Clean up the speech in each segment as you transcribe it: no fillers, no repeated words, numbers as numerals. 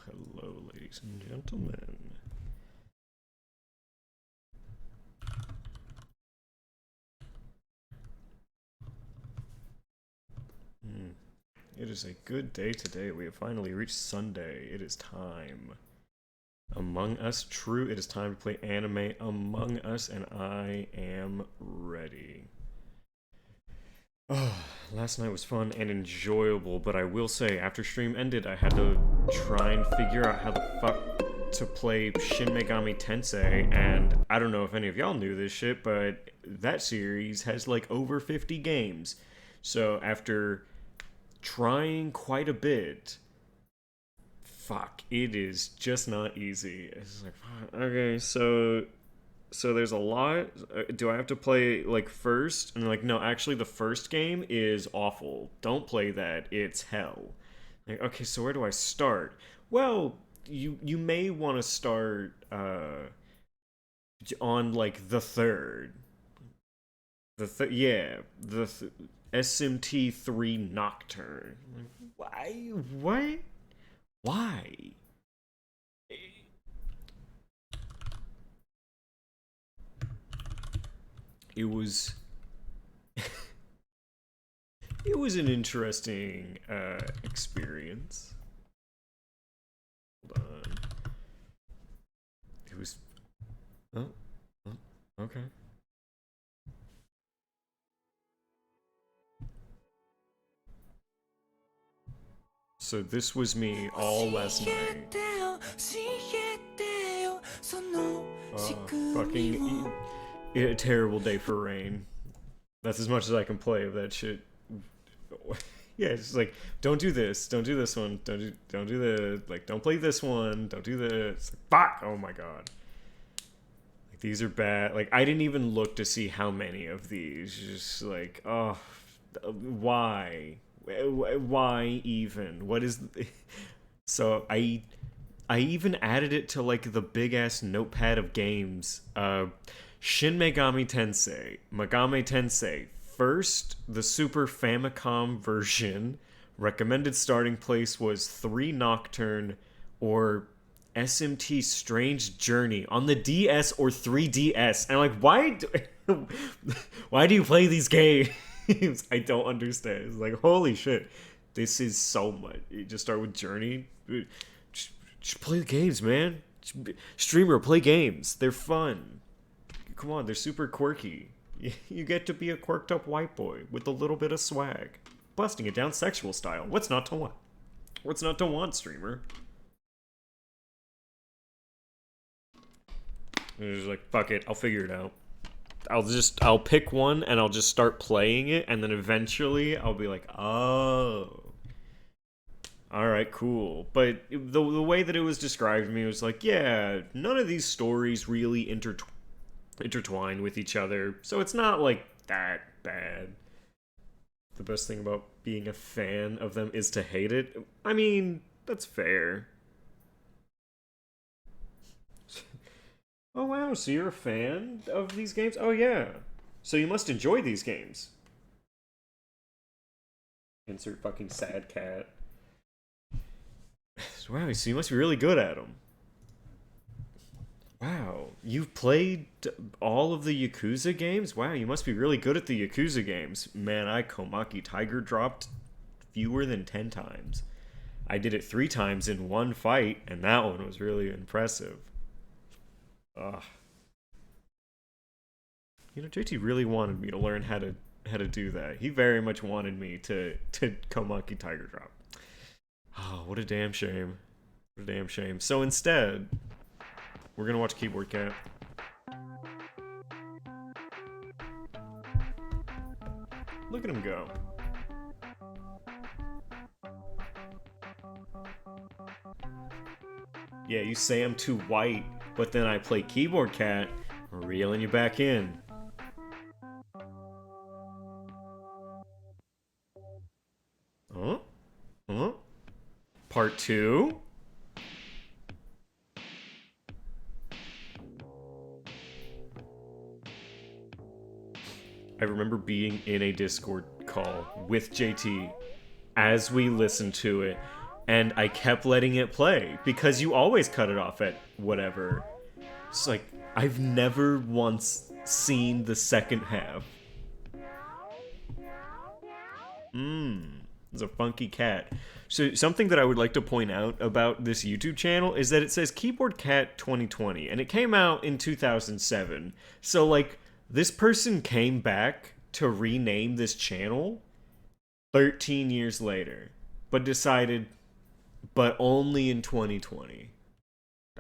Hello, ladies and gentlemen. It is a good day today. We have finally reached Sunday. It is time. Among Us, true. It is time to play anime Among Us, and I am ready. Oh, last night was fun and enjoyable, but I will say, after stream ended, I had to try and figure out how the fuck to play Shin Megami Tensei, and I don't know if any of y'all knew this shit, but that series has like over 50 games. So after trying quite a bit, fuck, it is just not easy. It's like, okay, so there's a lot. Do I have to play like first? And they're like, no, actually the first game is awful. Don't play that. It's hell. Like, okay, so where do I start? Well, you may want to start on like the third. The SMT3 Nocturne. Why? What? Why? It was it was an interesting experience. Hold on. It was oh, okay. So this was me all last night. Fucking a terrible day for rain. That's as much as I can play of that shit. Yeah, it's just like, don't do this, don't do this one, don't do the, like, don't play this one, don't do this. Like, fuck! Oh my god. Like, these are bad. Like, I didn't even look to see how many of these. Just like, oh, why? Why even? What is? So I even added it to like the big ass notepad of games. Shin Megami Tensei. First, the Super Famicom version. Recommended starting place was 3 Nocturne or SMT Strange Journey on the DS or 3DS. And I'm like, why do you play these games? I don't understand. It's like, holy shit, this is so much. You just start with Journey. Just play the games, man. Streamer, play games. They're fun. Come on, they're super quirky. You get to be a quirked up white boy with a little bit of swag, busting it down sexual style. What's not to want? What's not to want, streamer? And it's like, fuck it, I'll figure it out. I'll pick one and I'll just start playing it, and then eventually I'll be like, oh, all right, cool. But the way that it was described to me was like, yeah, none of these stories really intertwine with each other, so it's not like that bad. The best thing about being a fan of them is to hate it. I mean, that's fair. Oh wow, so you're a fan of these games? Oh yeah. So you must enjoy these games. Insert fucking sad cat. Wow, so you must be really good at them. Wow, you've played all of the Yakuza games? Wow, you must be really good at the Yakuza games. Man, I Komaki Tiger dropped fewer than 10 times. I did it 3 times in one fight, and that one was really impressive. Ugh. You know, JT really wanted me to learn how to do that. He very much wanted me to Komaki Tiger drop. Oh, what a damn shame. What a damn shame. So instead, we're gonna watch Keyboard Cat. Look at him go. Yeah, you say I'm too white, but then I play Keyboard Cat, reeling you back in. Huh? Huh? Part 2? I remember being in a Discord call with JT as we listened to it, And I kept letting it play because you always cut it off at whatever. It's like, I've never once seen the second half. It's a funky cat. So something that I would like to point out about this YouTube channel is that it says Keyboard Cat 2020, and it came out in 2007. So, like, this person came back to rename this channel 13 years later, but decided, but only in 2020.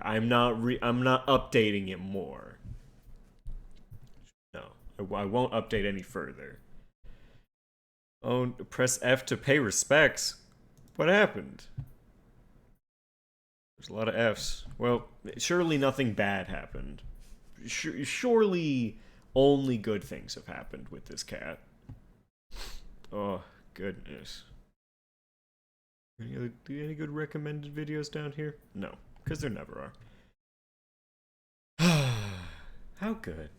I'm not updating it more. No, I won't update any further. Oh, press F to pay respects. What happened? There's a lot of Fs. Well, surely nothing bad happened. Surely only good things have happened with this cat. Oh, goodness. Any good recommended videos down here? No, because there never are. How good.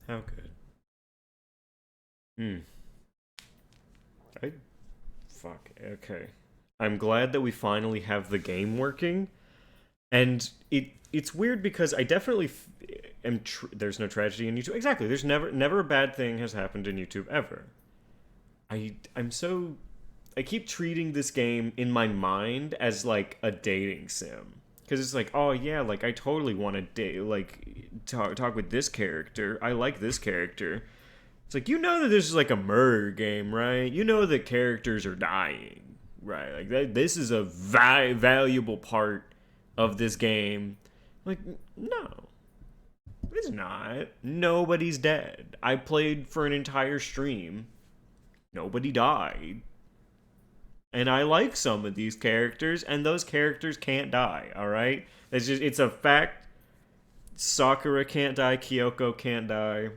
How good. Fuck, okay. I'm glad that we finally have the game working. And it's weird because I definitely am... there's no tragedy in YouTube. Exactly, there's never a bad thing has happened in YouTube, ever. I'm so... I keep treating this game in my mind as, like, a dating sim. Because it's like, oh, yeah, like, I totally want to date, like, talk with this character. I like this character. It's like, you know that this is, like, a murder game, right? You know that characters are dying, right? Like, this is a valuable part of this game. Like, no. It's not. Nobody's dead. I played for an entire stream. Nobody died. And I like some of these characters, and those characters can't die, alright? It's a fact. Sakura can't die, Kyoko can't die.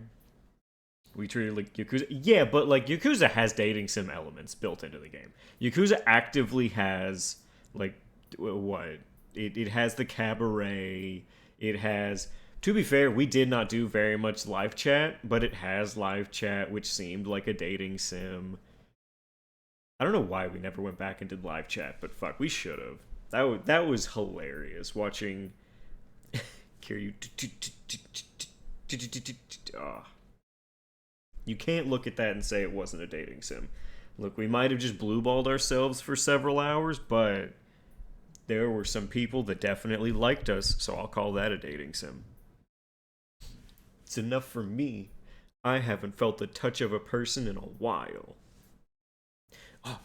We treat it like Yakuza. Yeah, but like Yakuza has dating sim elements built into the game. Yakuza actively has, like, what? It has the cabaret. It has... To be fair, we did not do very much live chat, but it has live chat, which seemed like a dating sim. I don't know why we never went back and did live chat, but fuck, we should have. That was hilarious, watching Kiryu. You can't look at that and say it wasn't a dating sim. Look, we might have just blue-balled ourselves for several hours, but there were some people that definitely liked us, so I'll call that a dating sim. It's enough for me. I haven't felt the touch of a person in a while. Oh,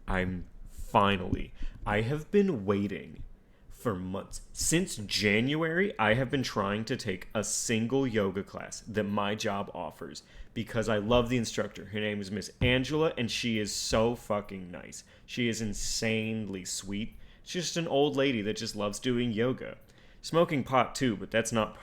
I'm finally. I have been waiting for months. Since January, I have been trying to take a single yoga class that my job offers because I love the instructor. Her name is Miss Angela, and she is so fucking nice. She is insanely sweet. She's just an old lady that just loves doing yoga. Smoking pot too, but that's not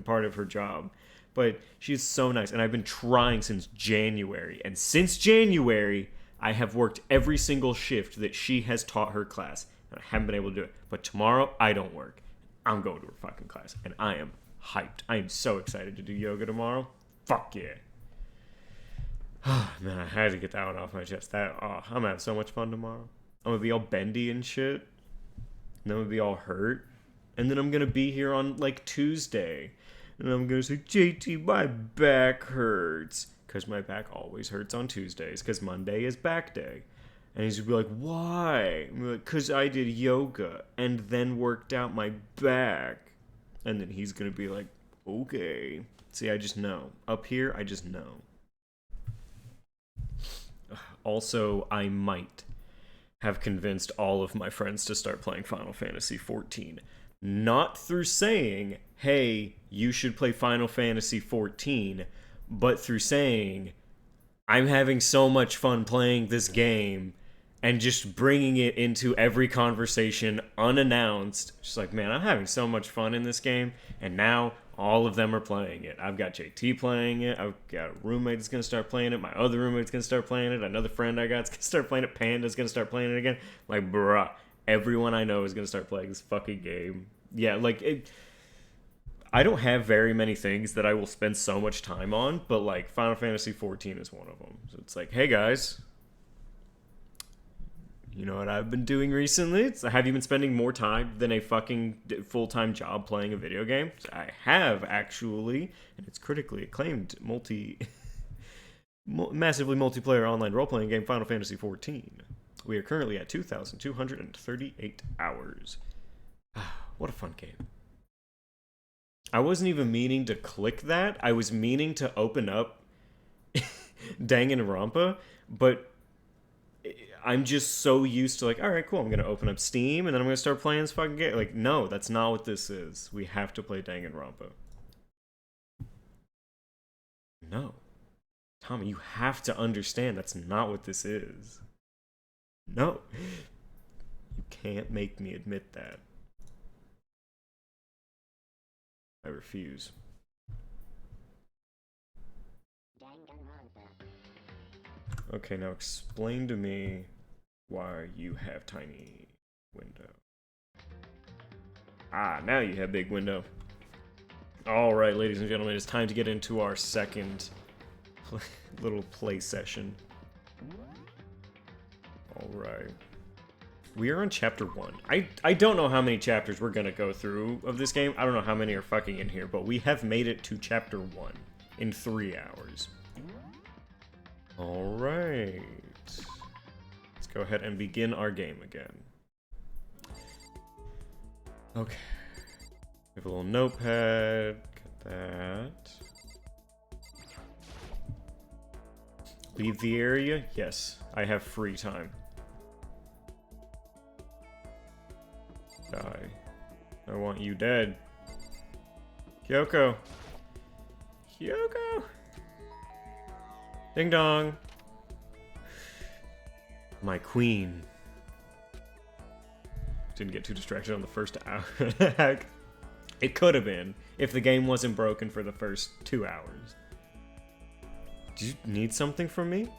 part of her job. But she's so nice, and I've been trying since January. And since January, I have worked every single shift that she has taught her class, and I haven't been able to do it. But tomorrow, I don't work. I'm going to her fucking class, and I am hyped. I am so excited to do yoga tomorrow. Fuck yeah. Man, I had to get that one off my chest. I'm gonna have so much fun tomorrow. I'm gonna be all bendy and shit. And I'm gonna be all hurt. And then I'm gonna be here on, like, Tuesday. And I'm gonna say, JT, my back hurts. Because my back always hurts on Tuesdays. Because Monday is back day. And he's gonna be like, why? I'm like, because I did yoga. And then worked out my back. And then he's gonna be like, okay. See, I just know. Up here, I just know. Also, I might have convinced all of my friends to start playing Final Fantasy XIV. Not through saying, hey, you should play Final Fantasy XIV, but through saying, I'm having so much fun playing this game, and just bringing it into every conversation unannounced. Just like, man, I'm having so much fun in this game, and now all of them are playing it. I've got JT playing it, I've got a roommate that's going to start playing it, my other roommate's going to start playing it, another friend I got's going to start playing it, Panda's going to start playing it again. Like, bruh, everyone I know is going to start playing this fucking game. Yeah, like, I don't have very many things that I will spend so much time on, but, like, Final Fantasy XIV is one of them. So it's like, hey, guys, You know what I've been doing recently? Have you been spending more time than a fucking full-time job playing a video game? I have, actually. And it's critically acclaimed massively multiplayer online role-playing game Final Fantasy XIV. We are currently at 2,238 hours. What a fun game. I wasn't even meaning to click that. I was meaning to open up DanganRonpa, but I'm just so used to like, all right, cool, I'm going to open up Steam, and then I'm going to start playing this fucking game. Like, no, that's not what this is. We have to play Danganronpa. No. Tommy, you have to understand that's not what this is. No. You can't make me admit that. I refuse. Okay, now explain to me why you have tiny window. Ah, now you have big window. Alright, ladies and gentlemen, it's time to get into our second little play session. Alright. We are on chapter 1. I don't know how many chapters we're gonna go through of this game. I don't know how many are fucking in here, but we have made it to chapter 1 in 3 hours. Alright. Let's go ahead and begin our game again. Okay. We have a little notepad. Got that. Leave the area? Yes. I have free time. Die. I want you dead. Kyoko. Kyoko. Ding dong. My queen. Didn't get too distracted on the first hour. It could have been if the game wasn't broken for the first 2 hours. Do you need something from me?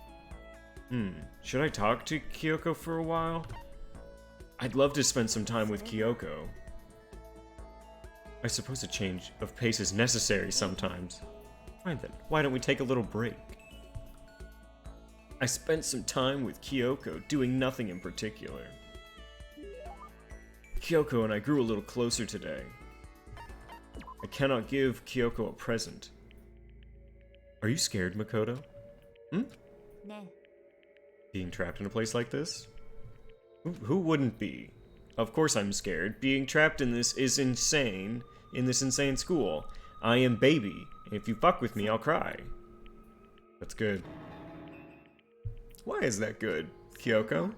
Should I talk to Kyoko for a while? I'd love to spend some time with Kyoko. I suppose a change of pace is necessary sometimes. Fine then, why don't we take a little break? I spent some time with Kyoko, doing nothing in particular. Kyoko and I grew a little closer today. I cannot give Kyoko a present. Are you scared, Makoto? Being trapped in a place like this? Who wouldn't be? Of course I'm scared. Being trapped in this is insane. In this insane school. I am baby. If you fuck with me, I'll cry. That's good. Why is that good, Kyoko?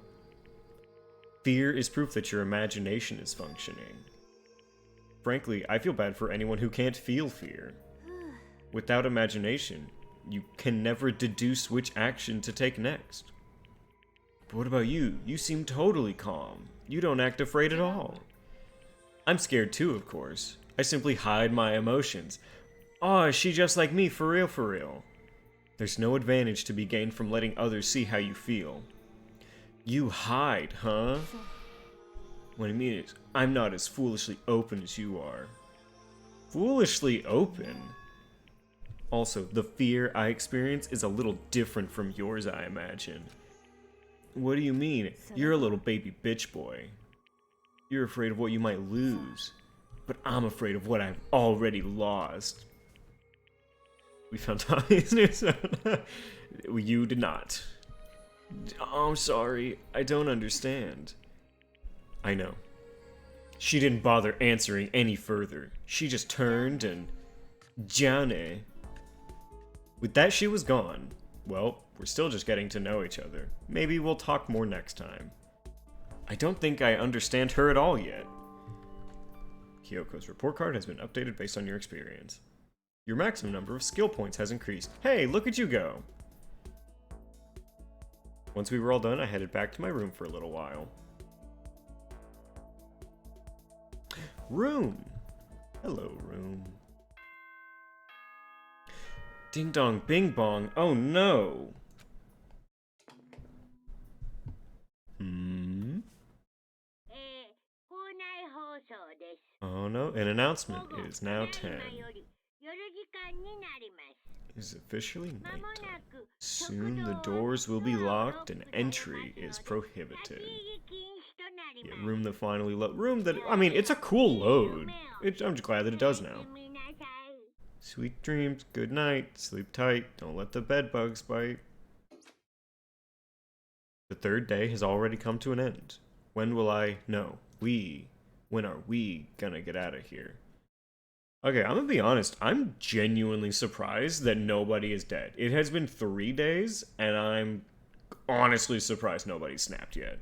Fear is proof that your imagination is functioning. Frankly, I feel bad for anyone who can't feel fear. Without imagination, you can never deduce which action to take next. But what about you? You seem totally calm. You don't act afraid at all. I'm scared too, of course. I simply hide my emotions. Oh, is she just like me, for real, for real? There's no advantage to be gained from letting others see how you feel. You hide, huh? What I mean is, I'm not as foolishly open as you are. Foolishly open? Also, the fear I experience is a little different from yours, I imagine. What do you mean? You're a little baby bitch boy. You're afraid of what you might lose. But I'm afraid of what I've already lost. We found Tommy's news. You did not. Oh, I'm sorry. I don't understand. I know. She didn't bother answering any further. She just turned and... Jane. With that, she was gone. Well, we're still just getting to know each other. Maybe we'll talk more next time. I don't think I understand her at all yet. Kyoko's report card has been updated based on your experience. Your maximum number of skill points has increased. Hey, look at you go! Once we were all done, I headed back to my room for a little while. Room! Hello, room. Ding dong, bing bong. Oh no! Oh no, an announcement. It is now 10. is officially nighttime. Soon the doors will be locked and entry is prohibited. Yeah, room that finally room that, I mean, it's a cool load. I'm just glad that it does now. Sweet dreams, good night, sleep tight, don't let the bed bugs bite. The third day has already come to an end. When will I know? When are we gonna get out of here? Okay, I'm gonna be honest, I'm genuinely surprised that nobody is dead. It has been 3 days, and I'm honestly surprised nobody snapped yet.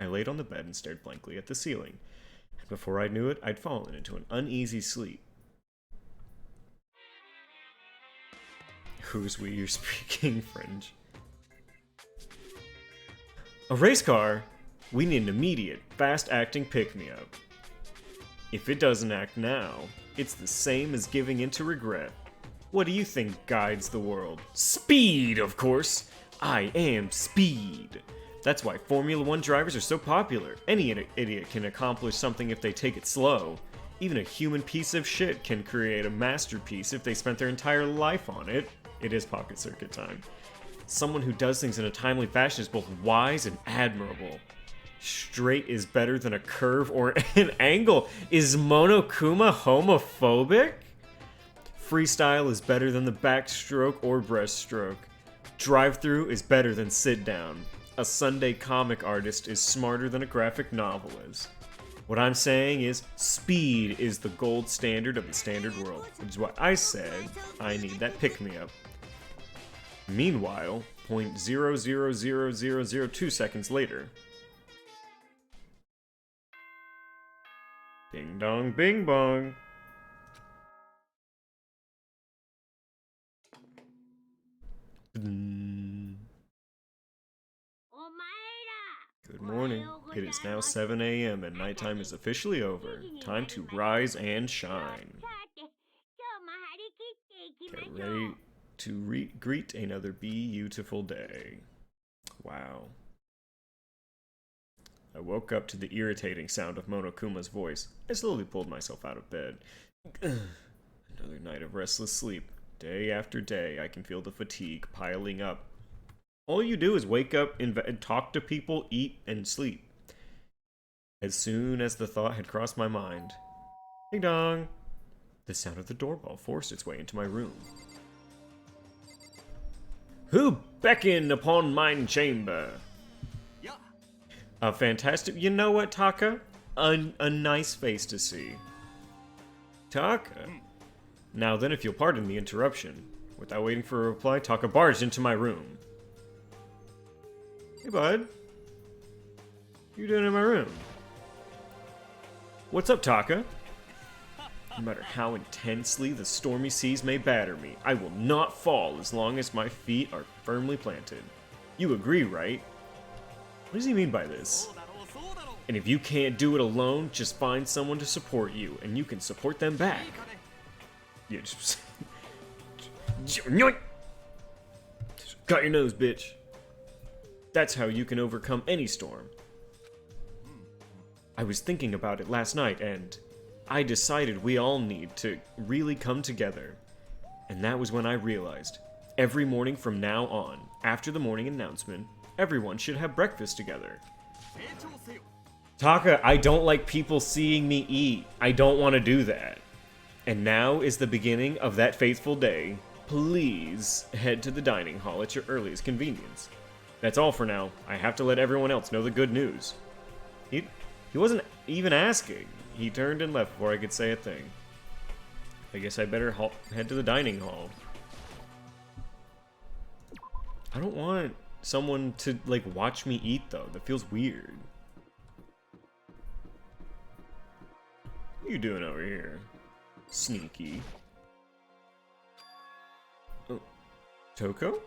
I laid on the bed and stared blankly at the ceiling. And before I knew it, I'd fallen into an uneasy sleep. Who's we? You're speaking French. A race car? We need an immediate, fast-acting pick-me-up. If it doesn't act now, it's the same as giving in to regret. What do you think guides the world? Speed, of course! I am speed! That's why Formula 1 drivers are so popular. Any idiot can accomplish something if they take it slow. Even a human piece of shit can create a masterpiece if they spent their entire life on it. It is Pocket Circuit time. Someone who does things in a timely fashion is both wise and admirable. Straight is better than a curve or an angle. Is Monokuma homophobic? Freestyle is better than the backstroke or breaststroke. Drive-through is better than sit-down. A Sunday comic artist is smarter than a graphic novelist. What I'm saying is, speed is the gold standard of the standard world, which is why I said I need that pick-me-up. Meanwhile, 0.000002 seconds later. Ding dong, bing bong. Good morning. It is now 7 a.m. and nighttime is officially over. Time to rise and shine. Get ready to greet another beautiful day. Wow. I woke up to the irritating sound of Monokuma's voice. I slowly pulled myself out of bed. Another night of restless sleep. Day after day, I can feel the fatigue piling up. All you do is wake up and talk to people, eat, and sleep. As soon as the thought had crossed my mind, ding dong, the sound of the doorbell forced its way into my room. Who beckoned upon mine chamber? A fantastic... You know what, Taka? A nice face to see. Taka? Now then, if you'll pardon the interruption. Without waiting for a reply, Taka barged into my room. Hey, bud. What you doing in my room? What's up, Taka? No matter how intensely the stormy seas may batter me, I will not fall as long as my feet are firmly planted. You agree, right? What does he mean by this? And if you can't do it alone, just find someone to support you, and you can support them back. Yeah, just... Cut your nose, bitch. That's how you can overcome any storm. I was thinking about it last night, and I decided we all need to really come together. And that was when I realized, every morning from now on, after the morning announcement, everyone should have breakfast together. Taka, I don't like people seeing me eat. I don't want to do that. And now is the beginning of that fateful day. Please head to the dining hall at your earliest convenience. That's all for now. I have to let everyone else know the good news. He wasn't even asking. He turned and left before I could say a thing. I guess I better head to the dining hall. I don't want someone to, like, watch me eat, though. That feels weird. What are you doing over here? Sneaky. Oh. Toko?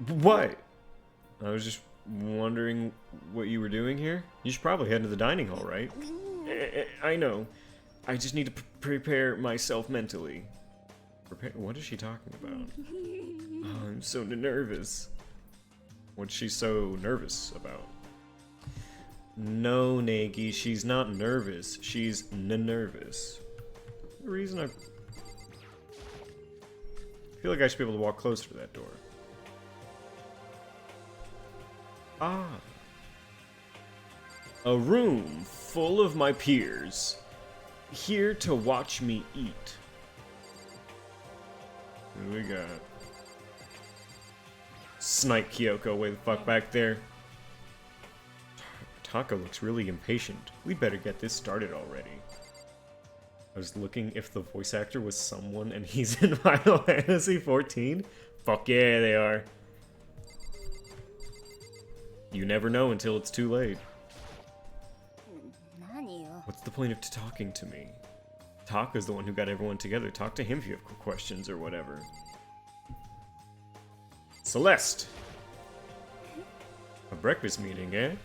What? I was just wondering what you were doing here. You should probably head to the dining hall, right? I know. I just need to prepare myself mentally. What is she talking about? Oh, I'm so nervous. What's she so nervous about? No, Nagi, she's not nervous. She's nervous. The reason I feel like I should be able to walk closer to that door. Ah. A room full of my peers, here to watch me eat. What do we got? Snipe Kyoko way the fuck back there. Taka looks really impatient. We better get this started already. I was looking if the voice actor was someone and he's in Final Fantasy 14. Fuck yeah, they are. You never know until it's too late. What's the point of talking to me? Taka's the one who got everyone together. Talk to him if you have questions or whatever. Celeste! A breakfast meeting, eh?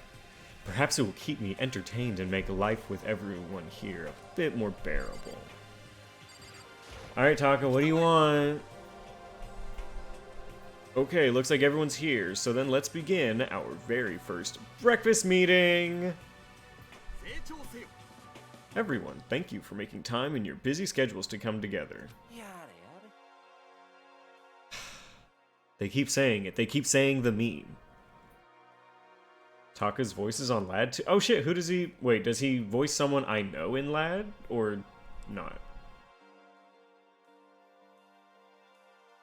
Perhaps it will keep me entertained and make life with everyone here a bit more bearable. Alright, Taka, what do you want? Okay, looks like everyone's here, so then let's begin our very first breakfast meeting! Everyone, thank you for making time in your busy schedules to come together. They keep saying it. They keep saying the meme. Taka's voice is on Lad too. Oh shit, who does he... Wait, does he voice someone I know in Lad? Or not?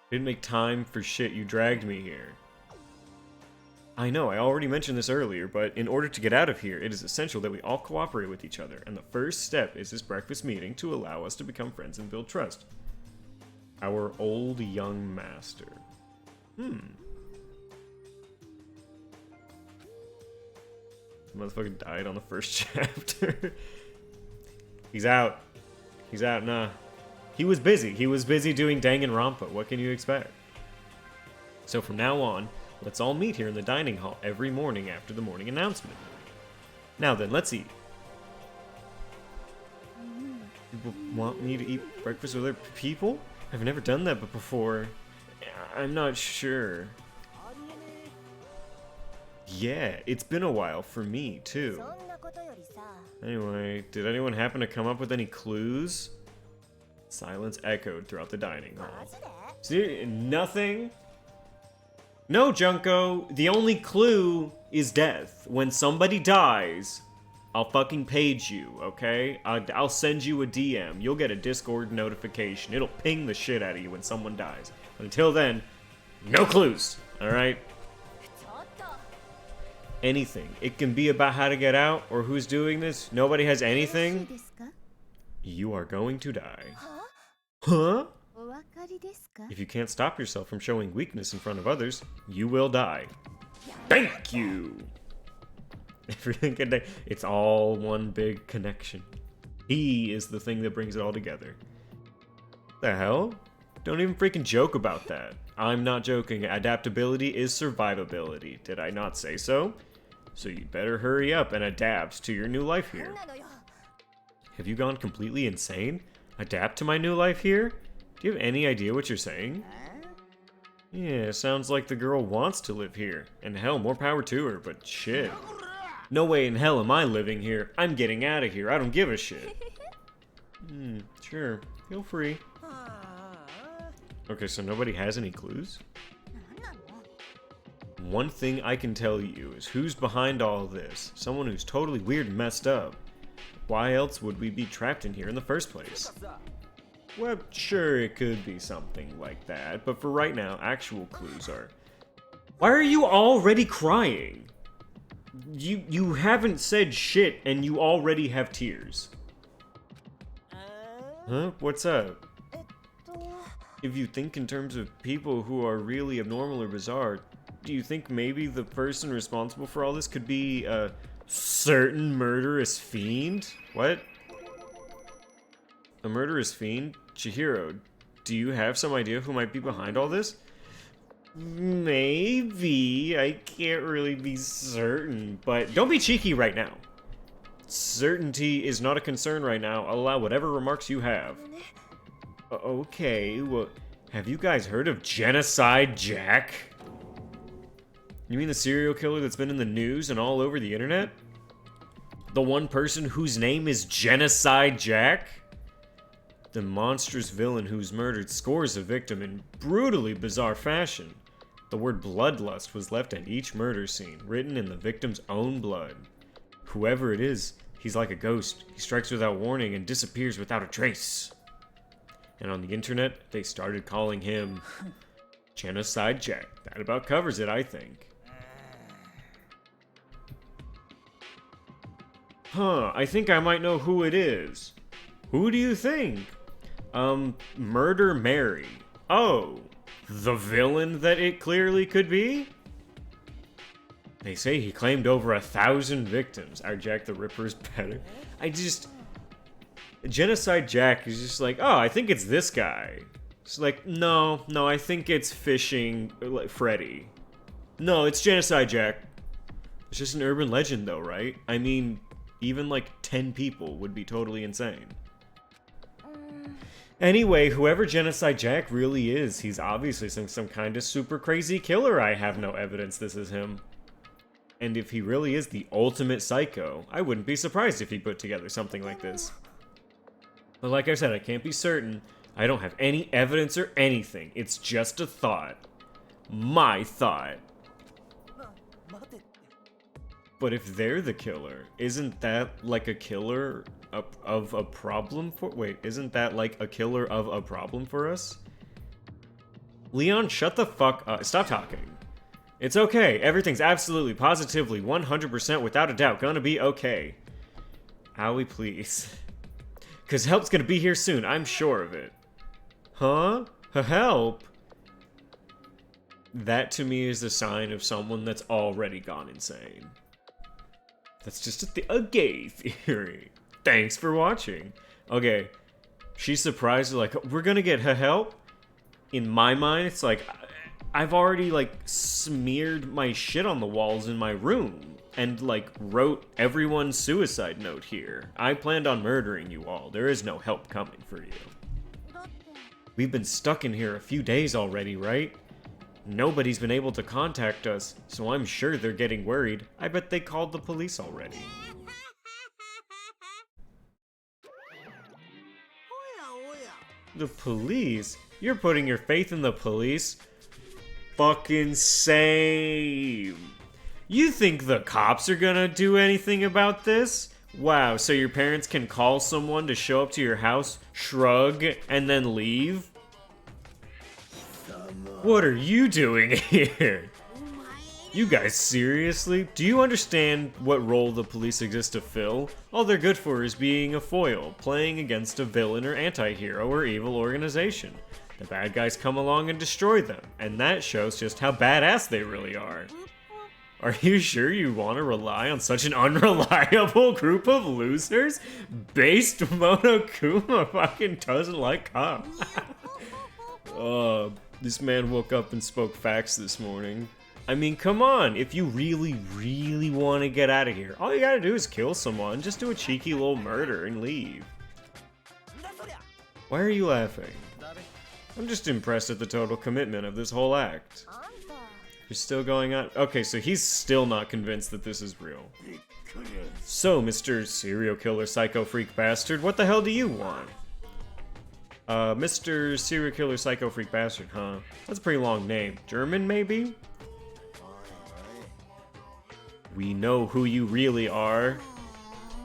Didn't make time for shit, you dragged me here. I know, I already mentioned this earlier, but in order to get out of here, it is essential that we all cooperate with each other, and the first step is this breakfast meeting to allow us to become friends and build trust. Our old young master. The motherfucker died on the first chapter. He's out. He's out, nah. He was busy. He was busy doing DanganRonpa. What can you expect? So from now on, let's all meet here in the dining hall every morning after the morning announcement. Now then, let's eat. People want me to eat breakfast with other people? I've never done that before. I'm not sure. Yeah, it's been a while for me, too. Anyway, did anyone happen to come up with any clues? Silence echoed throughout the dining hall. See, nothing? No, Junko, the only clue is death. When somebody dies, I'll fucking page you, okay? I'll send you a DM. You'll get a Discord notification. It'll ping the shit out of you when someone dies. But until then, no clues, alright? Anything. It can be about how to get out or who's doing this. Nobody has anything. You are going to die. Huh? If you can't stop yourself from showing weakness in front of others, you will die. Thank you! Everything it's all one big connection. He is the thing that brings it all together. The hell? Don't even freaking joke about that. I'm not joking. Adaptability is survivability. Did I not say so? So you better hurry up and adapt to your new life here. Have you gone completely insane? Adapt to my new life here? Do you have any idea what you're saying? Yeah, sounds like the girl wants to live here. And hell, more power to her, but shit. No way in hell am I living here. I'm getting out of here. I don't give a shit. Sure. Feel free. Okay, so nobody has any clues? One thing I can tell you is who's behind all this. Someone who's totally weird and messed up. Why else would we be trapped in here in the first place? Well, sure, it could be something like that, but for right now, actual clues are... Why are you already crying? You haven't said shit, and you already have tears. Huh? What's up? If you think in terms of people who are really abnormal or bizarre, do you think maybe the person responsible for all this could be a certain murderous fiend? What? A murderous fiend? Chihiro, do you have some idea who might be behind all this? Maybe. I can't really be certain, but don't be cheeky right now. Certainty is not a concern right now. I'll allow whatever remarks you have. Okay, well, have you guys heard of Genocide Jack? You mean the serial killer that's been in the news and all over the internet? The one person whose name is Genocide Jack? The monstrous villain who's murdered scores of victims in brutally bizarre fashion. The word bloodlust was left at each murder scene, written in the victim's own blood. Whoever it is, he's like a ghost. He strikes without warning and disappears without a trace. And on the internet, they started calling him Genocide Jack. That about covers it, I think. Huh, I think I might know who it is. Who do you think? Murder Mary. Oh, the villain that it clearly could be? They say he claimed over 1,000 victims. Our Jack the Ripper's better. Genocide Jack is just like, oh, I think it's this guy. It's like, no, I think it's Fishing Freddy. No, it's Genocide Jack. It's just an urban legend though, right? I mean, even like 10 people would be totally insane. Anyway, whoever Genocide Jack really is, he's obviously some kind of super crazy killer. I have no evidence this is him. And if he really is the ultimate psycho, I wouldn't be surprised if he put together something like this. But like I said, I can't be certain. I don't have any evidence or anything. It's just a thought. My thought. But if they're the killer, isn't that like a killer of a problem for... Wait, isn't that like a killer of a problem for us? Leon, shut the fuck up. Stop talking. It's okay. Everything's absolutely, positively, 100% without a doubt gonna be okay. Howie, please. Cause help's gonna be here soon, I'm sure of it. Huh? Help? That to me is a sign of someone that's already gone insane. That's just a gay theory. Thanks for watching. Okay, she's surprised, like, we're gonna get her help? In my mind, it's like, I've already, like, smeared my shit on the walls in my room. And, like, wrote everyone's suicide note here. I planned on murdering you all. There is no help coming for you. We've been stuck in here a few days already, right? Nobody's been able to contact us, so I'm sure they're getting worried. I bet they called the police already. The police? You're putting your faith in the police? Fucking same. You think the cops are gonna do anything about this? Wow, so your parents can call someone to show up to your house, shrug, and then leave? What are you doing here? You guys, seriously? Do you understand what role the police exist to fill? All they're good for is being a foil, playing against a villain or anti-hero or evil organization. The bad guys come along and destroy them, and that shows just how badass they really are. Are you sure you want to rely on such an unreliable group of losers? Based Monokuma fucking doesn't like cops. This man woke up and spoke facts this morning. I mean, come on, if you really, really want to get out of here, all you gotta do is kill someone, just do a cheeky little murder and leave. Why are you laughing? I'm just impressed at the total commitment of this whole act. You're still going on? Okay, so he's still not convinced that this is real. So, Mr. Serial Killer Psycho Freak Bastard, what the hell do you want? Mr. Serial Killer Psycho Freak Bastard, huh? That's a pretty long name. German, maybe? We know who you really are.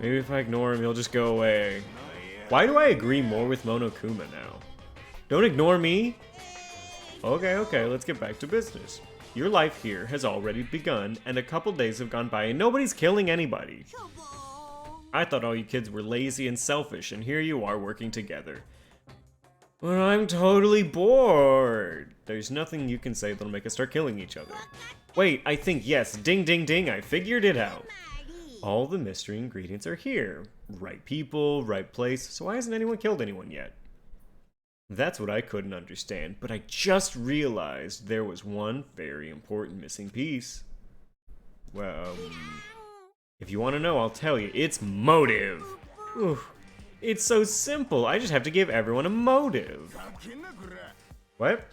Maybe if I ignore him, he'll just go away. Why do I agree more with Monokuma now? Don't ignore me! Okay, let's get back to business. Your life here has already begun, and a couple days have gone by, and nobody's killing anybody. I thought all you kids were lazy and selfish, and here you are working together. But I'm totally bored. There's nothing you can say that'll make us start killing each other. Wait, I think yes. Ding, ding, ding. I figured it out. All the mystery ingredients are here. Right people, right place. So why hasn't anyone killed anyone yet? That's what I couldn't understand, but I just realized there was one very important missing piece. Well, if you want to know, I'll tell you. It's motive. Oof. It's so simple. I just have to give everyone a motive. What?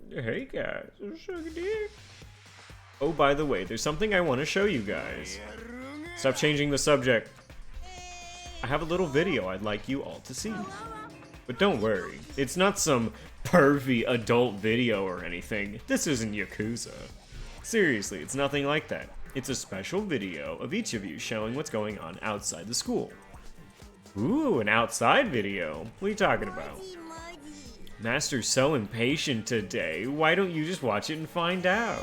Hey guys, oh, by the way, there's something I want to show you guys. Stop changing the subject. I have a little video I'd like you all to see. But don't worry, it's not some pervy adult video or anything. This isn't Yakuza. Seriously, it's nothing like that. It's a special video of each of you showing what's going on outside the school. Ooh, an outside video? What are you talking about? Master's so impatient today, why don't you just watch it and find out?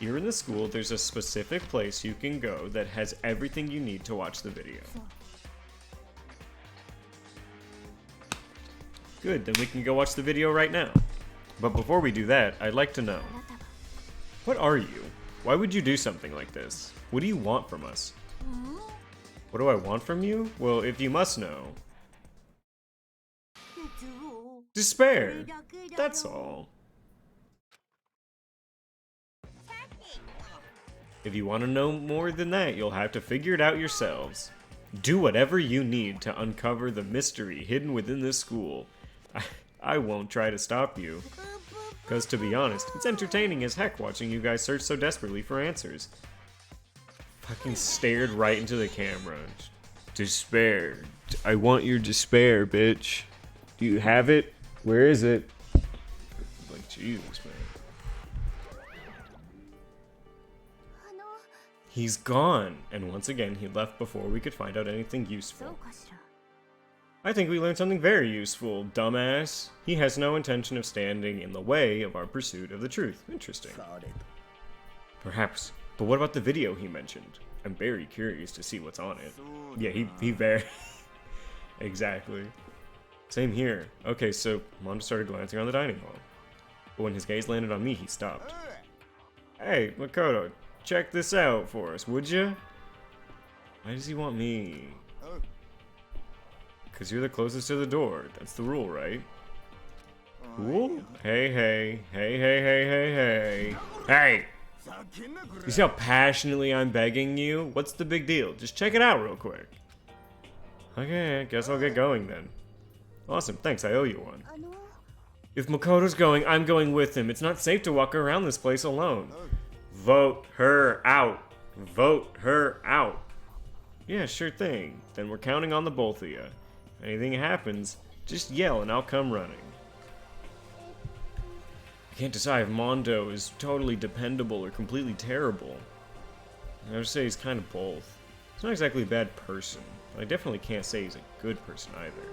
Here in the school, there's a specific place you can go that has everything you need to watch the video. Good, then we can go watch the video right now. But before we do that, I'd like to know, what are you? Why would you do something like this? What do you want from us? What do I want from you? Well, if you must know. Despair! That's all. If you want to know more than that, you'll have to figure it out yourselves. Do whatever you need to uncover the mystery hidden within this school. I won't try to stop you. Because to be honest, it's entertaining as heck watching you guys search so desperately for answers. Fucking stared right into the camera. Despair. I want your despair, bitch. Do you have it? Where is it? Like, Jesus, man. He's gone, and once again he left before we could find out anything useful. I think we learned something very useful, dumbass. He has no intention of standing in the way of our pursuit of the truth. Interesting. Perhaps, but what about the video he mentioned? I'm very curious to see what's on it. Yeah, he very... Exactly. Same here. Okay, so Mom started glancing around the dining hall. But when his gaze landed on me, he stopped. Hey, Makoto. Check this out for us, would you? Why does he want me? Because you're the closest to the door. That's the rule, right? Cool? Hey, hey. Hey, hey, hey, hey, hey. Hey! You see how passionately I'm begging you? What's the big deal? Just check it out real quick. Okay, I guess I'll get going then. Awesome, thanks, I owe you one. If Makoto's going, I'm going with him. It's not safe to walk around this place alone. Vote her out. Vote her out. Yeah, sure thing. Then we're counting on the both of you. If anything happens, just yell and I'll come running. I can't decide if Mondo is totally dependable or completely terrible. I would say he's kind of both. He's not exactly a bad person, but I definitely can't say he's a good person either.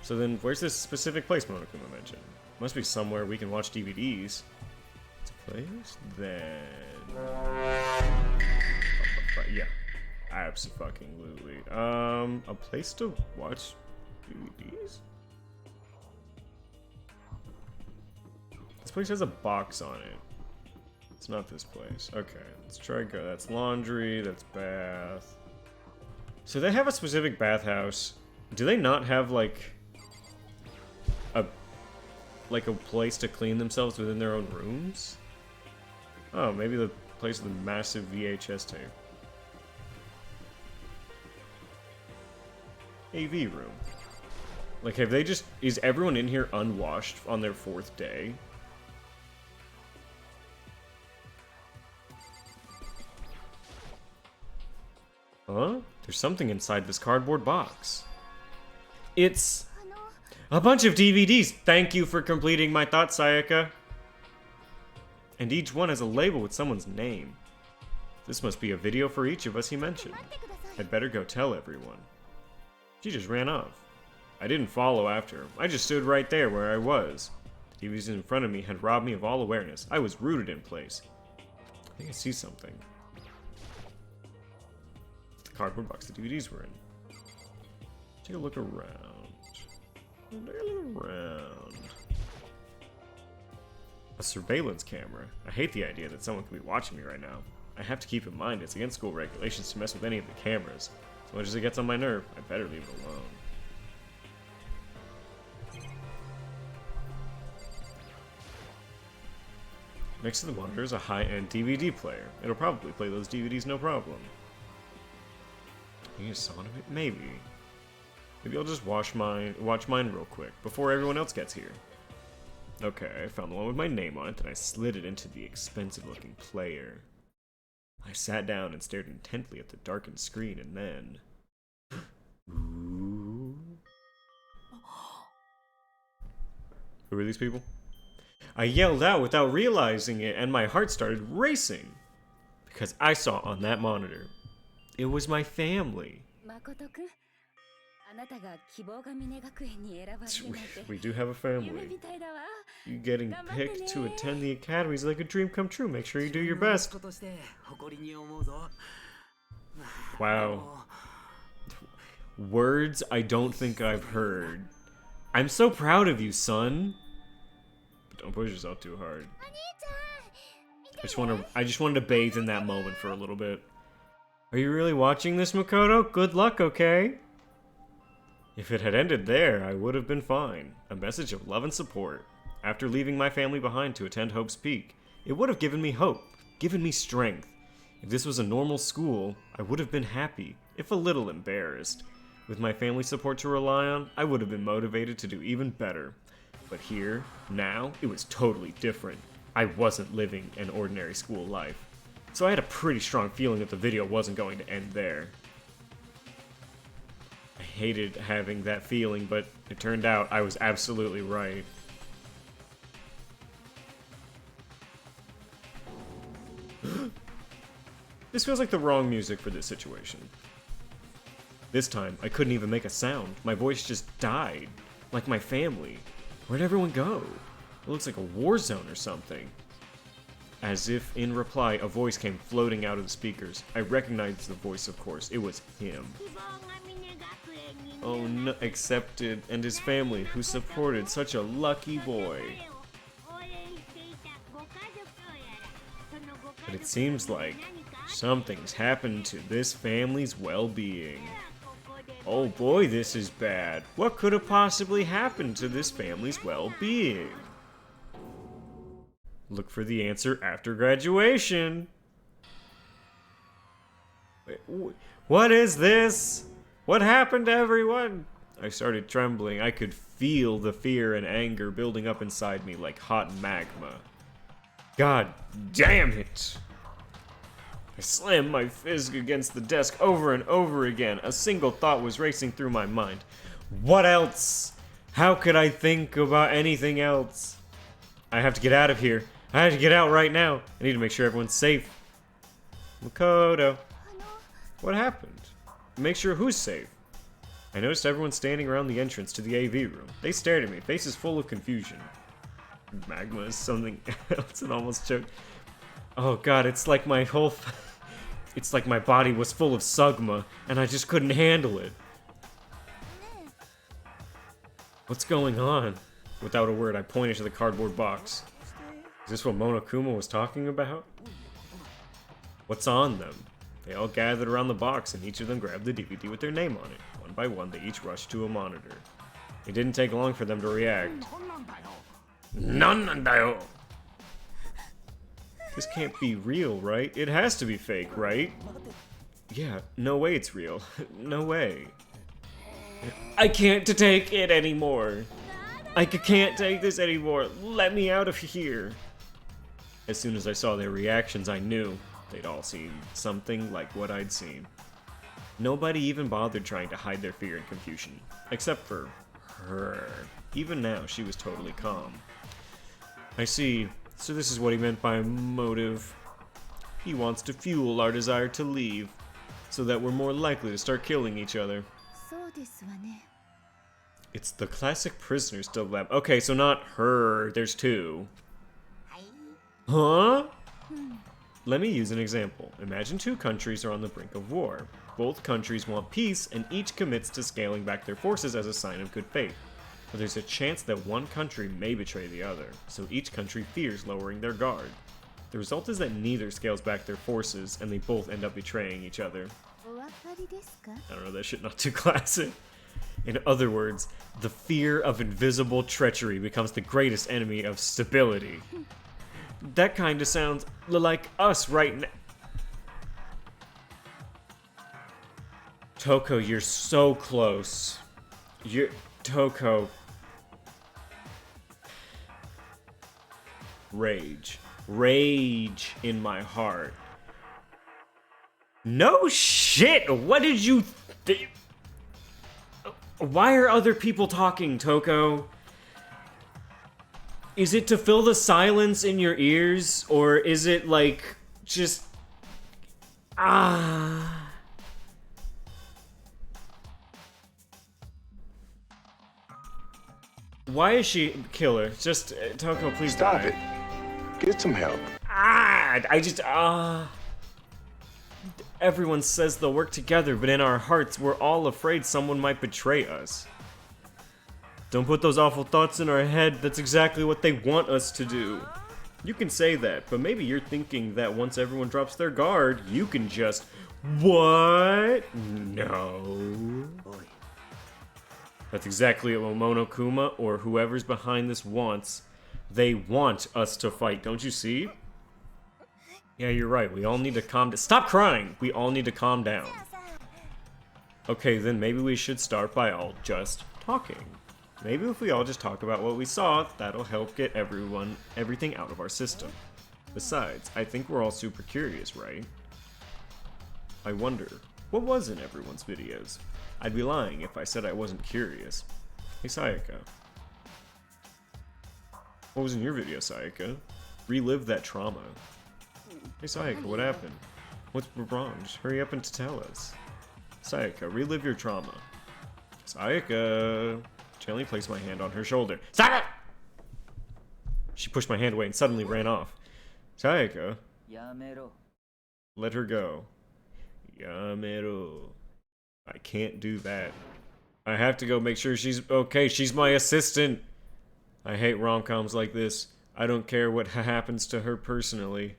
So then, where's this specific place Monokuma mentioned? Must be somewhere we can watch DVDs. Place? Then... yeah. Abso-fucking-lutely. A place to watch DVDs? This place has a box on it. It's not this place. Okay, let's try go. That's laundry, that's bath. So they have a specific bathhouse. Do they not have, like a place to clean themselves within their own rooms? Oh, maybe the place with a massive VHS tape. AV room. Like, have they just... Is everyone in here unwashed on their 4th day? Huh? There's something inside this cardboard box. It's... a bunch of DVDs! Thank you for completing my thought, Sayaka. And each one has a label with someone's name. This must be a video for each of us he mentioned. I'd better go tell everyone. She just ran off. I didn't follow after her. I just stood right there where I was. The TVs in front of me had robbed me of all awareness. I was rooted in place. I think I see something. It's the cardboard box the DVDs were in. Take a look around. Take a look around. A surveillance camera. I hate the idea that someone could be watching me right now. I have to keep in mind it's against school regulations to mess with any of the cameras. As much as it gets on my nerve, I better leave it alone. Next to the monitor is a high-end DVD player. It'll probably play those DVDs no problem. You saw of it? Maybe. Maybe I'll just watch mine real quick before everyone else gets here. Okay, I found the one with my name on it, and I slid it into the expensive-looking player. I sat down and stared intently at the darkened screen, and then... Who are these people? I yelled out without realizing it, and my heart started racing. Because I saw on that monitor, it was my family. We do have a family. You getting picked to attend the academy is like a dream come true. Make sure you do your best. Wow. Words I don't think I've heard. I'm so proud of you, son. But don't push yourself too hard. I just wanted to bathe in that moment for a little bit. Are you really watching this, Makoto? Good luck, okay? If it had ended there, I would have been fine. A message of love and support. After leaving my family behind to attend Hope's Peak, it would have given me hope, given me strength. If this was a normal school, I would have been happy, if a little embarrassed. With my family support to rely on, I would have been motivated to do even better. But here, now, it was totally different. I wasn't living an ordinary school life. So I had a pretty strong feeling that the video wasn't going to end there. I hated having that feeling, but it turned out I was absolutely right. This feels like the wrong music for this situation. This time, I couldn't even make a sound. My voice just died. Like my family. Where'd everyone go? It looks like a war zone or something. As if in reply, a voice came floating out of the speakers. I recognized the voice, of course. It was him. Oh no, accepted, and his family, who supported such a lucky boy. But it seems like something's happened to this family's well-being. Oh boy, this is bad. What could have possibly happened to this family's well-being? Look for the answer after graduation. Wait, what is this? What happened to everyone? I started trembling. I could feel the fear and anger building up inside me like hot magma. God damn it! I slammed my fist against the desk over and over again. A single thought was racing through my mind. What else? How could I think about anything else? I have to get out of here. I have to get out right now. I need to make sure everyone's safe. Makoto. What happened? Make sure who's safe? I noticed everyone standing around the entrance to the AV room. They stared at me, faces full of confusion. Magma is something else and almost choked. Oh god, it's like my whole... It's like my body was full of Sugma, and I just couldn't handle it. What's going on? Without a word, I pointed to the cardboard box. Is this what Monokuma was talking about? What's on them? They all gathered around the box, and each of them grabbed the DVD with their name on it. One by one, they each rushed to a monitor. It didn't take long for them to react. Nanandayo! This can't be real, right? It has to be fake, right? Yeah, no way it's real. No way. I can't take it anymore. I can't take this anymore. Let me out of here. As soon as I saw their reactions, I knew they'd all seen something like what I'd seen. Nobody even bothered trying to hide their fear and confusion, except for her. Even now, she was totally calm. I see. So this is what he meant by motive. He wants to fuel our desire to leave, so that we're more likely to start killing each other. It's the classic prisoner's dilemma. Okay, so not her, there's two. Huh? Let me use an example. Imagine two countries are on the brink of war. Both countries want peace, and each commits to scaling back their forces as a sign of good faith. But there's a chance that one country may betray the other, so each country fears lowering their guard. The result is that neither scales back their forces, and they both end up betraying each other. I don't know, that shit not too classic. In other words, the fear of invisible treachery becomes the greatest enemy of stability. That kinda sounds like us right now. Toko, you're so close. Toko. Rage. Rage in my heart. No shit! What did you... Why are other people talking, Toko? Is it to fill the silence in your ears, or is it like just Why is she killer? Just Toko, please Stop die. it. Get some help. Everyone says they'll work together, but in our hearts, we're all afraid someone might betray us. Don't put those awful thoughts in our head. That's exactly what they want us to do. You can say that, but maybe you're thinking that once everyone drops their guard, you can just... What? No. That's exactly what Monokuma or whoever's behind this wants. They want us to fight, don't you see? Yeah, you're right. We all need to calm down. Stop crying! We all need to calm down. Okay, then maybe we should start by all just talking. Maybe if we all just talk about what we saw, that'll help get everything out of our system. Besides, I think we're all super curious, right? I wonder, what was in everyone's videos? I'd be lying if I said I wasn't curious. Hey, Sayaka. What was in your video, Sayaka? Relive that trauma. Hey, Sayaka, what happened? What's wrong? Just hurry up and tell us. Sayaka, relive your trauma. Sayaka. Gently placed my hand on her shoulder. Stop it! She pushed my hand away and suddenly ran off. Sayaka. Let her go. Yamero. I can't do that. I have to go make sure she's okay. She's my assistant. I hate rom-coms like this. I don't care what happens to her personally.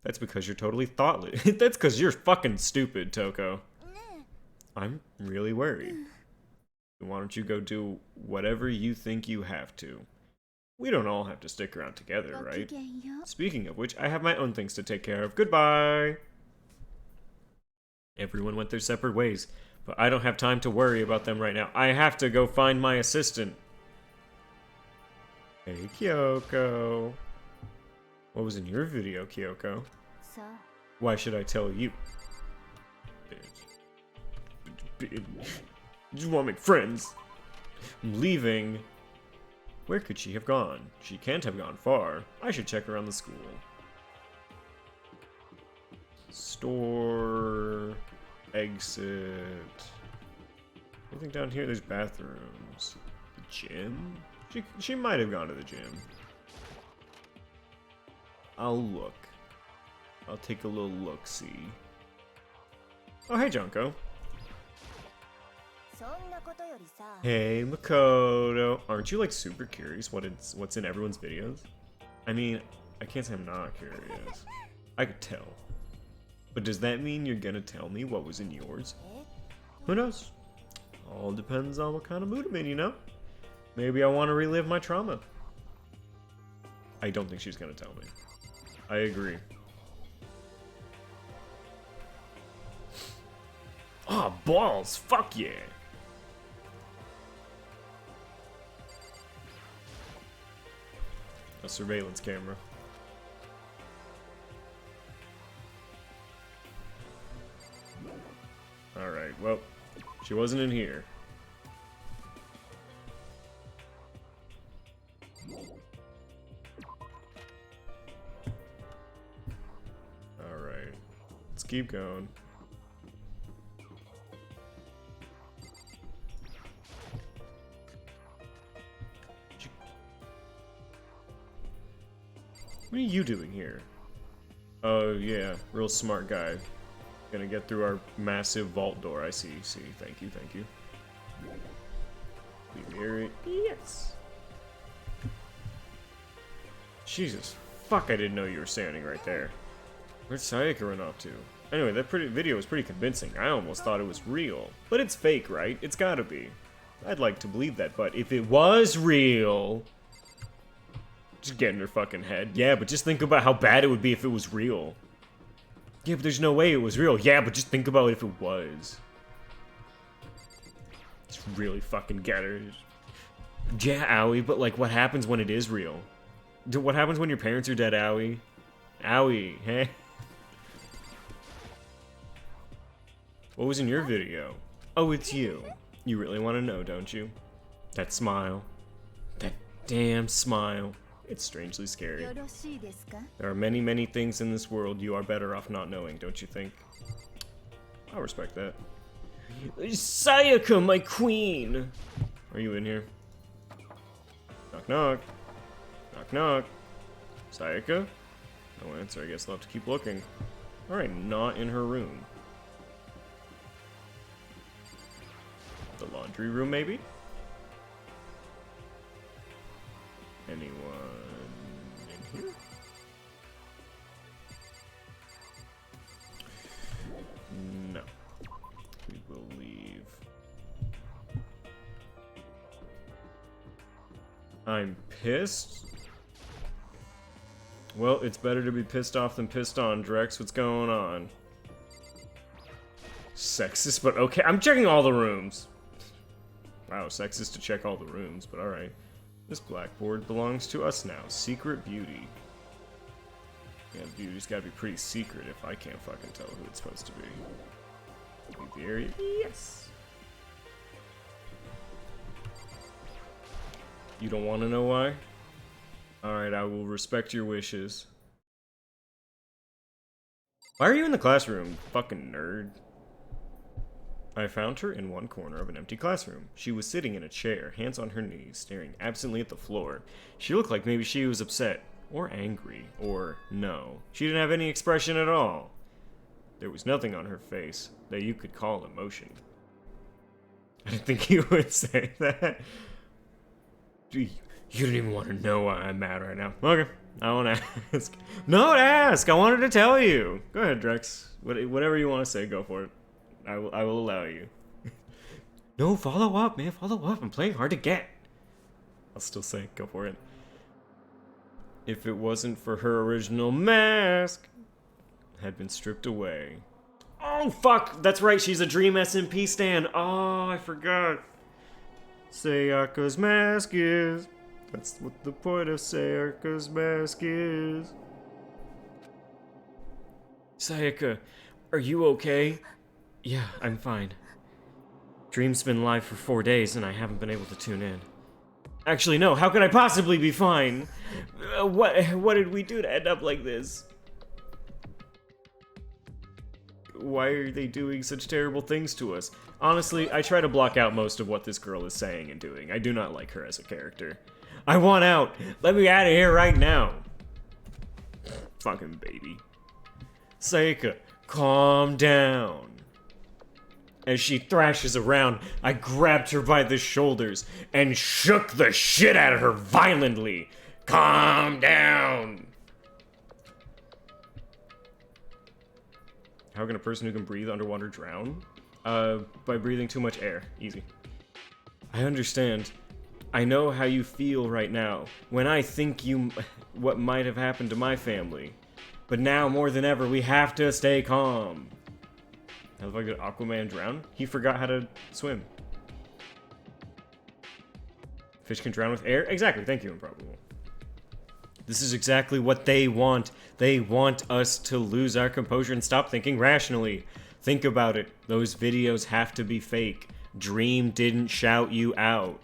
That's because you're totally thoughtless. That's because you're fucking stupid, Toko. I'm really worried. Why don't you go do whatever you think you have to? We don't all have to stick around together, right? Speaking of which, I have my own things to take care of. Goodbye! Everyone went their separate ways, but I don't have time to worry about them right now. I have to go find my assistant. Hey, Kyoko. What was in your video, Kyoko? Why should I tell you? You want to make friends? I'm leaving. Where could she have gone? She can't have gone far. I should check around the school. Store. Exit. Anything down here? There's bathrooms. The gym? She might have gone to the gym. I'll look. I'll take a little look-see. Oh, hey, Junko. Hey, Makoto. Aren't you, like, super curious what's in everyone's videos? I mean, I can't say I'm not curious. I could tell. But does that mean you're gonna tell me what was in yours? Who knows? All depends on what kind of mood I'm in, you know? Maybe I want to relive my trauma. I don't think she's gonna tell me. I agree. Oh, balls! Fuck yeah! A surveillance camera. Alright, well, she wasn't in here. Alright, let's keep going. What are you doing here? Oh yeah, real smart guy. Gonna get through our massive vault door. I see. Thank you, thank you. We hear it. Yes. Jesus, fuck! I didn't know you were standing right there. Where'd Sayaka run off to? Anyway, that video was pretty convincing. I almost thought it was real, but it's fake, right? It's gotta be. I'd like to believe that, but if it was real. Just get in her fucking head. Yeah, but just think about how bad it would be if it was real. Yeah, but there's no way it was real. Yeah, but just think about if it was. Just really fucking get her. Yeah, Owie, but like, what happens when it is real? What happens when your parents are dead, Owie? Owie, hey? What was in your video? Oh, it's you. You really want to know, don't you? That smile. That damn smile. It's strangely scary. There are many, many things in this world you are better off not knowing, don't you think? I'll respect that. Sayaka, my queen! Are you in here? Knock, knock. Knock, knock. Sayaka? No answer, I guess I'll have to keep looking. Alright, not in her room. The laundry room, maybe? Anyone in here? No. We will leave. I'm pissed? Well, it's better to be pissed off than pissed on, Drex. What's going on? Sexist, but okay. I'm checking all the rooms. Wow, sexist to check all the rooms, but alright. This blackboard belongs to us now. Secret beauty. Yeah, beauty's gotta be pretty secret if I can't fucking tell who it's supposed to be. Leave the area? Yes! You don't want to know why? Alright, I will respect your wishes. Why are you in the classroom, fucking nerd? I found her in one corner of an empty classroom. She was sitting in a chair, hands on her knees, staring absently at the floor. She looked like maybe she was upset, or angry, or no. She didn't have any expression at all. There was nothing on her face that you could call emotion. I didn't think you would say that. You don't even want to know why I'm mad right now. Okay, I won't ask. No, ask! I wanted to tell you! Go ahead, Drex. Whatever you want to say, go for it. I will allow you. No, follow up, man. Follow up. I'm playing hard to get. I'll still say, go for it. If it wasn't for her original mask, had been stripped away. Oh, fuck! That's right, she's a Dream SMP stan. Oh, I forgot. Sayaka's mask is... That's what the point of Sayaka's mask is. Sayaka, are you okay? Yeah, I'm fine. Dream's been live for 4 days and I haven't been able to tune in. Actually, no, how could I possibly be fine? What did we do to end up like this? Why are they doing such terrible things to us? Honestly, I try to block out most of what this girl is saying and doing. I do not like her as a character. I want out! Let me out of here right now! Fucking baby. Sayaka, calm down. As she thrashes around, I grabbed her by the shoulders and shook the shit out of her violently. Calm down! How can a person who can breathe underwater drown? By breathing too much air. Easy. I understand. I know how you feel right now. When I think what might have happened to my family. But now, more than ever, we have to stay calm. How the fuck did Aquaman drown? He forgot how to swim. Fish can drown with air? Exactly, thank you, Improbable. This is exactly what they want. They want us to lose our composure and stop thinking rationally. Think about it. Those videos have to be fake. Dream didn't shout you out.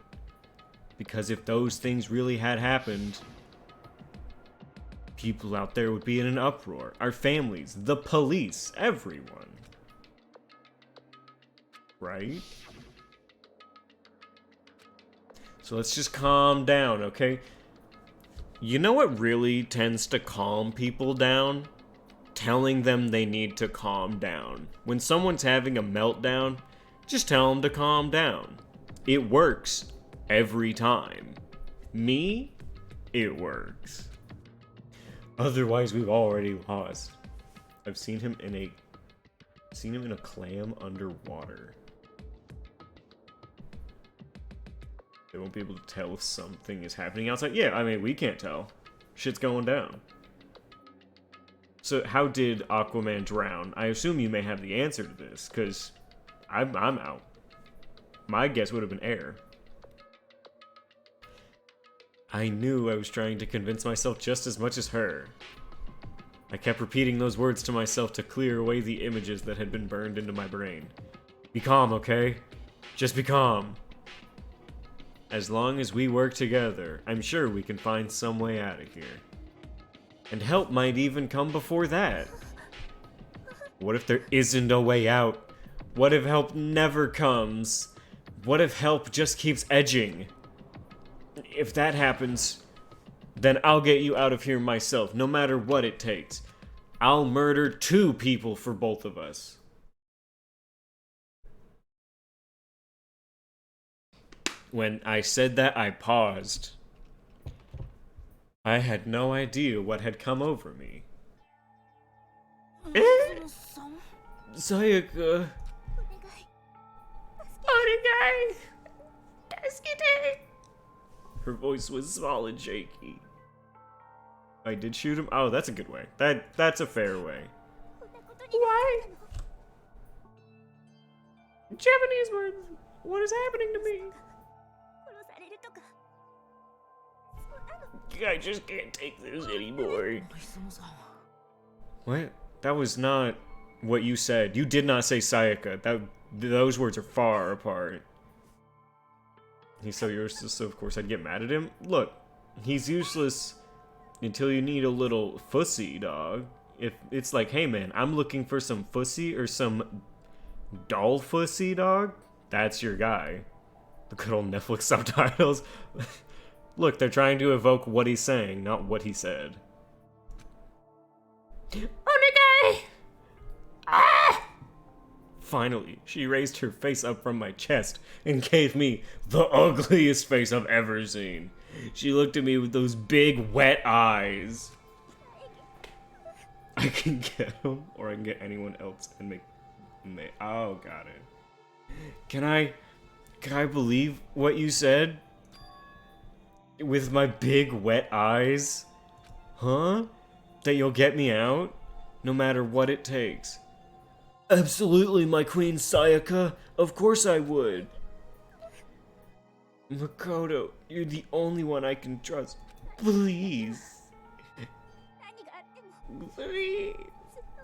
Because if those things really had happened, people out there would be in an uproar. Our families, the police, everyone. Right? So let's just calm down, okay? You know what really tends to calm people down? Telling them they need to calm down. When someone's having a meltdown, just tell them to calm down. It works every time. Me, it works. Otherwise, we've already lost. I've seen him in a clam underwater. They won't be able to tell if something is happening outside. Yeah, I mean, we can't tell. Shit's going down. So how did Aquaman drown? I assume you may have the answer to this, because I'm out. My guess would have been air. I knew I was trying to convince myself just as much as her. I kept repeating those words to myself to clear away the images that had been burned into my brain. Be calm, okay? Just be calm. As long as we work together, I'm sure we can find some way out of here. And help might even come before that. What if there isn't a way out? What if help never comes? What if help just keeps edging? If that happens, then I'll get you out of here myself, no matter what it takes. I'll murder 2 people for both of us. When I said that, I paused. I had no idea what had come over me. Sayaka. Her voice was small and shaky. I did shoot him? Oh, that's a good way. That's a fair way. Why? Japanese words. What is happening to me? I just can't take this anymore. What? That was not what you said. You did not say Sayaka. Those words are far apart. He's so useless, so of course I'd get mad at him. Look, he's useless until you need a little fussy, dog. If it's like, hey man, I'm looking for some fussy or some doll fussy, dog, that's your guy. The good old Netflix subtitles. Look, they're trying to evoke what he's saying, not what he said. Onegai! Ah! Finally, she raised her face up from my chest and gave me the ugliest face I've ever seen. She looked at me with those big, wet eyes. I can get him, or I can get anyone else and make... Oh, got it. Can I believe what you said? With my big, wet eyes? Huh? That you'll get me out? No matter what it takes. Absolutely, my queen Sayaka. Of course I would. Makoto, you're the only one I can trust. Please. Please.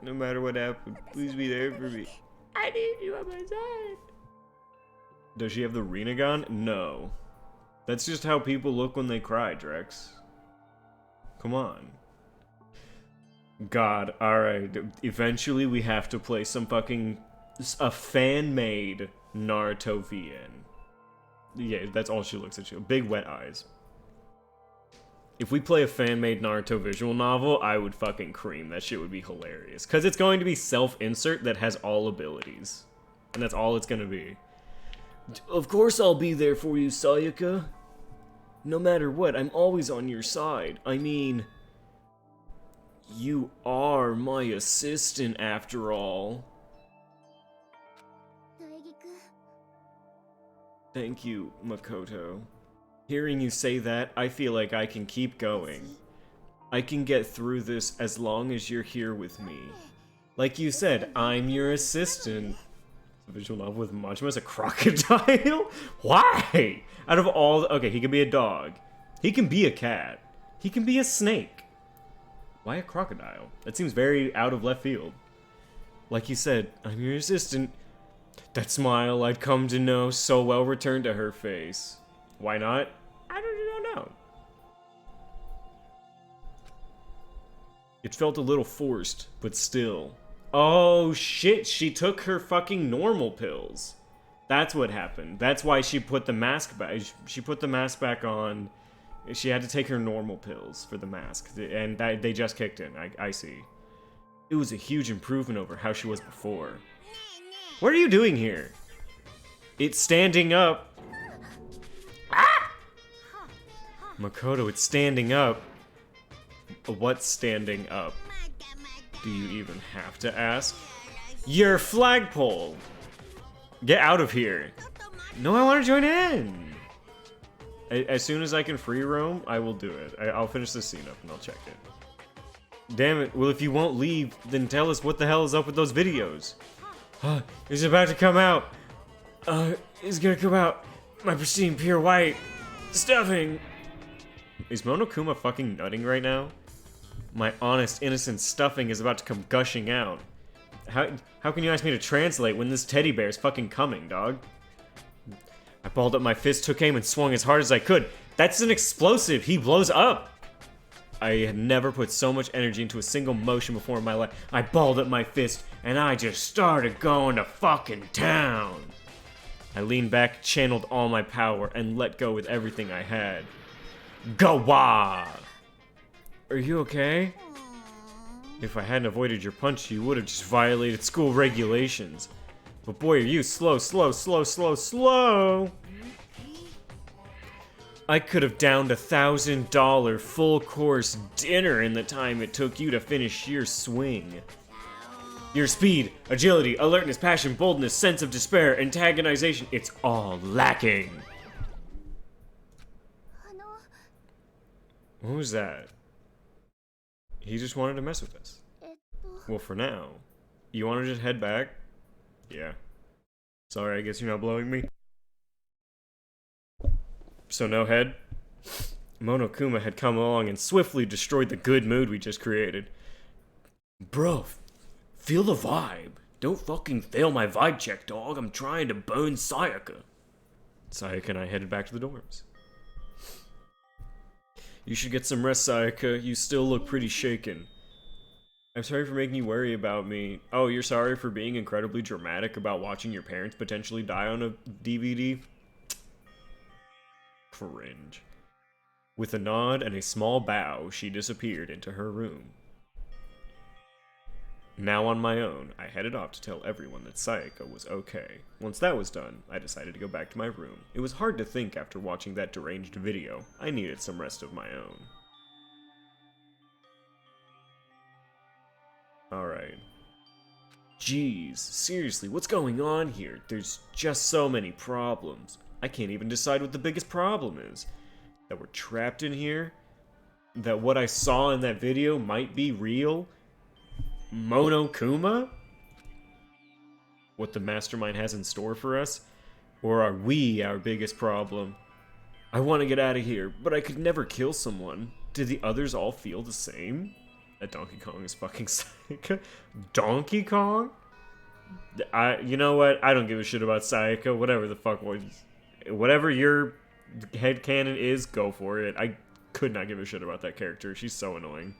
No matter what happens, please be there for me. I need you on my side. Does she have the Rinnegan? No. That's just how people look when they cry, Drex. Come on. God, alright. Eventually we have to play some a fan-made Naruto VN. Yeah, that's all she looks at you. Big wet eyes. If we play a fan-made Naruto visual novel, I would fucking cream. That shit would be hilarious. Because it's going to be self-insert that has all abilities. And that's all it's going to be. Of course I'll be there for you, Sayaka. No matter what, I'm always on your side. I mean... You are my assistant, after all. Thank you, Makoto. Hearing you say that, I feel like I can keep going. I can get through this as long as you're here with me. Like you said, I'm your assistant. A visual novel with Majima as a crocodile? Why? Out of all... Okay, he can be a dog. He can be a cat. He can be a snake. Why a crocodile? That seems very out of left field. Like you said, I'm your assistant. That smile I'd come to know so well returned to her face. Why not? I don't know. It felt a little forced, but still. Oh shit, she took her fucking normal pills. That's what happened. That's why she put the mask back. She put the mask back on. She had to take her normal pills for the mask, and they just kicked in. I see. It was a huge improvement over how she was before. What are you doing here? It's standing up. Ah! Makoto, it's standing up. What's standing up? Do you even have to ask? Your flagpole! Get out of here. No, I want to join in. As soon as I can free roam, I will do it. I'll finish this scene up and I'll check it. Damn it. Well, if you won't leave, then tell us what the hell is up with those videos. It's about to come out. It's gonna come out. My pristine, pure white stuffing. Is Monokuma fucking nutting right now? My honest, innocent stuffing is about to come gushing out. How can you ask me to translate when this teddy bear is fucking coming, dog? I balled up my fist, took aim, and swung as hard as I could. That's an explosive! He blows up! I had never put so much energy into a single motion before in my life. I balled up my fist, and I just started going to fucking town. I leaned back, channeled all my power, and let go with everything I had. Gawa! Are you okay? If I hadn't avoided your punch, you would have just violated school regulations. But boy, are you slow. I could have downed $1,000 full course dinner in the time it took you to finish your swing. Your speed, agility, alertness, passion, boldness, sense of despair, antagonization, it's all lacking. What was that? He just wanted to mess with us. Well, for now. You want to just head back? Yeah. Sorry, I guess you're not blowing me. So no head? Monokuma had come along and swiftly destroyed the good mood we just created. Bro, feel the vibe. Don't fucking fail my vibe check, dog. I'm trying to bone Sayaka. Sayaka and I headed back to the dorms. You should get some rest, Sayaka. You still look pretty shaken. I'm sorry for making you worry about me. Oh, you're sorry for being incredibly dramatic about watching your parents potentially die on a DVD? Cringe. With a nod and a small bow, she disappeared into her room. Now on my own, I headed off to tell everyone that Sayaka was okay. Once that was done, I decided to go back to my room. It was hard to think after watching that deranged video. I needed some rest of my own. Alright. Jeez, seriously, what's going on here? There's just so many problems. I can't even decide what the biggest problem is. That we're trapped in here? That what I saw in that video might be real? Monokuma? What the mastermind has in store for us? Or are we our biggest problem? I want to get out of here, but I could never kill someone. Did the others all feel the same? That Donkey Kong is fucking Sayaka. Donkey Kong? You know what? I don't give a shit about Sayaka. Whatever the fuck was. Whatever your headcanon is, go for it. I could not give a shit about that character. She's so annoying.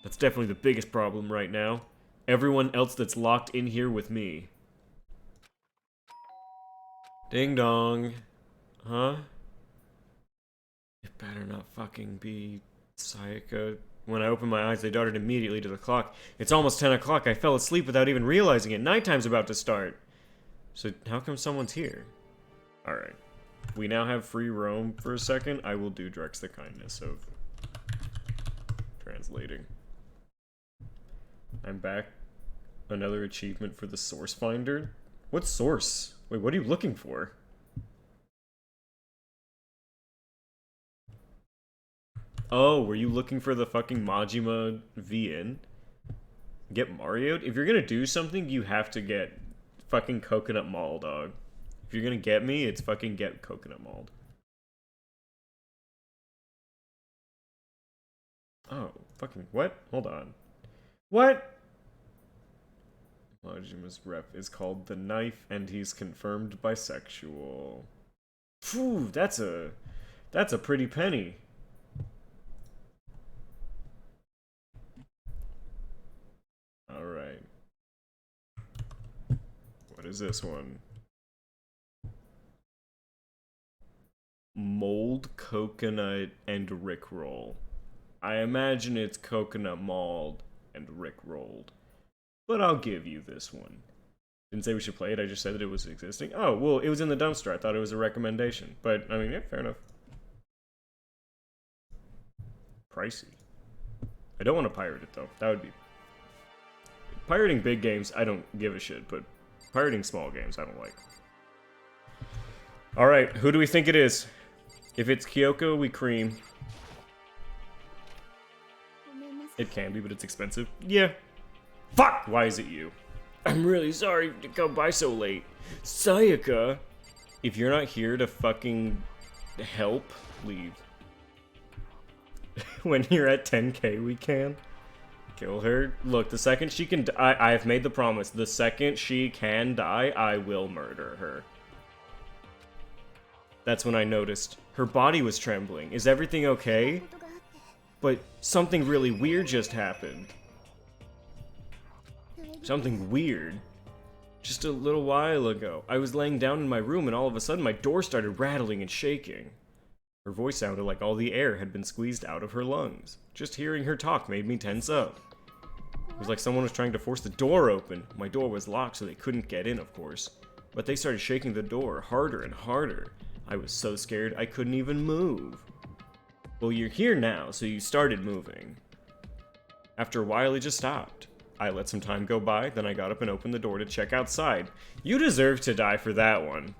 That's definitely the biggest problem right now. Everyone else that's locked in here with me. Ding dong. Huh? It better not fucking be Sayaka. When I opened my eyes, they darted immediately to the clock. It's almost 10 o'clock. I fell asleep without even realizing it. Nighttime's about to start. So how come someone's here? Alright. We now have free roam for a second. I will do Drex the kindness of translating. I'm back. Another achievement for the source finder. What source? Wait, what are you looking for? Oh, were you looking for the fucking Majima VN? Get Mario'd? If you're gonna do something, you have to get fucking Coconut Mall, dog. If you're gonna get me, it's fucking get Coconut Malled. Oh, fucking what? Hold on. What? Majima's rep is called The Knife, and he's confirmed bisexual. Phew, that's a pretty penny. Alright. What is this one? Mold, coconut, and rickroll. I imagine it's coconut mauled and rickrolled. But I'll give you this one. Didn't say we should play it, I just said that it was existing. Oh, well, it was in the dumpster. I thought it was a recommendation. But, I mean, yeah, fair enough. Pricey. I don't want to pirate it, though. That would be... Pirating big games, I don't give a shit, but pirating small games, I don't like. Alright, who do we think it is? If it's Kyoko, we cream. It can be, but it's expensive. Yeah. Fuck! Why is it you? I'm really sorry to come by so late. Sayaka! If you're not here to fucking help, leave. When you're at 10k, we can. Kill her. Look, the second she can die, I have made the promise. The second she can die, I will murder her. That's when I noticed her body was trembling. Is everything okay? But something really weird just happened. Something weird. Just a little while ago, I was laying down in my room and all of a sudden my door started rattling and shaking. Her voice sounded like all the air had been squeezed out of her lungs. Just hearing her talk made me tense up. It was like someone was trying to force the door open. My door was locked so they couldn't get in, of course. But they started shaking the door harder and harder. I was so scared I couldn't even move. Well, you're here now, so you started moving. After a while, it just stopped. I let some time go by, then I got up and opened the door to check outside. You deserve to die for that one.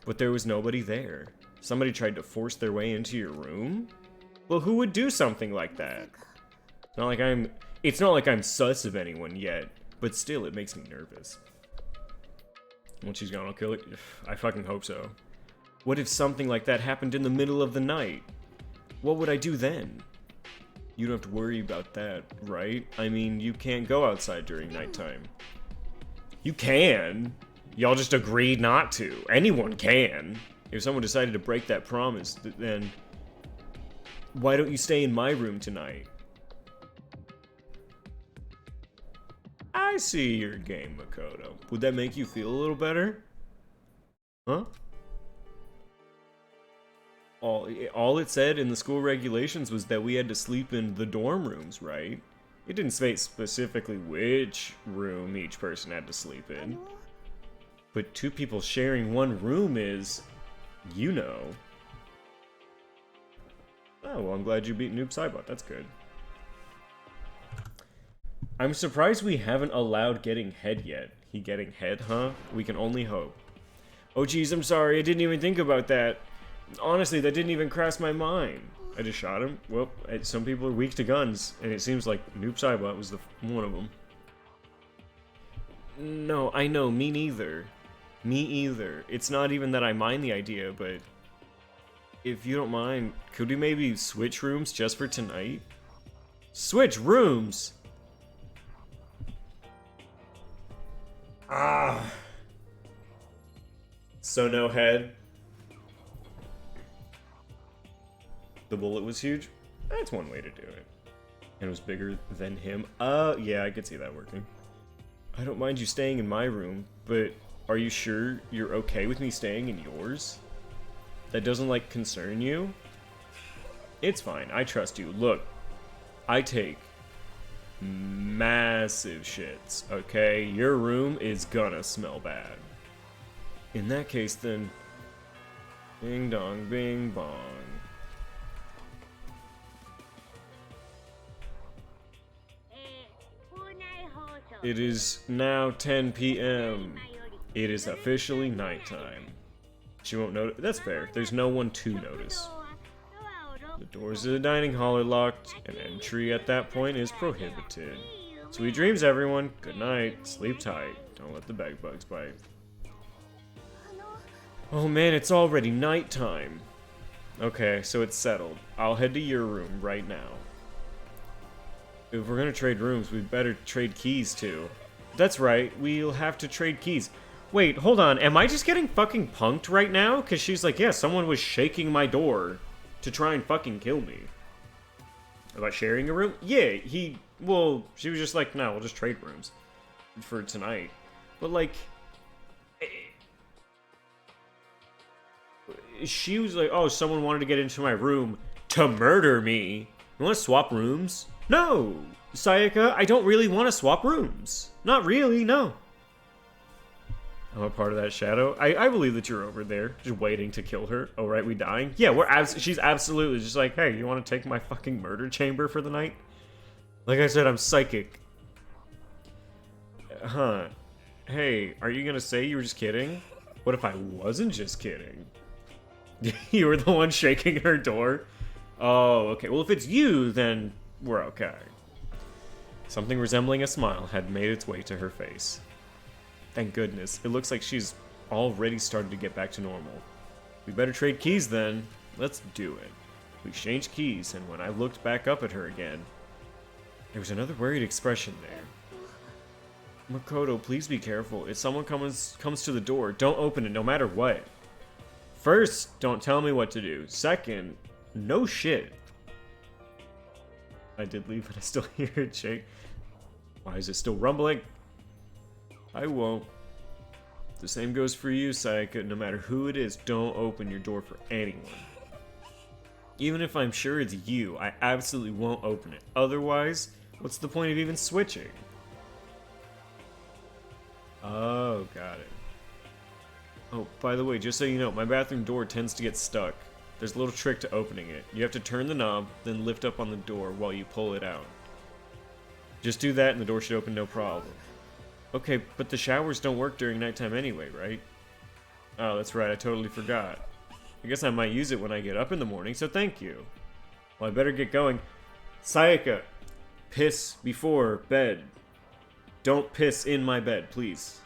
But there was nobody there. Somebody tried to force their way into your room? Well, who would do something like that? It's not like I'm sus of anyone yet, but still, it makes me nervous. Once she's gone, I'll kill it. I fucking hope so. What if something like that happened in the middle of the night? What would I do then? You don't have to worry about that, right? I mean, you can't go outside during nighttime. You can. Y'all just agreed not to. Anyone can. If someone decided to break that promise, then why don't you stay in my room tonight? I see your game, Makoto. Would that make you feel a little better? Huh? All it said in the school regulations was that we had to sleep in the dorm rooms, right? It didn't say specifically which room each person had to sleep in. But two people sharing one room is, you know. Oh, well, I'm glad you beat Noob Saibot. That's good. I'm surprised we haven't allowed getting head yet. He getting head, huh? We can only hope. Oh, geez, I'm sorry. I didn't even think about that. Honestly, that didn't even cross my mind. I just shot him. Well, some people are weak to guns, and it seems like Noob Saibot was one of them. No, I know. Me neither. Me either. It's not even that I mind the idea, but if you don't mind, could we maybe switch rooms just for tonight? Switch rooms? Ah. So no head. The bullet was huge? That's one way to do it. And it was bigger than him. Yeah, I could see that working. I don't mind you staying in my room, but are you sure you're okay with me staying in yours? That doesn't, like, concern you? It's fine, I trust you. Look, I take massive shits, okay? Your room is gonna smell bad. In that case, then, bing dong, bing bong. It is now 10 p.m. It is officially nighttime. She won't notice. That's fair. There's no one to notice. The doors of the dining hall are locked, and entry at that point is prohibited. Sweet dreams, everyone. Good night. Sleep tight. Don't let the bed bugs bite. Oh man, it's already nighttime. Okay, so it's settled. I'll head to your room right now. If we're gonna trade rooms, we'd better trade keys too. That's right, we'll have to trade keys. Wait, hold on, am I just getting fucking punked right now? Cause she's like, yeah, someone was shaking my door to try and fucking kill me. About sharing a room? Yeah, well, she was just like, no, we'll just trade rooms for tonight. But like, she was like, oh, someone wanted to get into my room to murder me. You wanna swap rooms? No! Sayaka, I don't really want to swap rooms. Not really, no. I'm a part of that shadow. I believe that you're over there, just waiting to kill her. Oh, right, we dying? Yeah, she's absolutely just like, hey, you want to take my fucking murder chamber for the night? Like I said, I'm psychic. Huh. Hey, are you gonna say you were just kidding? What if I wasn't just kidding? You were the one shaking her door? Oh, okay. Well, if it's you, then we're okay. Something resembling a smile had made its way to her face. Thank goodness. It looks like she's already started to get back to normal. We better trade keys then. Let's do it. We exchanged keys, and when I looked back up at her again, there was another worried expression there. Makoto, please be careful. If someone comes to the door, don't open it no matter what. First, don't tell me what to do. Second, no shit. I did leave, but I still hear it shake. Why is it still rumbling? I won't. The same goes for you, Sayaka. No matter who it is, don't open your door for anyone. Even if I'm sure it's you, I absolutely won't open it. Otherwise, what's the point of even switching? Oh, got it. Oh, by the way, just so you know, my bathroom door tends to get stuck. There's a little trick to opening it. You have to turn the knob, then lift up on the door while you pull it out. Just do that and the door should open no problem. Okay, but the showers don't work during nighttime anyway, right? Oh, that's right, I totally forgot. I guess I might use it when I get up in the morning, so thank you. Well, I better get going. Sayaka, piss before bed. Don't piss in my bed, please.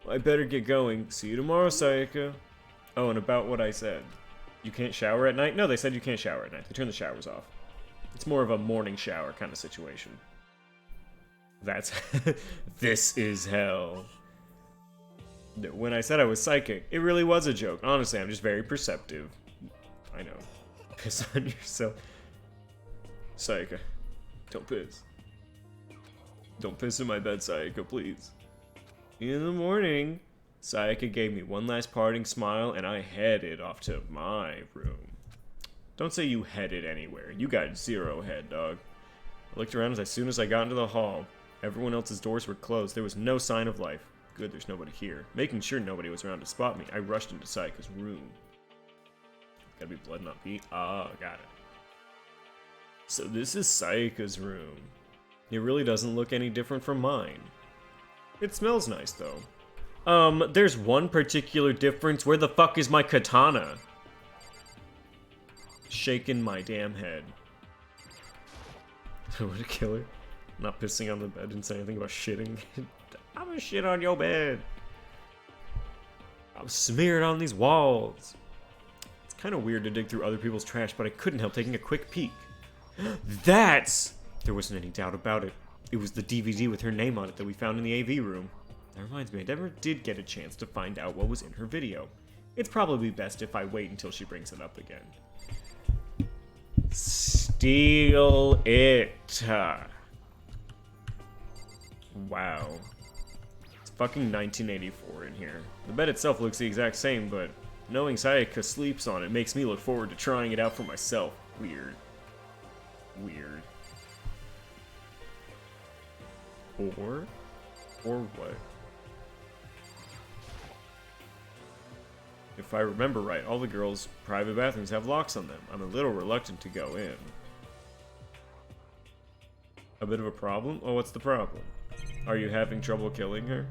Well, I better get going. See you tomorrow, Sayaka. Oh, and about what I said. You can't shower at night? No, they said you can't shower at night. They turn the showers off. It's more of a morning shower kind of situation. That's... This is hell. When I said I was psychic, it really was a joke. Honestly, I'm just very perceptive. I know. Piss on yourself. Sayaka, don't piss. Don't piss in my bed, Sayaka, please. In the morning, Sayaka gave me one last parting smile, and I headed off to my room. Don't say you headed anywhere. You got zero head, dog. I looked around as soon as I got into the hall. Everyone else's doors were closed. There was no sign of life. Good, there's nobody here. Making sure nobody was around to spot me, I rushed into Sayaka's room. Gotta be blood, not pee. Ah, got it. So this is Sayaka's room. It really doesn't look any different from mine. It smells nice, though. There's one particular difference. Where the fuck is my katana? Shaking my damn head. What a killer. Not pissing on the bed and saying anything about shitting. I'm gonna shit on your bed. I'm smeared on these walls. It's kind of weird to dig through other people's trash, but I couldn't help taking a quick peek. That's... There wasn't any doubt about it. It was the DVD with her name on it that we found in the AV room. That reminds me, I never did get a chance to find out what was in her video. It's probably best if I wait until she brings it up again. Steal it. Wow. It's fucking 1984 in here. The bed itself looks the exact same, but knowing Sayaka sleeps on it makes me look forward to trying it out for myself. Weird. Weird. Or what? If I remember right, all the girls' private bathrooms have locks on them. I'm a little reluctant to go in. A bit of a problem? Oh, what's the problem? Are you having trouble killing her?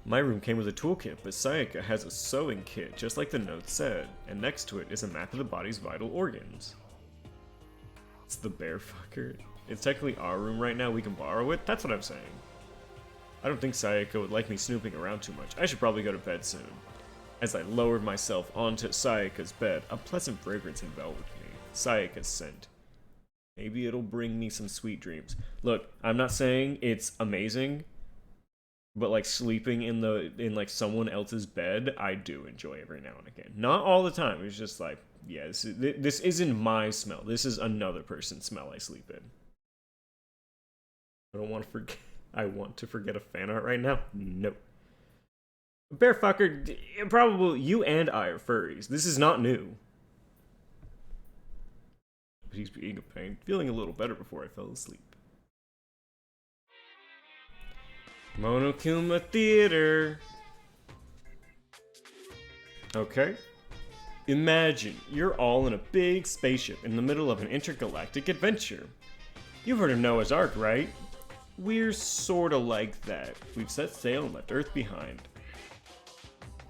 My room came with a toolkit, but Sayaka has a sewing kit, just like the note said, and next to it is a map of the body's vital organs. It's the bear fucker. It's technically our room right now, we can borrow it? That's what I'm saying. I don't think Sayaka would like me snooping around too much. I should probably go to bed soon. As I lowered myself onto Sayaka's bed, a pleasant fragrance enveloped me. Sayaka's scent. Maybe it'll bring me some sweet dreams. Look, I'm not saying it's amazing, but like sleeping in like someone else's bed, I do enjoy every now and again. Not all the time. It's just like, yeah, this isn't my smell. This is another person's smell I sleep in. I don't want to forget. I want to forget a fan art right now. No. Bear fucker, probably you and I are furries. This is not new. But he's being a pain. Feeling a little better before I fell asleep. Monokuma Theater. Okay. Imagine you're all in a big spaceship in the middle of an intergalactic adventure. You've heard of Noah's Ark, right? We're sorta like that. We've set sail and left Earth behind.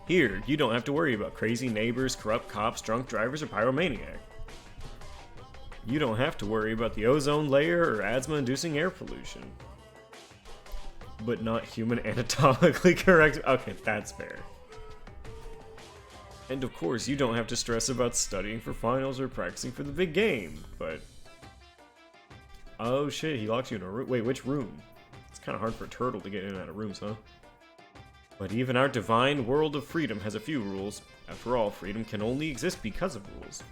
Here, you don't have to worry about crazy neighbors, corrupt cops, drunk drivers, or pyromaniac. You don't have to worry about the ozone layer or asthma-inducing air pollution. But not human anatomically correct. Okay, that's fair. And of course, you don't have to stress about studying for finals or practicing for the big game, but... Oh shit, he locks you in a room. Wait, which room? It's kind of hard for a turtle to get in and out of rooms, huh? But even our divine world of freedom has a few rules. After all, freedom can only exist because of rules.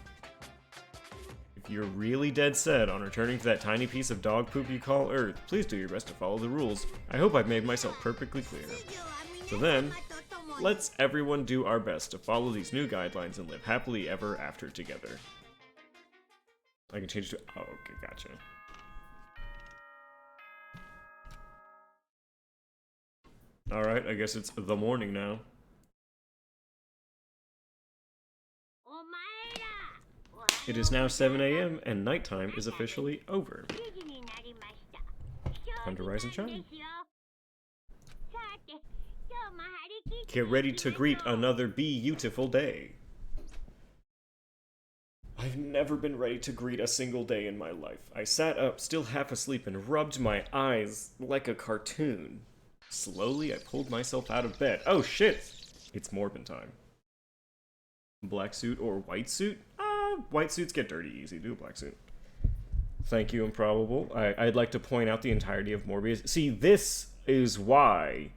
If you're really dead set on returning to that tiny piece of dog poop you call Earth, please do your best to follow the rules. I hope I've made myself perfectly clear. So then, let's everyone do our best to follow these new guidelines and live happily ever after together. I can change to... Oh, okay, gotcha. Alright, I guess it's the morning now. It is now 7 a.m. and nighttime is officially over. Time to rise and shine. Get ready to greet another beautiful day. I've never been ready to greet a single day in my life. I sat up, still half asleep, and rubbed my eyes like a cartoon. Slowly, I pulled myself out of bed. Oh shit! It's Morbin time. Black suit or white suit? White suits get dirty easy. Do a black suit. Thank you, Improbable. I'd like to point out the entirety of Morbius. See, this is why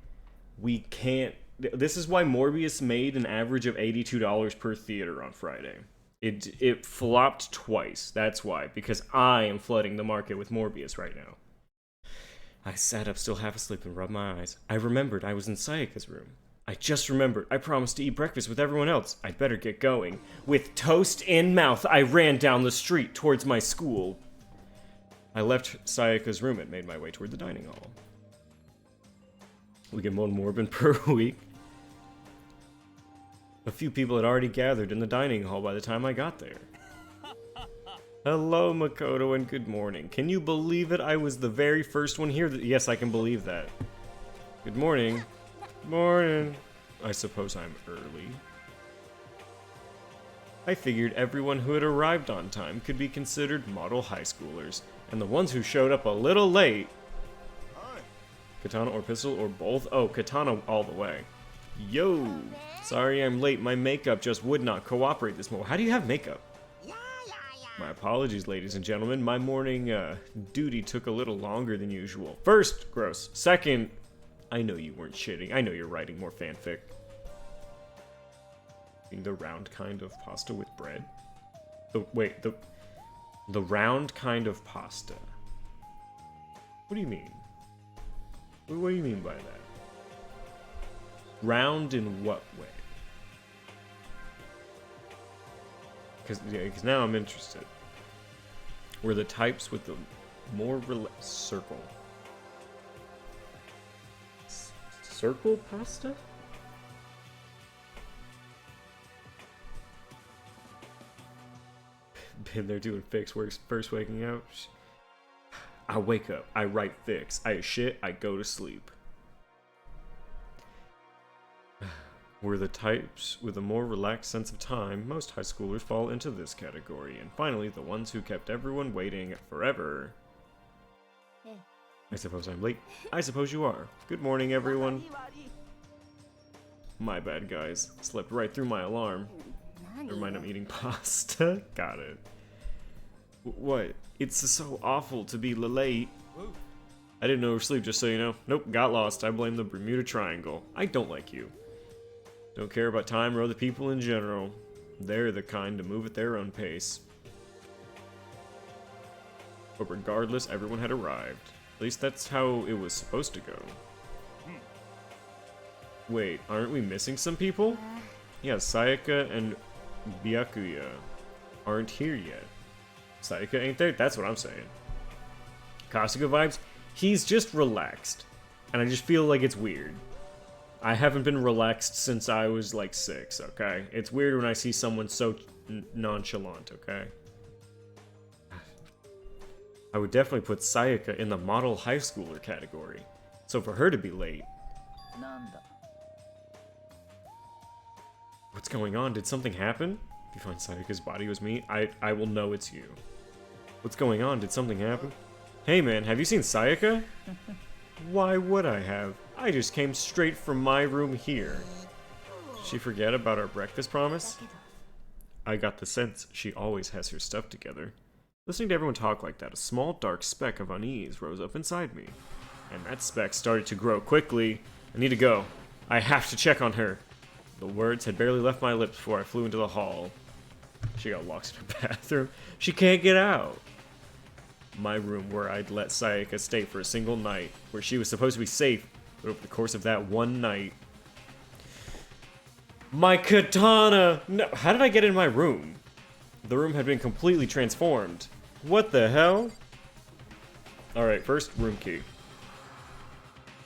we can't... This is why Morbius made an average of $82 per theater on Friday. It flopped twice. That's why. Because I am flooding the market with Morbius right now. I sat up still half asleep and rubbed my eyes. I remembered I was in Sayaka's room. I just remembered I promised to eat breakfast with everyone else. I'd better get going. With toast in mouth, I ran down the street towards my school. I left Sayaka's room and made my way toward the dining hall. We get one Morbin per week. A few people had already gathered in the dining hall by the time I got there. Hello, Makoto, and good morning. Can you believe it? I was the very first one here. Yes, I can believe that. Good morning. Morning. I suppose I'm early. I figured everyone who had arrived on time could be considered model high schoolers, and the ones who showed up a little late... Katana or pistol or both? Oh, katana all the way. Yo! Sorry I'm late, my makeup just would not cooperate this morning. How do you have makeup? My apologies, ladies and gentlemen. My morning duty took a little longer than usual. First, gross. Second, I know you weren't shitting. I know you're writing more fanfic. The round kind of pasta with bread? The round kind of pasta. What do you mean? What do you mean by that? Round in what way? Because now I'm interested. Were the types with the more circle? Circle pasta? Been there doing fix works first waking up. I wake up, I write fix, I shit, I go to sleep. Were the types with a more relaxed sense of time, most high schoolers fall into this category. And finally, the ones who kept everyone waiting forever. I suppose I'm late. I suppose you are. Good morning, everyone. My bad, guys. Slept right through my alarm. Never mind, I'm eating pasta. Got it. What? It's so awful to be late. I didn't oversleep, just so you know. Nope, got lost. I blame the Bermuda Triangle. I don't like you. Don't care about time or other people in general. They're the kind to move at their own pace. But regardless, everyone had arrived. At least that's how it was supposed to go. Wait, aren't we missing some people? Yeah, Sayaka and Byakuya aren't here yet. Sayaka ain't there? That's what I'm saying. Kasuga vibes? He's just relaxed. And I just feel like it's weird. I haven't been relaxed since I was like 6, okay? It's weird when I see someone so nonchalant, okay? I would definitely put Sayaka in the model high schooler category. So for her to be late... What's going on? Did something happen? If you find Sayaka's body was me, I will know it's you. What's going on? Did something happen? Hey man, have you seen Sayaka? Why would I have? I just came straight from my room here. Did she forget about our breakfast promise? I got the sense she always has her stuff together. Listening to everyone talk like that, a small dark speck of unease rose up inside me. And that speck started to grow quickly. I need to go. I have to check on her. The words had barely left my lips before I flew into the hall. She got locked in her bathroom. She can't get out. My room where I'd let Sayaka stay for a single night, where she was supposed to be safe, but over the course of that one night... My katana! No, how did I get in my room? The room had been completely transformed. What the hell? Alright, first, room key.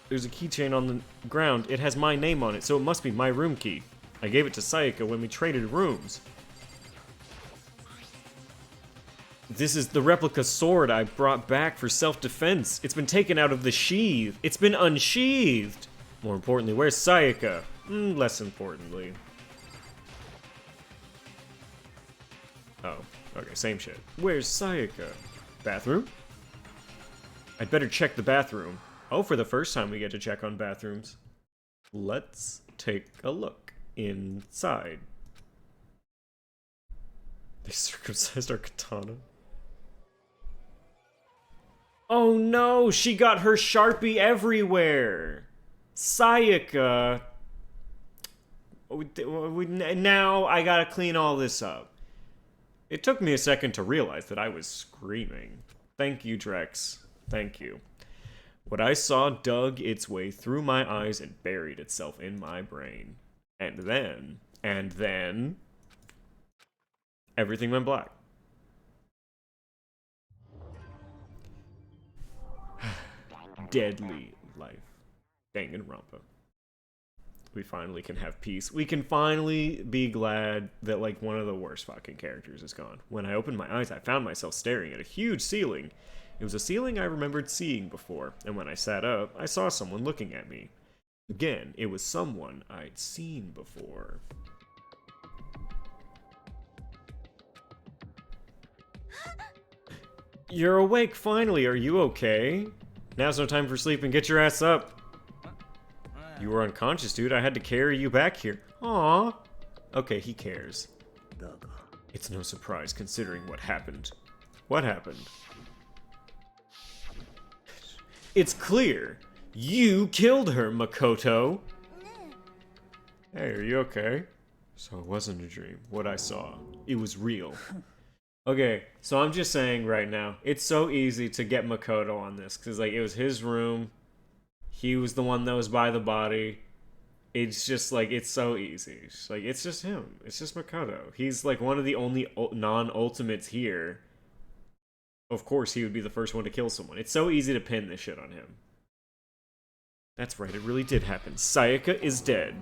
There's a keychain on the ground. It has my name on it, so it must be my room key. I gave it to Sayaka when we traded rooms. This is the replica sword I brought back for self-defense. It's been taken out of the sheath. It's been unsheathed. More importantly, where's Sayaka? Less importantly. Oh, okay, same shit. Where's Sayaka? Bathroom? I'd better check the bathroom. Oh, for the first time we get to check on bathrooms. Let's take a look inside. They circumcised our katana. Oh no, she got her Sharpie everywhere. Sayaka. Now I gotta clean all this up. It took me a second to realize that I was screaming. Thank you, Drex. Thank you. What I saw dug its way through my eyes and buried itself in my brain. And then... everything went black. Deadly life. DanganRonpa. We finally can have peace. We can finally be glad that, like, one of the worst fucking characters is gone. When I opened my eyes, I found myself staring at a huge ceiling. It was a ceiling I remembered seeing before, and when I sat up, I saw someone looking at me. Again, it was someone I'd seen before. You're awake, finally. Are you okay? Now's no time for sleeping. Get your ass up. You were unconscious, dude. I had to carry you back here. Aww. Okay, he cares. It's no surprise considering what happened. What happened? It's clear. You killed her, Makoto. Hey, are you okay? So it wasn't a dream. What I saw. It was real. Okay, so I'm just saying right now, it's so easy to get Makoto on this, because, like, it was his room. He was the one that was by the body. It's just, like, it's so easy. It's like, it's just him. It's just Makoto. He's, like, one of the only non-ultimates here. Of course, he would be the first one to kill someone. It's so easy to pin this shit on him. That's right, it really did happen. Sayaka is dead.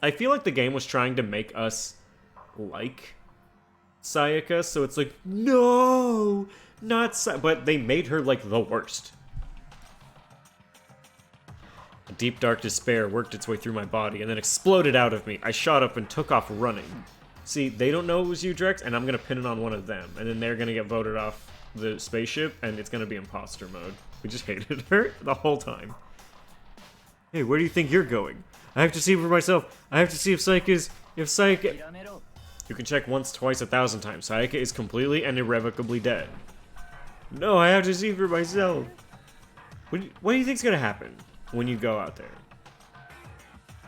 I feel like the game was trying to make us like Sayaka, so it's like, no, not Sayaka. But they made her, like, the worst. A deep, dark despair worked its way through my body and then exploded out of me. I shot up and took off running. See, they don't know it was you, Drex, and I'm gonna pin it on one of them, and then they're gonna get voted off the spaceship, and it's gonna be imposter mode. We just hated her the whole time. Hey, where do you think you're going? I have to see for myself. I have to see if Sayaka... You can check once, twice, 1,000 times. Sayaka is completely and irrevocably dead. No, I have to see for myself. What do you think's gonna happen when you go out there?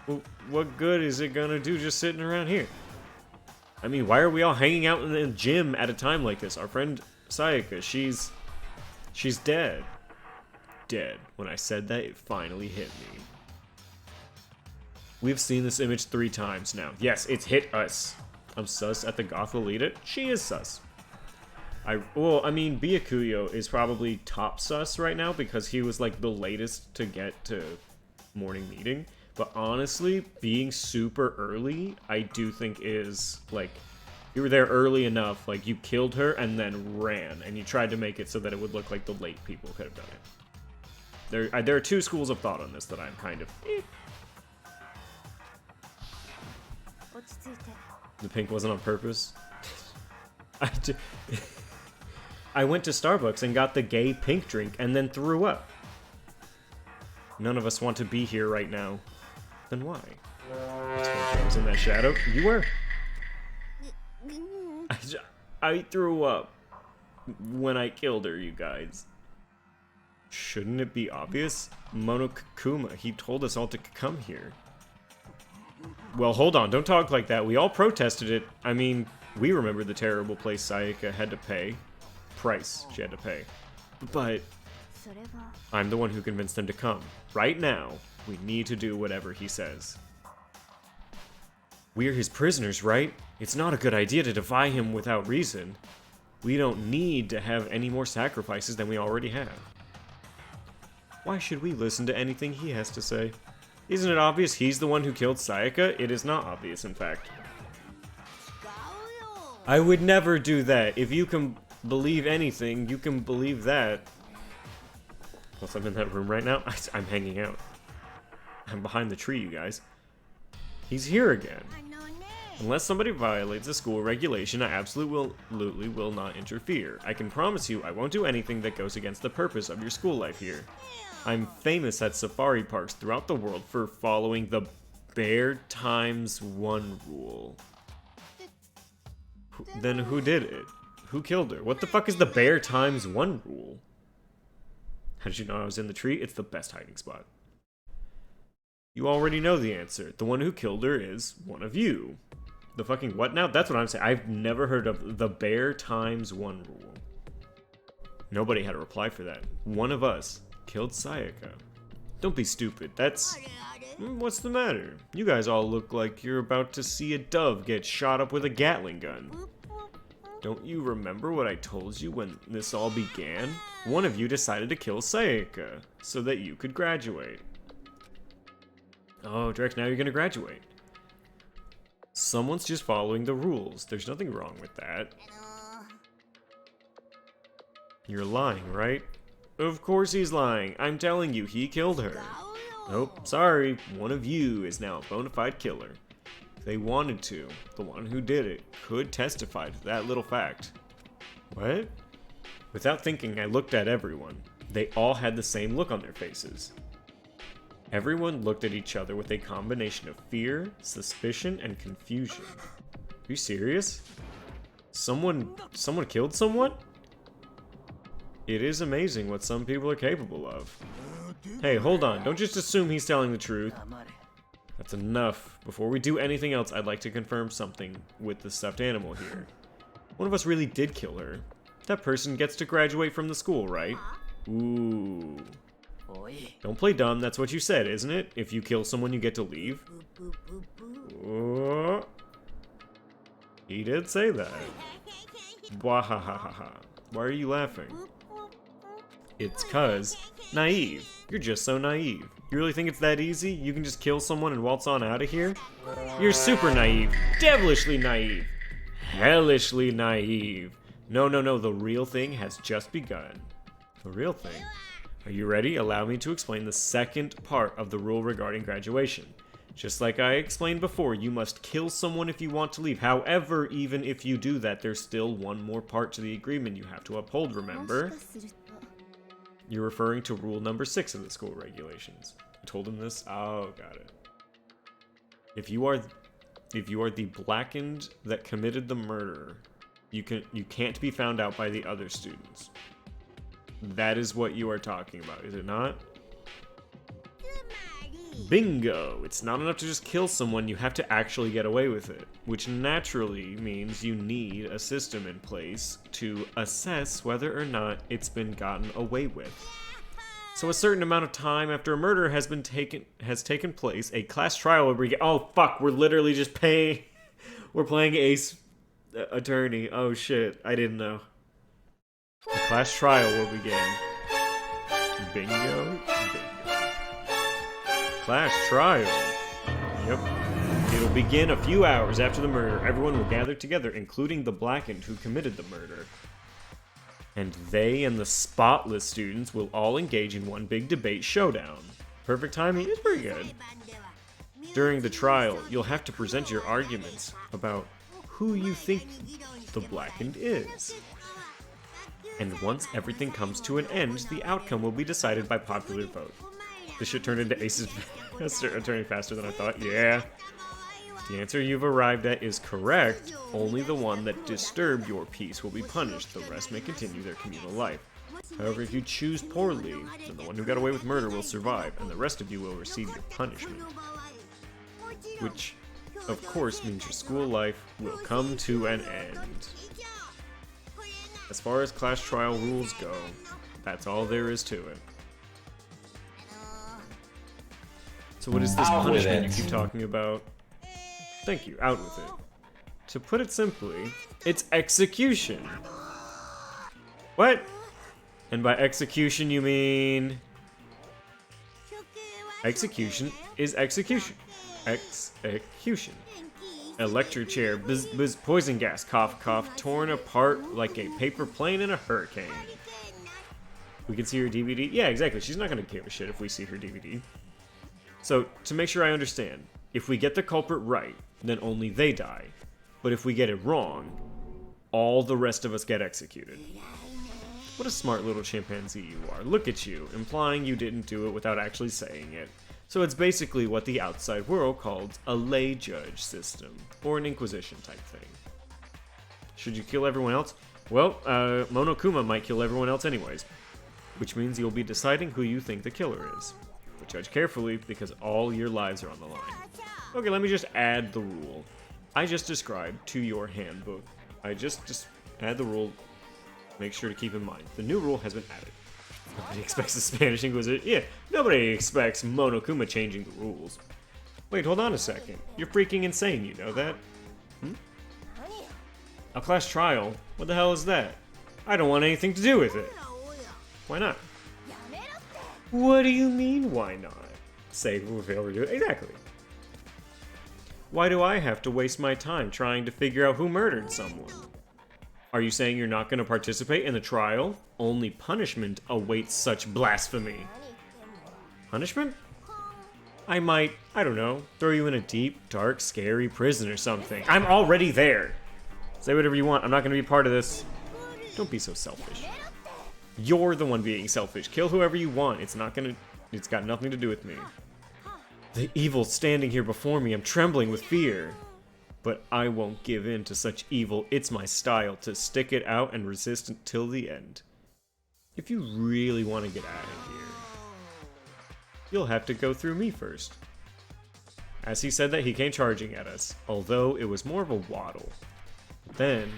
Well, what good is it gonna do just sitting around here? I mean, why are we all hanging out in the gym at a time like this? Our friend Sayaka, she's dead. Dead. When I said that, it finally hit me. We've seen this image 3 times now. Yes, it's hit us. I'm sus at the goth will lead it. She is sus. Well, I mean, Byakuyo is probably top sus right now because he was, like, the latest to get to morning meeting. But honestly, being super early, I do think is, like, you were there early enough, like, you killed her and then ran, and you tried to make it so that it would look like the late people could have done it. There are 2 schools of thought on this that I'm kind of... The pink wasn't on purpose. I went to Starbucks and got the gay pink drink and then threw up. None of us want to be here right now. Then why? I told you I was in that shadow. You were. I threw up when I killed her, you guys. Shouldn't it be obvious? Monokuma, he told us all to come here. Well, hold on, don't talk like that. We all protested it. I mean, we remember the terrible place Sayaka had to pay. Price she had to pay. But I'm the one who convinced them to come. Right now, we need to do whatever he says. We're his prisoners, right? It's not a good idea to defy him without reason. We don't need to have any more sacrifices than we already have. Why should we listen to anything he has to say? Isn't it obvious he's the one who killed Sayaka? It is not obvious, in fact. I would never do that. If you can believe anything, you can believe that. Plus, I'm in that room right now. I'm hanging out. I'm behind the tree, you guys. He's here again. Unless somebody violates a school regulation, I absolutely will not interfere. I can promise you I won't do anything that goes against the purpose of your school life here. I'm famous at safari parks throughout the world for following the bear times one rule. Then who did it? Who killed her? What the fuck is the bear times one rule? How did you know I was in the tree? It's the best hiding spot. You already know the answer. The one who killed her is one of you. The fucking what now? That's what I'm saying. I've never heard of the bear times one rule. Nobody had a reply for that. One of us killed Sayaka. Don't be stupid. That's... What's the matter? You guys all look like you're about to see a dove get shot up with a Gatling gun. Don't you remember what I told you when this all began? One of you decided to kill Sayaka so that you could graduate. Oh, Drex, now you're gonna graduate. Someone's just following the rules. There's nothing wrong with that. You're lying, right? Of course he's lying. I'm telling you, he killed her. Nope, sorry. One of you is now a bona fide killer. If they wanted to, the one who did it could testify to that little fact. What? Without thinking, I looked at everyone. They all had the same look on their faces. Everyone looked at each other with a combination of fear, suspicion, and confusion. Are you serious? Someone killed someone? It is amazing what some people are capable of. Hey, hold on. Don't just assume he's telling the truth. That's enough. Before we do anything else, I'd like to confirm something with the stuffed animal here. One of us really did kill her. That person gets to graduate from the school, right? Ooh. Don't play dumb, that's what you said, isn't it? If you kill someone, you get to leave. Oh. He did say that. Wahahaha. Why are you laughing? It's cause naive. You're just so naive. You really think it's that easy? You can just kill someone and waltz on out of here? You're super naive. Devilishly naive. Hellishly naive. No, the real thing has just begun. The real thing? Are you ready? Allow me to explain the second part of the rule regarding graduation. Just like I explained before, you must kill someone if you want to leave. However, even if you do that, there's still one more part to the agreement you have to uphold, remember? You're referring to rule number 6 of the school regulations. I told him this? Oh, got it. If you are the blackened that committed the murder, you can't be found out by the other students. That is what you are talking about, is it not? Bingo! It's not enough to just kill someone, you have to actually get away with it. Which naturally means you need a system in place to assess whether or not it's been gotten away with. So a certain amount of time after a murder has taken place, a class trial will begin. Oh fuck, we're literally just we're playing Ace Attorney. Oh shit, I didn't know. The class trial will begin. Bingo. Class trial. Yep. It'll begin a few hours after the murder. Everyone will gather together, including the blackened who committed the murder. And they and the spotless students will all engage in one big debate showdown. Perfect timing is pretty good. During the trial, you'll have to present your arguments about who you think the blackened is. And once everything comes to an end, the outcome will be decided by popular vote. This shit turned into Ace's Attorney faster than I thought. Yeah. If the answer you've arrived at is correct, only the one that disturbed your peace will be punished. The rest may continue their communal life. However, if you choose poorly, then the one who got away with murder will survive, and the rest of you will receive your punishment. Which, of course, means your school life will come to an end. As far as class trial rules go, that's all there is to it. So what is this punishment you keep talking about? Thank you, out with it. To put it simply, it's execution. What? And by execution you mean... Execution is execution. Execution. Electric chair, buzz, buzz, poison gas, cough, cough, torn apart like a paper plane in a hurricane. We can see her DVD? Yeah, exactly. She's not gonna give a shit if we see her DVD. So, to make sure I understand, if we get the culprit right, then only they die. But if we get it wrong, all the rest of us get executed. What a smart little chimpanzee you are. Look at you, implying you didn't do it without actually saying it. So it's basically what the outside world calls a lay judge system, or an inquisition type thing. Should you kill everyone else? Well, Monokuma might kill everyone else anyways, which means you'll be deciding who you think the killer is. But judge carefully, because all your lives are on the line. Okay, let me just add the rule. I just described to your handbook. I just add the rule. Make sure to keep in mind. The new rule has been added. Nobody expects the Spanish Inquisition. Yeah, nobody expects Monokuma changing the rules. Wait, hold on a second. You're freaking insane, you know that? A class trial? What the hell is that? I don't want anything to do with it. Why not? What do you mean, why not? Say we'll overdo it. Exactly. Why do I have to waste my time trying to figure out who murdered someone? Are you saying you're not going to participate in the trial? Only punishment awaits such blasphemy. Punishment? I might, I don't know, throw you in a deep, dark, scary prison or something. I'm already there. Say whatever you want. I'm not going to be part of this. Don't be so selfish. You're the one being selfish. Kill whoever you want. It's got nothing to do with me. The evil standing here before me. I'm trembling with fear. But I won't give in to such evil. It's my style to stick it out and resist until the end. If you really want to get out of here, you'll have to go through me first. As he said that, he came charging at us, although it was more of a waddle. Then...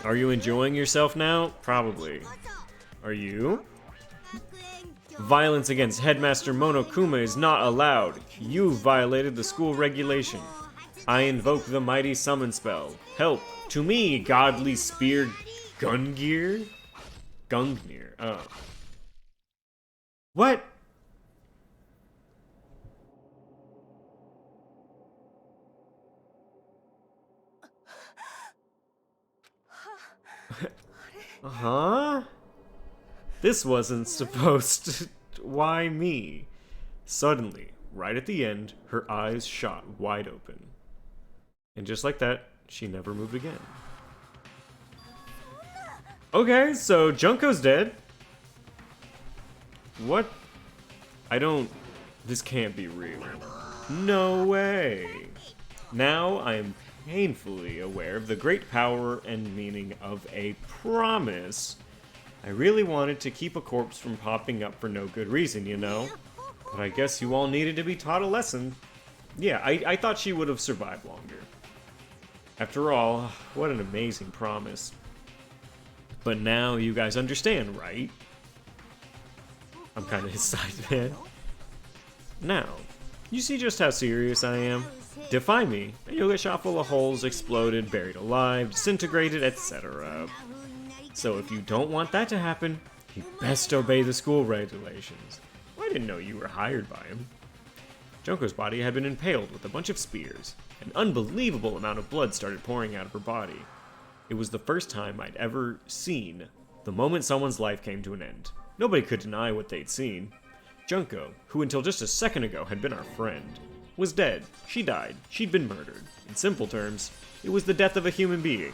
Are you enjoying yourself now? Probably. Are you? Violence against Headmaster Monokuma is not allowed. You violated the school regulation. I invoke the mighty summon spell. Help! To me, godly spear Gungnir? Gungnir. Oh. What? Huh? This wasn't supposed to... Why me? Suddenly, right at the end, her eyes shot wide open. And just like that, she never moved again. Okay, so Junko's dead. What? I don't... This can't be real. No way. Now I am painfully aware of the great power and meaning of a promise. I really wanted to keep a corpse from popping up for no good reason, you know? But I guess you all needed to be taught a lesson. Yeah, I thought she would have survived longer. After all, what an amazing promise. But now you guys understand, right? I'm kind of his side man. Now, you see just how serious I am? Defy me, and you'll get shot full of holes, exploded, buried alive, disintegrated, etc. So if you don't want that to happen, you best obey the school regulations. I didn't know you were hired by him. Junko's body had been impaled with a bunch of spears. An unbelievable amount of blood started pouring out of her body. It was the first time I'd ever seen the moment someone's life came to an end. Nobody could deny what they'd seen. Junko, who until just a second ago had been our friend, was dead. She died. She'd been murdered. In simple terms, it was the death of a human being.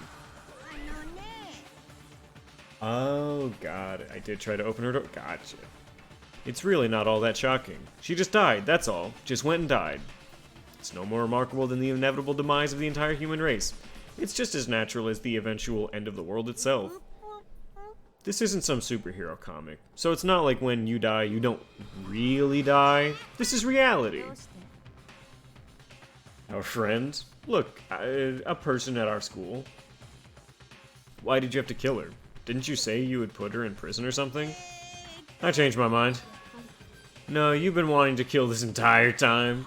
Oh, God. I did try to open her door. Gotcha. It's really not all that shocking. She just died, that's all. Just went and died. It's no more remarkable than the inevitable demise of the entire human race. It's just as natural as the eventual end of the world itself. This isn't some superhero comic, so it's not like when you die, you don't really die. This is reality. Our friend? Look, a person at our school. Why did you have to kill her? Didn't you say you would put her in prison or something? I changed my mind. No, you've been wanting to kill this entire time.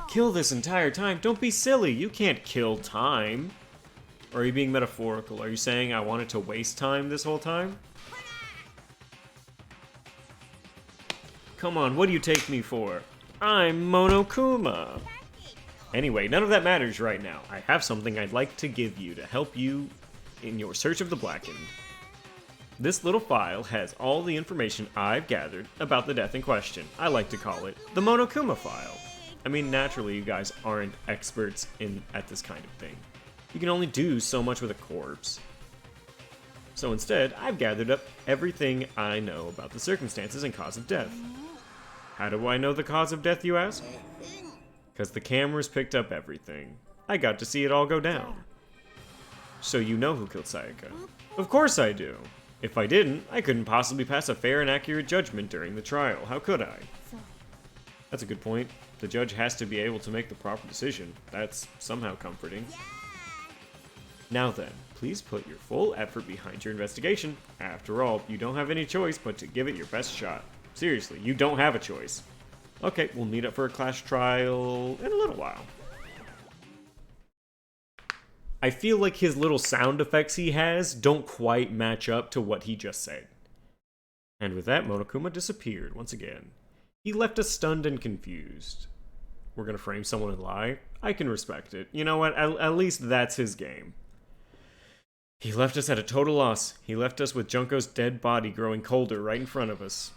Kill this entire time? Don't be silly. You can't kill time. Or are you being metaphorical? Are you saying I wanted to waste time this whole time? Come on, what do you take me for? I'm Monokuma. Anyway, none of that matters right now. I have something I'd like to give you to help you in your search of the Blackened. This little file has all the information I've gathered about the death in question. I like to call it the Monokuma file. I mean, naturally, you guys aren't experts at this kind of thing. You can only do so much with a corpse. So instead, I've gathered up everything I know about the circumstances and cause of death. How do I know the cause of death, you ask? Because the cameras picked up everything. I got to see it all go down. So you know who killed Sayaka? Of course I do. If I didn't, I couldn't possibly pass a fair and accurate judgment during the trial. How could I? That's a good point. The judge has to be able to make the proper decision. That's somehow comforting. Now then, please put your full effort behind your investigation. After all, you don't have any choice but to give it your best shot. Seriously, you don't have a choice. Okay, we'll meet up for a class trial in a little while. I feel like his little sound effects he has don't quite match up to what he just said. And with that, Monokuma disappeared once again. He left us stunned and confused. We're gonna frame someone and lie? I can respect it. You know what? At least that's his game. He left us at a total loss. He left us with Junko's dead body growing colder right in front of us.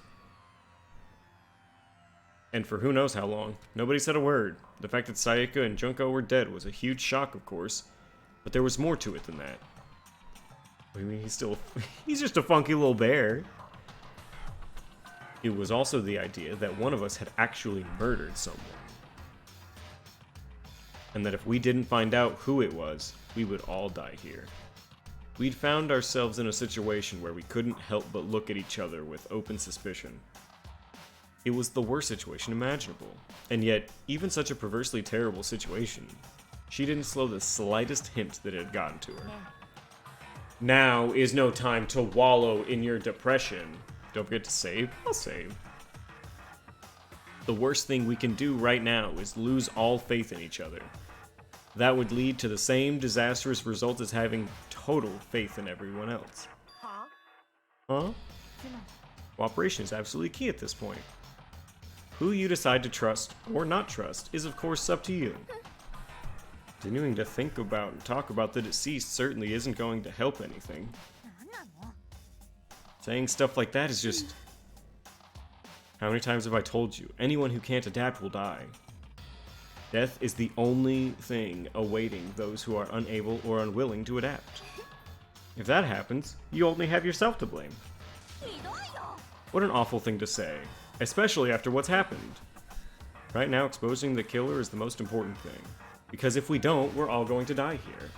And for who knows how long. Nobody said a word. The fact that Sayaka and Junko were dead was a huge shock, of course. But there was more to it than that. I mean, he's just a funky little bear. It was also the idea that one of us had actually murdered someone. And that if we didn't find out who it was, we would all die here. We'd found ourselves in a situation where we couldn't help but look at each other with open suspicion. It was the worst situation imaginable. And yet, even such a perversely terrible situation, she didn't slow the slightest hint that it had gotten to her. Now is no time to wallow in your depression. Don't forget to save. I'll save. The worst thing we can do right now is lose all faith in each other. That would lead to the same disastrous result as having total faith in everyone else. Huh? Cooperation is absolutely key at this point. Who you decide to trust or not trust is of course up to you. Continuing to think about and talk about the deceased certainly isn't going to help anything. Saying stuff like that is just... How many times have I told you? Anyone who can't adapt will die. Death is the only thing awaiting those who are unable or unwilling to adapt. If that happens, you only have yourself to blame. What an awful thing to say, especially after what's happened. Right now, exposing the killer is the most important thing. Because if we don't, we're all going to die here.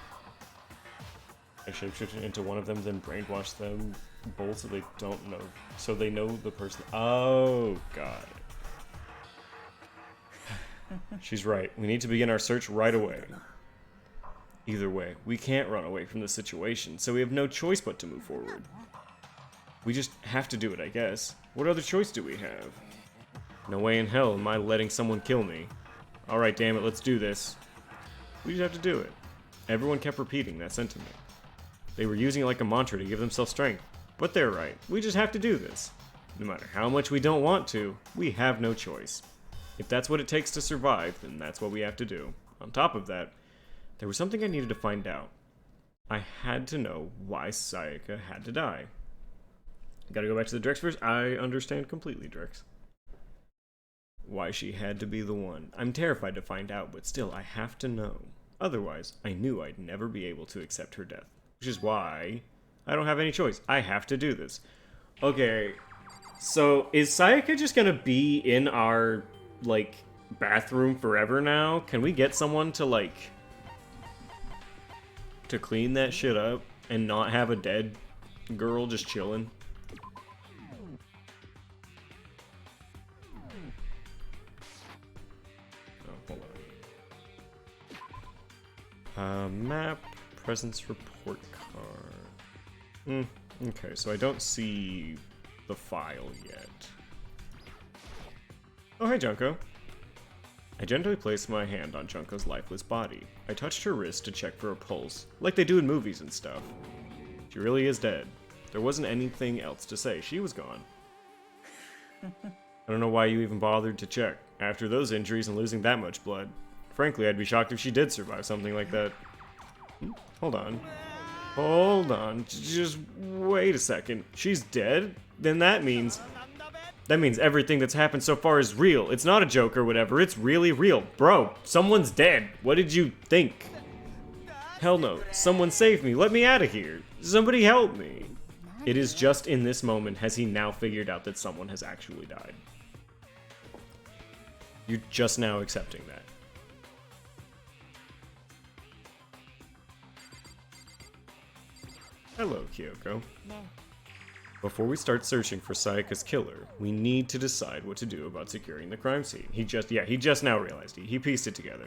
I shapeshift into one of them, then brainwash them both so they don't know. So they know the person. Oh, God. She's right. We need to begin our search right away. Either way, we can't run away from the situation, so we have no choice but to move forward. We just have to do it, I guess. What other choice do we have? No way in hell am I letting someone kill me. Alright, damn it, let's do this. We just have to do it. Everyone kept repeating that sentiment. They were using it like a mantra to give themselves strength. But they're right. We just have to do this. No matter how much we don't want to, we have no choice. If that's what it takes to survive, then that's what we have to do. On top of that, there was something I needed to find out. I had to know why Sayaka had to die. Gotta go back to the Drex first. I understand completely, Drex. Why she had to be the one. I'm terrified to find out, but still, I have to know. Otherwise, I knew I'd never be able to accept her death. Which is why I don't have any choice. I have to do this. Okay, so is Sayaka just gonna be in our, like, bathroom forever now? Can we get someone to, like... to clean that shit up and not have a dead girl just chilling. Oh, hold on. Map, presence report card. Okay, so I don't see the file yet. Oh, hey, Junko. I gently placed my hand on Junko's lifeless body. I touched her wrist to check for a pulse, like they do in movies and stuff. She really is dead. There wasn't anything else to say. She was gone. I don't know why you even bothered to check. After those injuries and losing that much blood. Frankly, I'd be shocked if she did survive something like that. Hold on. Hold on. Just wait a second. She's dead? Then that means everything that's happened so far is real. It's not a joke or whatever. It's really real. Bro, someone's dead. What did you think? Hell no. Someone save me. Let me out of here. Somebody help me. It is just in this moment has he now figured out that someone has actually died. You're just now accepting that. Hello, Kyoko. Before we start searching for Sayaka's killer, we need to decide what to do about securing the crime scene. He just now realized. He pieced it together.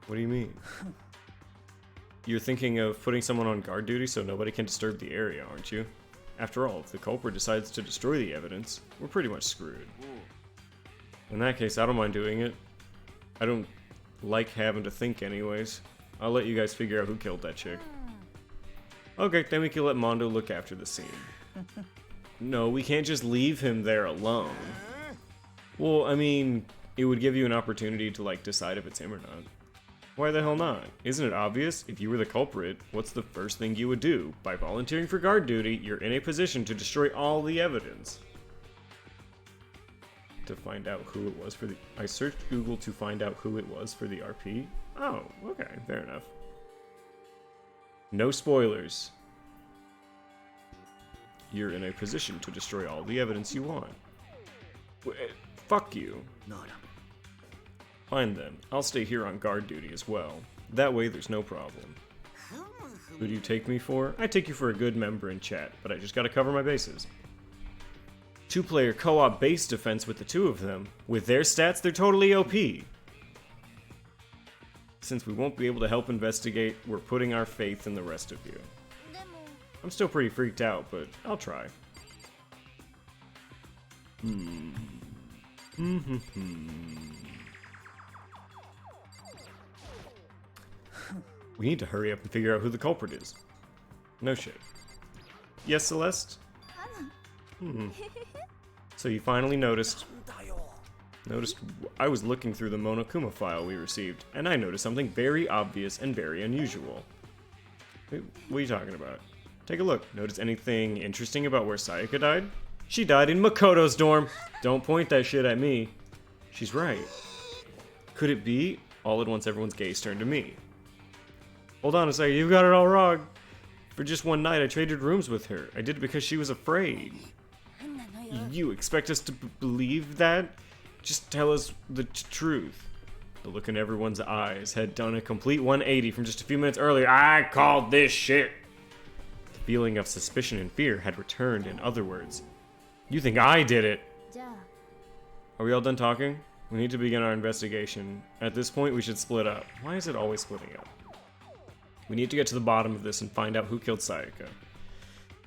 What do you mean? You're thinking of putting someone on guard duty so nobody can disturb the area, aren't you? After all, if the culprit decides to destroy the evidence, we're pretty much screwed. In that case, I don't mind doing it. I don't like having to think anyways. I'll let you guys figure out who killed that chick. Okay, then we can let Mondo look after the scene. No, we can't just leave him there alone. Well, I mean, it would give you an opportunity to, like, decide if it's him or not. Why the hell not? Isn't it obvious? If you were the culprit, what's the first thing you would do? By volunteering for guard duty, you're in a position to destroy all the evidence. To find out who it was for the... I searched Google to find out who it was for the RP. Oh, okay, fair enough. No spoilers. You're in a position to destroy all the evidence you want. Fuck you. Fine then, I'll stay here on guard duty as well. That way there's no problem. Who do you take me for? I take you for a good member in chat, but I just gotta cover my bases. 2-player co-op base defense with the two of them. With their stats, they're totally OP. Since we won't be able to help investigate, we're putting our faith in the rest of you. I'm still pretty freaked out, but I'll try. We need to hurry up and figure out who the culprit is. No shit. Yes, Celeste? So you finally noticed I was looking through the Monokuma file we received, and I noticed something very obvious and very unusual. Wait, what are you talking about? Take a look. Notice anything interesting about where Sayaka died? She died in Makoto's dorm. Don't point that shit at me. She's right. Could it be? All at once everyone's gaze turned to me. Hold on a second, you got it all wrong. For just one night I traded rooms with her. I did it because she was afraid. You expect us to believe that? Just tell us the truth. The look in everyone's eyes had done a complete 180 from just a few minutes earlier. I called this shit. The feeling of suspicion and fear had returned, in other words. You think I did it? Are we all done talking? We need to begin our investigation. At this point, we should split up. Why is it always splitting up? We need to get to the bottom of this and find out who killed Sayaka.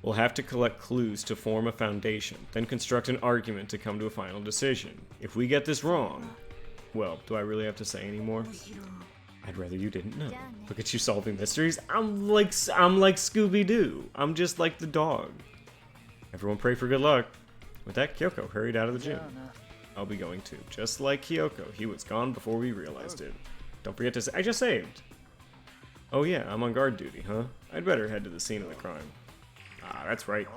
We'll have to collect clues to form a foundation, then construct an argument to come to a final decision. If we get this wrong, well, do I really have to say any more? I'd rather you didn't know. Look at you solving mysteries. I'm like Scooby-Doo. I'm just like the dog. Everyone pray for good luck. With that, Kyoko hurried out of the gym. I'll be going too. Just like Kyoko, he was gone before we realized it. Don't forget to say, I just saved. Oh yeah, I'm on guard duty, huh? I'd better head to the scene of the crime. Ah, that's right.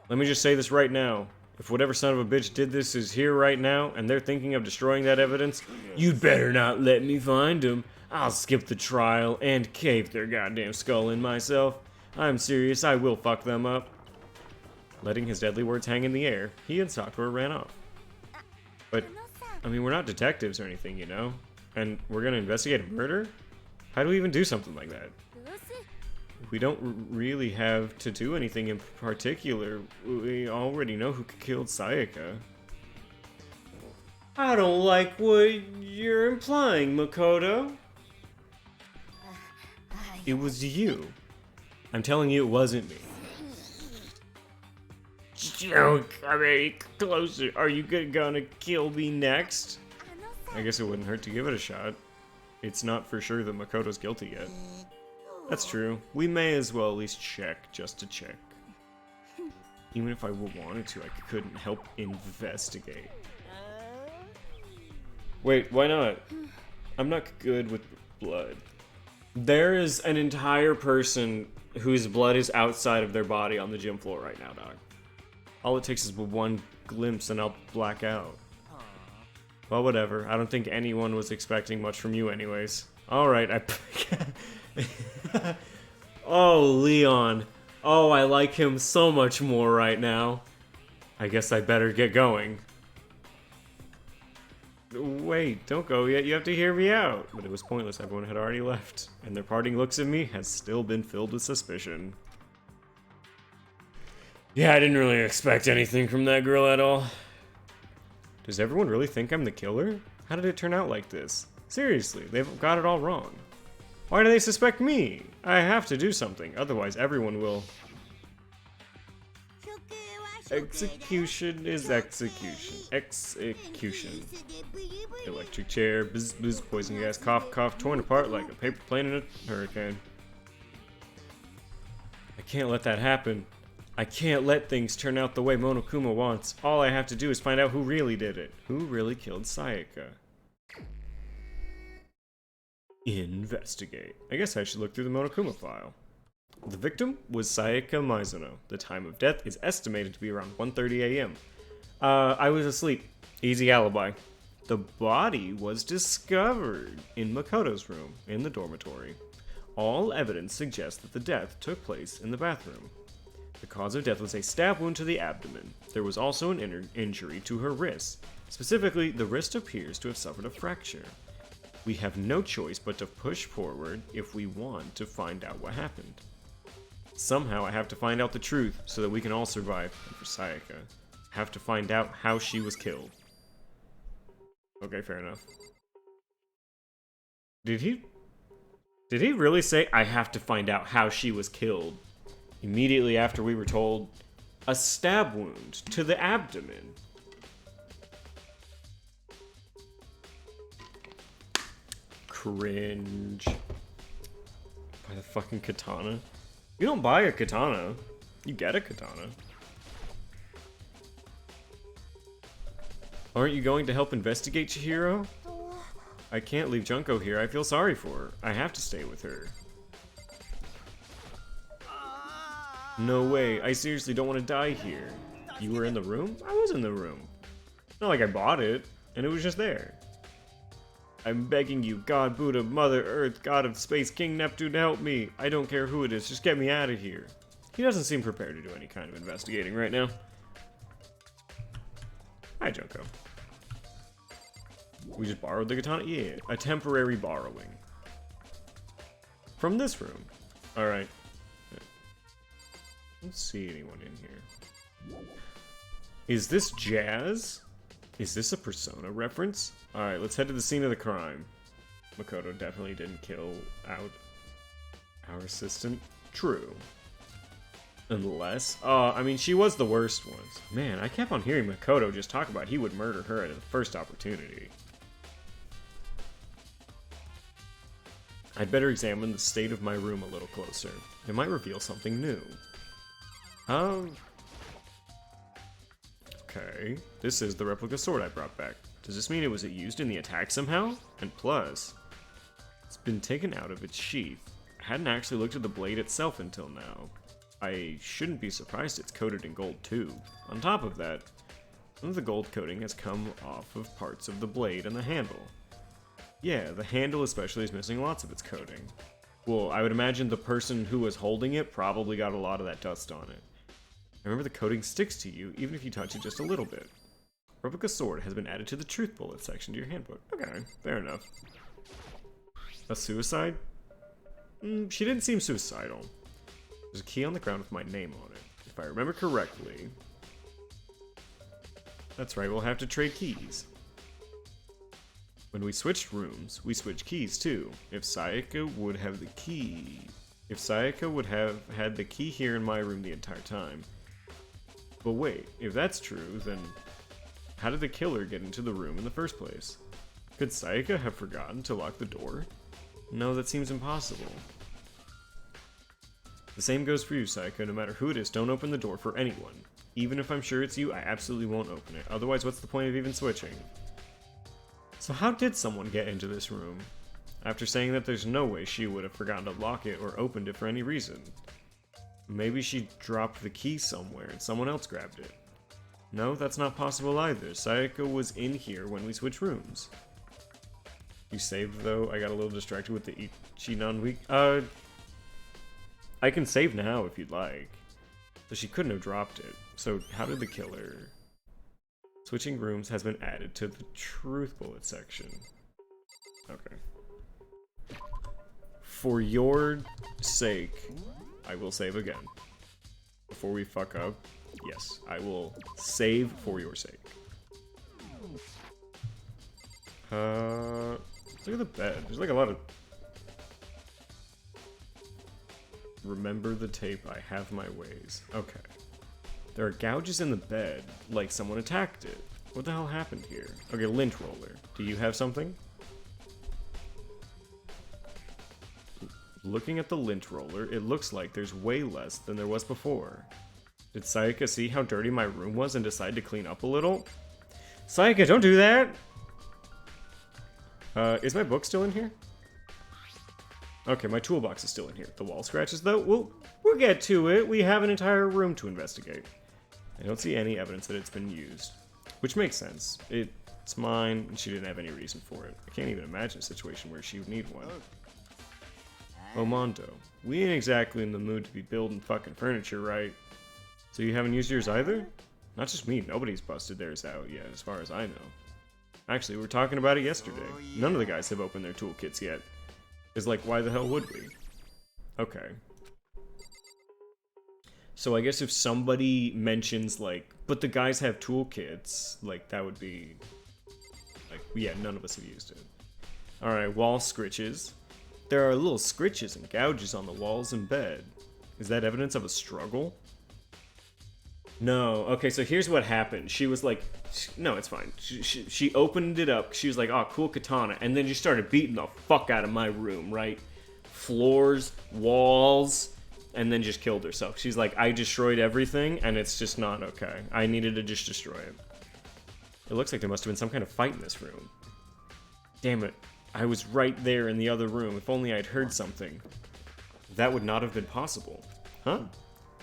Let me just say this right now. If whatever son of a bitch did this is here right now, and they're thinking of destroying that evidence, you'd better not let me find them. I'll skip the trial and cave their goddamn skull in myself. I'm serious, I will fuck them up. Letting his deadly words hang in the air, he and Sakura ran off. But, I mean, we're not detectives or anything, you know? And we're gonna investigate a murder? How do we even do something like that? We don't really have to do anything in particular. We already know who killed Sayaka. I don't like what you're implying, Makoto. It was you. I'm telling you it wasn't me. Don't come any closer. Are you gonna kill me next? I guess it wouldn't hurt to give it a shot. It's not for sure that Makoto's guilty yet. That's true. We may as well at least check, just to check. Even if I wanted to, I couldn't help investigate. Wait, why not? I'm not good with blood. There is an entire person whose blood is outside of their body on the gym floor right now, dog. All it takes is one glimpse and I'll black out. Well, whatever. I don't think anyone was expecting much from you anyways. Alright, Oh, Leon. Oh, I like him so much more right now. I guess I better get going. Wait, don't go yet. You have to hear me out. But it was pointless. Everyone had already left. And their parting looks at me has still been filled with suspicion. Yeah, I didn't really expect anything from that girl at all. Does everyone really think I'm the killer? How did it turn out like this? Seriously, they've got it all wrong. Why do they suspect me? I have to do something, otherwise everyone will... Execution is execution. Execution. Electric chair, bzz bzz, poison gas, cough cough, torn apart like a paper plane in a hurricane. I can't let that happen. I can't let things turn out the way Monokuma wants. All I have to do is find out who really did it. Who really killed Sayaka? Investigate. I guess I should look through the Monokuma file. The victim was Sayaka Mizuno. The time of death is estimated to be around 1:30 a.m. I was asleep. Easy alibi. The body was discovered in Makoto's room in the dormitory. All evidence suggests that the death took place in the bathroom. The cause of death was a stab wound to the abdomen. There was also an injury to her wrist. Specifically, the wrist appears to have suffered a fracture. We have no choice but to push forward if we want to find out what happened. Somehow I have to find out the truth so that we can all survive. And for Sayaka, I have to find out how she was killed. Okay, fair enough. Did he really say, I have to find out how she was killed? Immediately after we were told, a stab wound to the abdomen. Cringe. Buy the fucking katana? You don't buy a katana. You get a katana. Aren't you going to help investigate, Chihiro? I can't leave Junko here. I feel sorry for her. I have to stay with her. No way. I seriously don't want to die here. You were in the room? I was in the room. Not like I bought it, and it was just there. I'm begging you, God, Buddha, Mother Earth, God of Space, King Neptune, help me. I don't care who it is, just get me out of here. He doesn't seem prepared to do any kind of investigating right now. Hi, Junko. We just borrowed the katana? Yeah, a temporary borrowing. From this room. Alright. I don't see anyone in here. Is this Jazz? Is this a Persona reference? Alright, let's head to the scene of the crime. Makoto definitely didn't kill our assistant. True. Unless... I mean, she was the worst one. Man, I kept on hearing Makoto just talk about he would murder her at the first opportunity. I'd better examine the state of my room a little closer. It might reveal something new. Okay, this is the replica sword I brought back. Does this mean it was used in the attack somehow? And plus, it's been taken out of its sheath. I hadn't actually looked at the blade itself until now. I shouldn't be surprised it's coated in gold too. On top of that, some of the gold coating has come off of parts of the blade and the handle. Yeah, the handle especially is missing lots of its coating. Well, I would imagine the person who was holding it probably got a lot of that dust on it. Remember, the coating sticks to you even if you touch it just a little bit. Replica sword has been added to the truth bullet section to your handbook. Okay, fair enough. A suicide? She didn't seem suicidal. There's a key on the ground with my name on it, if I remember correctly. That's right, we'll have to trade keys. When we switched rooms, we switched keys too. If Sayaka would have the key... If Sayaka would have had the key here in my room the entire time. But wait, if that's true, then how did the killer get into the room in the first place? Could Sayaka have forgotten to lock the door? No, that seems impossible. The same goes for you, Sayaka. No matter who it is, don't open the door for anyone. Even if I'm sure it's you, I absolutely won't open it. Otherwise, what's the point of even switching? So how did someone get into this room? After saying that there's no way she would have forgotten to lock it or opened it for any reason. Maybe she dropped the key somewhere and someone else grabbed it. No, that's not possible either. Sayaka was in here when we switched rooms. You saved though? I got a little distracted with the Ichinan week. I can save now if you'd like. So she couldn't have dropped it. So how did the killer... Switching rooms has been added to the truth bullet section. Okay. For your sake, I will save again. Before we fuck up, yes, I will save for your sake. Look at the bed. There's like a lot of... Remember the tape, I have my ways. Okay. There are gouges in the bed, like someone attacked it. What the hell happened here? Okay, lint roller. Do you have something? Looking at the lint roller, it looks like there's way less than there was before. Did Sayaka see how dirty my room was and decide to clean up a little? Sayaka, don't do that! Is my book still in here? Okay, my toolbox is still in here. The wall scratches, though? We'll get to it. We have an entire room to investigate. I don't see any evidence that it's been used. Which makes sense. It's mine, and she didn't have any reason for it. I can't even imagine a situation where she would need one. Oh, Mondo. We ain't exactly in the mood to be building fucking furniture, right? So you haven't used yours either? Not just me. Nobody's busted theirs out yet, as far as I know. Actually, we were talking about it yesterday. None of the guys have opened their toolkits yet. It's like, why the hell would we? Okay. So I guess if somebody mentions, like, but the guys have toolkits, like, that would be... Like, yeah, none of us have used it. Alright, wall scritches. There are little scritches and gouges on the walls and bed. Is that evidence of a struggle? No. Okay, so here's what happened. She was like... No, it's fine. She opened it up. She was like, oh, cool katana. And then she started beating the fuck out of my room, right? Floors, walls... And then just killed herself. She's like, I destroyed everything, and it's just not okay. I needed to just destroy it. It looks like there must have been some kind of fight in this room. Damn it. I was right there in the other room. If only I'd heard something. That would not have been possible. Huh?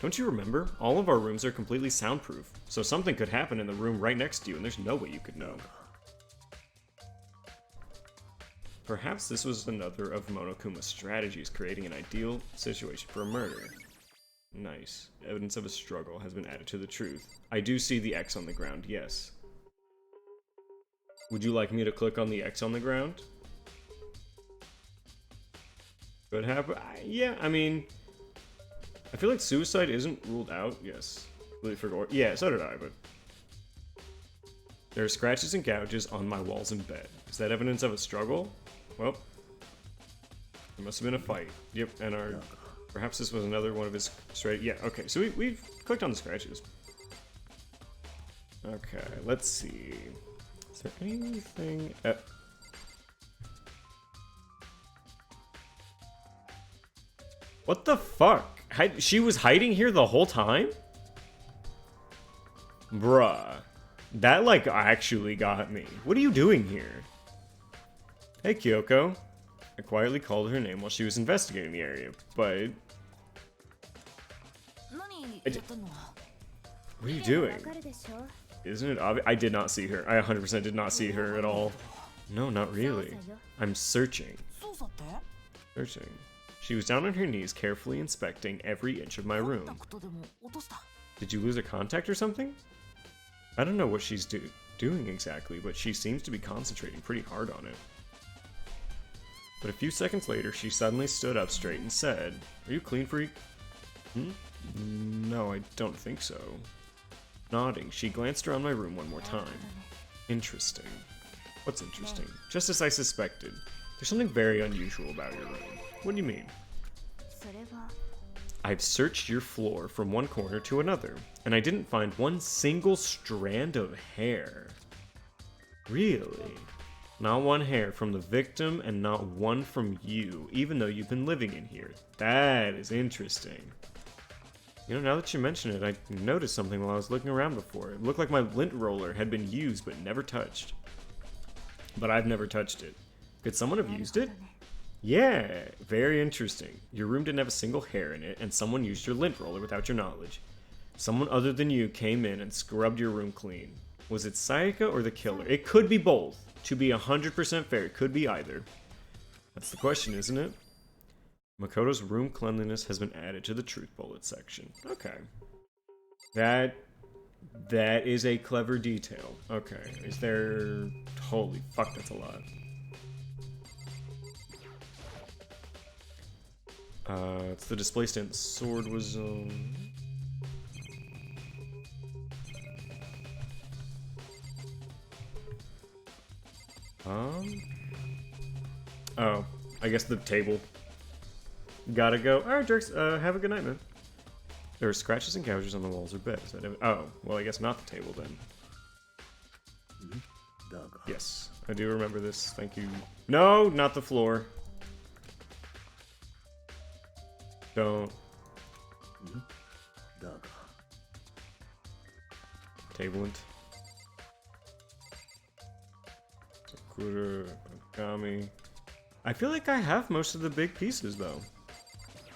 Don't you remember? All of our rooms are completely soundproof. So something could happen in the room right next to you, and there's no way you could know. Perhaps this was another of Monokuma's strategies, creating an ideal situation for a murder. Nice. Evidence of a struggle has been added to the truth. I do see the X on the ground, yes. Would you like me to click on the X on the ground? Could happen. Yeah, I mean... I feel like suicide isn't ruled out. Yes. Really forgot. Yeah, so did I, but... There are scratches and gouges on my walls and bed. Is that evidence of a struggle? Well, there must have been a fight. Yep, and our... Perhaps this was another one of his straight... Yeah, okay, so we've clicked on the scratches. Okay, let's see. Is there anything... What the fuck? She was hiding here the whole time? Bruh. That, like, actually got me. What are you doing here? Hey, Kyoko. I quietly called her name while she was investigating the area, but... What are you doing? Isn't it obvious? I did not see her. I 100% did not see her at all. No, not really. I'm searching. Searching. She was down on her knees, carefully inspecting every inch of my room. Did you lose a contact or something? I don't know what she's doing exactly, but she seems to be concentrating pretty hard on it. But a few seconds later, she suddenly stood up straight and said, "Are you a clean freak?" No, I don't think so. Nodding, she glanced around my room one more time. Interesting. What's interesting? Just as I suspected. There's something very unusual about your room. What do you mean? I've searched your floor from one corner to another, and I didn't find one single strand of hair. Really? Not one hair from the victim and not one from you, even though you've been living in here. That is interesting. You know, now that you mention it, I noticed something while I was looking around before. It looked like my lint roller had been used but never touched. But I've never touched it. Could someone have used it? Yeah, very interesting. Your room didn't have a single hair in it, and someone used your lint roller without your knowledge. Someone other than you came in and scrubbed your room clean. Was it Sayaka or the killer? It could be both. To be 100% fair, it could be either. That's the question, isn't it? Makoto's room cleanliness has been added to the truth bullet section. Okay. That is a clever detail. Okay. Is there... Holy fuck, that's a lot. It's the display stand. The sword was, Oh, I guess the table. Gotta go. Alright, Jerks, have a good night, man. There are scratches and gouges on the walls or beds. Oh, well, I guess not the table, then. Yes, I do remember this. Thank you. No, not the floor. Don't. Tablant. Sakura, Okami. I feel like I have most of the big pieces, though.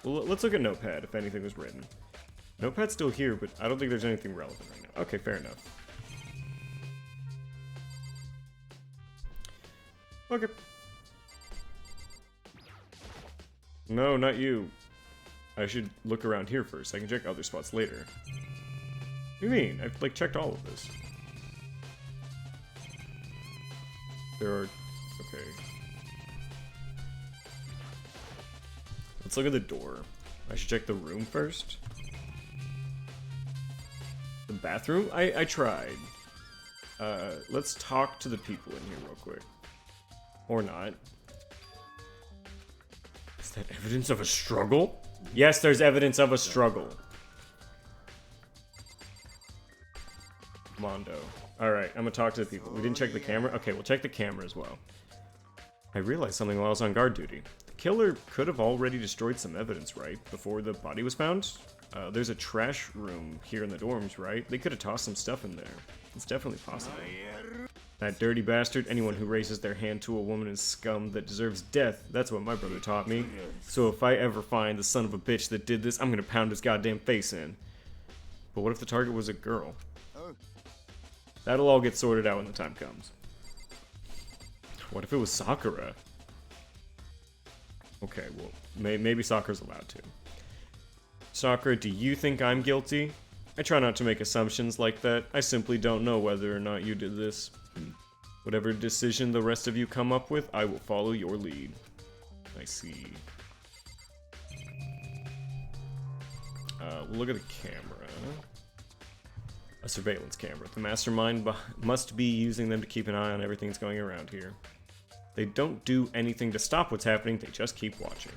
Well, let's look at Notepad, if anything was written. Notepad's still here, but I don't think there's anything relevant right now. Okay, fair enough. Okay. No, not you. I should look around here first. I can check other spots later. What do you mean? I've, like, checked all of this. There are... Okay. Let's look at the door. I should check the room first. The bathroom? I tried. Let's talk to the people in here real quick. Or not. Is that evidence of a struggle? Yes, there's evidence of a struggle. Mondo. Alright, I'm gonna talk to the people. We didn't check the camera? Okay, we'll check the camera as well. I realized something while I was on guard duty. The killer could have already destroyed some evidence, right? Before the body was found? There's a trash room here in the dorms, right? They could have tossed some stuff in there. It's definitely possible. That dirty bastard, anyone who raises their hand to a woman is scum that deserves death. That's what my brother taught me. So if I ever find the son of a bitch that did this, I'm gonna pound his goddamn face in. But what if the target was a girl? That'll all get sorted out when the time comes. What if it was Sakura? Okay, well, maybe Sakura's allowed to. Sakura, do you think I'm guilty? I try not to make assumptions like that. I simply don't know whether or not you did this. Whatever decision the rest of you come up with, I will follow your lead. I see. We'll look at the camera. A surveillance camera. The mastermind must be using them to keep an eye on everything that's going around here. They don't do anything to stop what's happening, they just keep watching.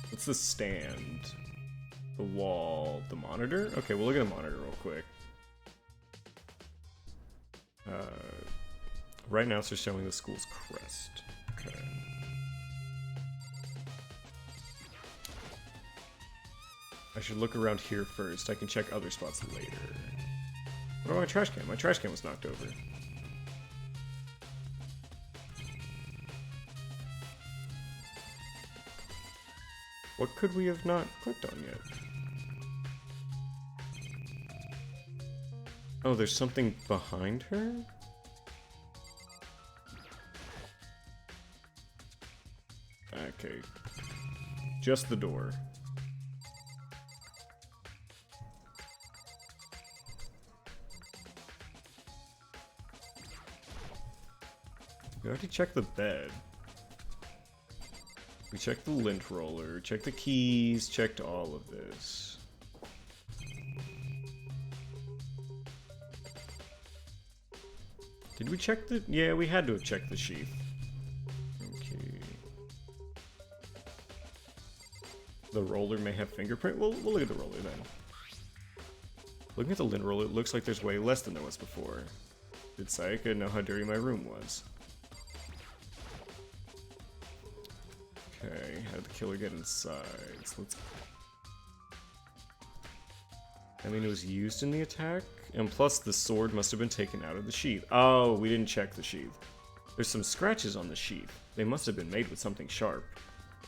What's the stand? The wall, the monitor? Okay, we'll look at the monitor real quick. Right now it's just showing the school's crest. Okay. I should look around here first. I can check other spots later. What about my trash can? My trash can was knocked over. What could we have not clicked on yet? Oh, there's something behind her? Okay. Just the door. We already checked the bed. We checked the lint roller, checked the keys, checked all of this. Did we check the... Yeah, we had to have checked the sheath. Okay. The roller may have fingerprint? We'll look at the roller then. Looking at the lint roller, it looks like there's way less than there was before. Did Sayaka know how dirty my room was? Okay, how did the killer get inside? So let's... I mean, it was used in the attack, and plus the sword must have been taken out of the sheath. Oh, we didn't check the sheath. There's some scratches on the sheath. They must have been made with something sharp.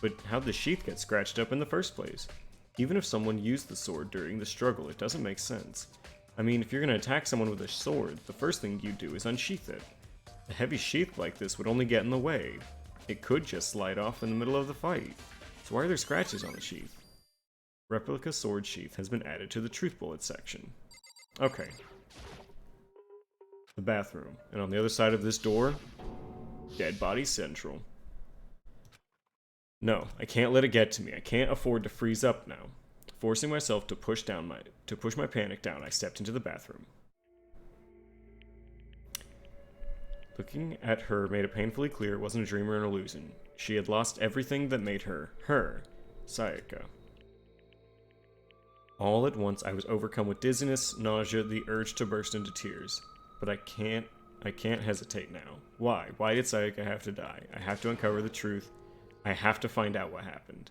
But how'd the sheath get scratched up in the first place? Even if someone used the sword during the struggle, it doesn't make sense. I mean, if you're gonna attack someone with a sword, the first thing you do is unsheath it. A heavy sheath like this would only get in the way. It could just slide off in the middle of the fight. So why are there scratches on the sheath? Replica sword sheath has been added to the truth bullet section. Okay. The bathroom. And on the other side of this door, dead body central. No, I can't let it get to me. I can't afford to freeze up now. Forcing myself to push my panic down, I stepped into the bathroom. Looking at her made it painfully clear it wasn't a dream or an illusion. She had lost everything that made her, Sayaka. All at once, I was overcome with dizziness, nausea, the urge to burst into tears. But I can't hesitate now. Why? Why did Sayaka have to die? I have to uncover the truth. I have to find out what happened.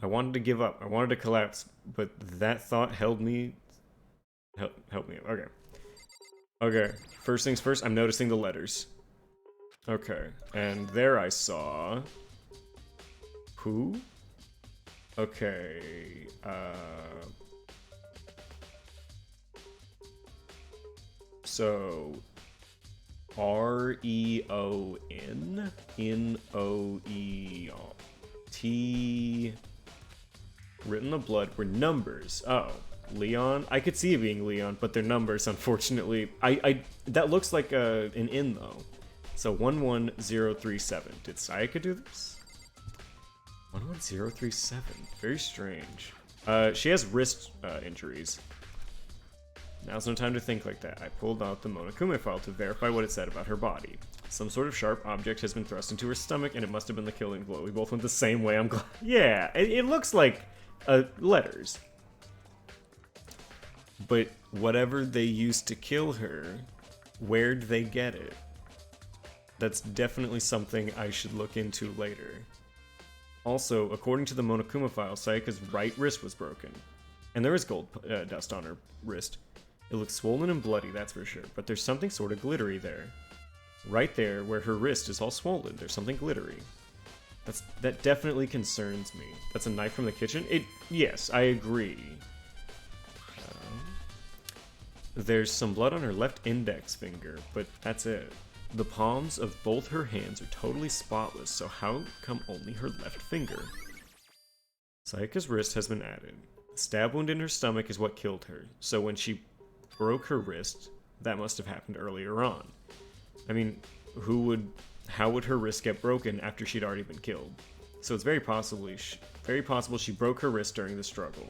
I wanted to give up. I wanted to collapse, but that thought held me... Help me. Okay. Okay. First things first, I'm noticing the letters. Okay. And there I saw... Who? Okay. So... R-E-O-N? N-O-E-T... Written in the blood were numbers. Oh, Leon? I could see it being Leon, but they're numbers, unfortunately. That looks like an N, though. So 11037. Did Sayaka do this? 11037. Very strange. She has wrist injuries. Now's no time to think like that. I pulled out the Monokuma file to verify what it said about her body. Some sort of sharp object has been thrust into her stomach, and it must have been the killing blow. We both went the same way. I'm glad. Yeah, it looks like letters. But whatever they used to kill her, where'd they get it? That's definitely something I should look into later. Also, according to the Monokuma file, Sayaka's right wrist was broken. And there is gold dust on her wrist. It looks swollen and bloody, that's for sure, but there's something sort of glittery there. Right there, where her wrist is all swollen, there's something glittery. That definitely concerns me. That's a knife from the kitchen? Yes, I agree. There's some blood on her left index finger, but that's it. The palms of both her hands are totally spotless, so how come only her left finger? Sayaka's wrist has been added. A stab wound in her stomach is what killed her, so when she broke her wrist, that must have happened earlier on. I mean, how would her wrist get broken after she'd already been killed? So it's very possible she broke her wrist during the struggle.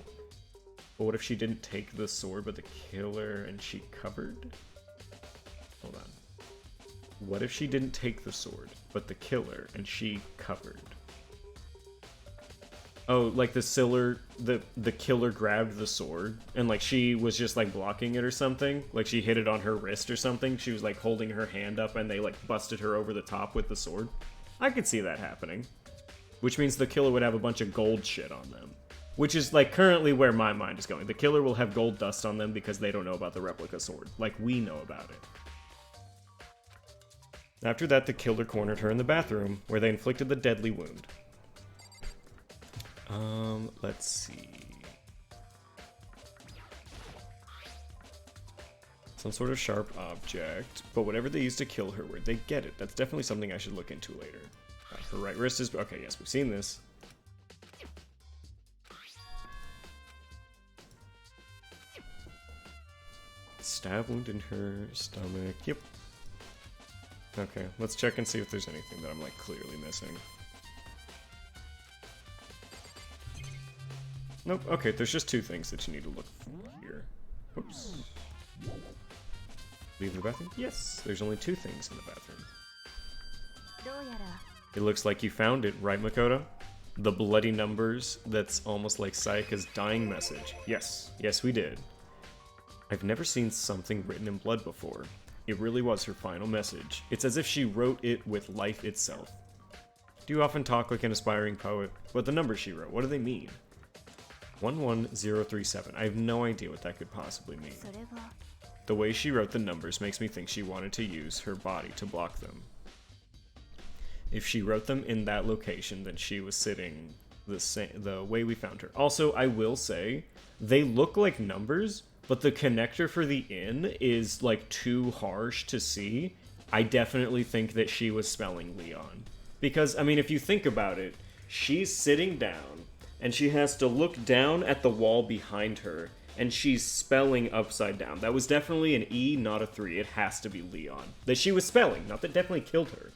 But what if she didn't take the sword but the killer and she covered? Hold on. What if she didn't take the sword but the killer and she covered? Oh, like the killer grabbed the sword and like she was just like blocking it or something. Like she hit it on her wrist or something. She was like holding her hand up and they like busted her over the top with the sword. I could see that happening. Which means the killer would have a bunch of gold shit on them. Which is like currently where my mind is going. The killer will have gold dust on them because they don't know about the replica sword. Like we know about it. After that, the killer cornered her in the bathroom where they inflicted the deadly wound. Let's see. Some sort of sharp object, but whatever they used to kill her, where'd they get it? That's definitely something I should look into later. Her right wrist is... Okay, yes, we've seen this. Stab wound in her stomach. Yep. Okay, let's check and see if there's anything that I'm like clearly missing. Nope, okay, there's just two things that you need to look for here. Whoops. Leave the bathroom? Yes, there's only two things in the bathroom. It looks like you found it, right, Makoto? The bloody numbers that's almost like Sayaka's dying message. Yes, yes we did. I've never seen something written in blood before. It really was her final message. It's as if she wrote it with life itself. Do you often talk like an aspiring poet? But the numbers she wrote, what do they mean? 11037. I have no idea what that could possibly mean. The way she wrote the numbers makes me think she wanted to use her body to block them. If she wrote them in that location, then she was sitting the way we found her. Also, I will say, they look like numbers, but the connector for the in is like too harsh to see. I definitely think that she was spelling Leon. Because, I mean, if you think about it, she's sitting down, and she has to look down at the wall behind her, and she's spelling upside down. That was definitely an E, not a 3. It has to be Leon. That she was spelling, not that definitely killed her.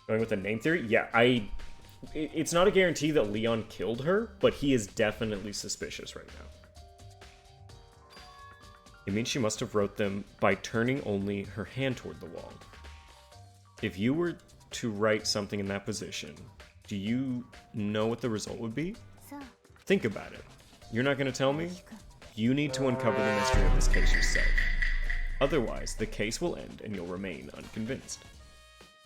Going with the name theory? Yeah, it's not a guarantee that Leon killed her, but he is definitely suspicious right now. It means she must have wrote them by turning only her hand toward the wall. If you were to write something in that position, do you know what the result would be? Think about it. You're not going to tell me? You need to uncover the mystery of this case yourself. Otherwise, the case will end and you'll remain unconvinced.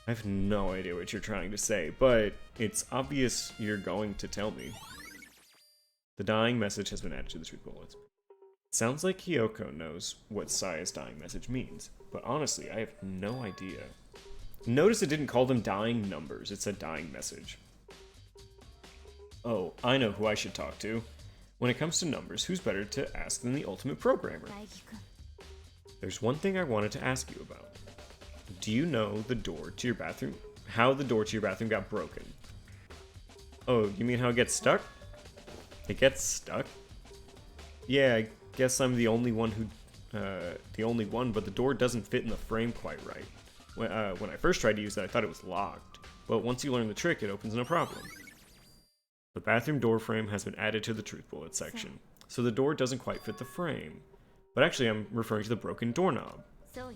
I have no idea what you're trying to say, but it's obvious you're going to tell me. The dying message has been added to the truth bullets. It sounds like Kyoko knows what Saya's dying message means, but honestly, I have no idea. Notice it didn't call them dying numbers, it said dying message. Oh, I know who I should talk to. When it comes to numbers, who's better to ask than the ultimate programmer? There's one thing I wanted to ask you about. Do you know the door to your bathroom? How the door to your bathroom got broken? Oh, you mean how it gets stuck? It gets stuck? Yeah, I guess I'm the only one who... but the door doesn't fit in the frame quite right. When I first tried to use that, I thought it was locked. But once you learn the trick, it opens no problem. The bathroom door frame has been added to the truth bullet section, so the door doesn't quite fit the frame. But actually, I'm referring to the broken doorknob. Huh.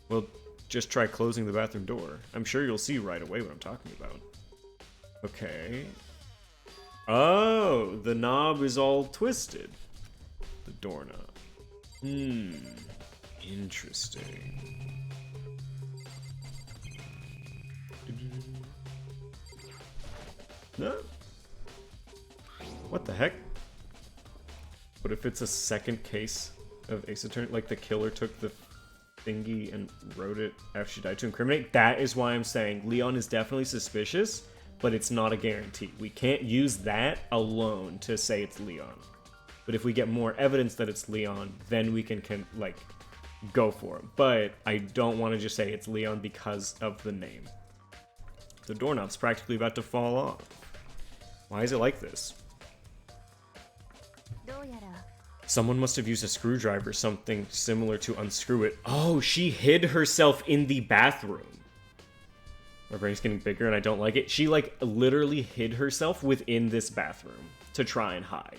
Well, just try closing the bathroom door. I'm sure you'll see right away what I'm talking about. Okay. Oh, the knob is all twisted. The doorknob. Interesting. No. What the heck? What if it's a second case of Ace Attorney? Like the killer took the thingy and wrote it after she died to incriminate? That is why I'm saying Leon is definitely suspicious, but it's not a guarantee. We can't use that alone to say it's Leon. But if we get more evidence that it's Leon, then we can like, go for him. But I don't want to just say it's Leon because of the name. The doorknob's practically about to fall off. Why is it like this? Someone must have used a screwdriver, something similar to unscrew it. Oh, she hid herself in the bathroom. My brain's getting bigger and I don't like it. She, like, literally hid herself within this bathroom to try and hide.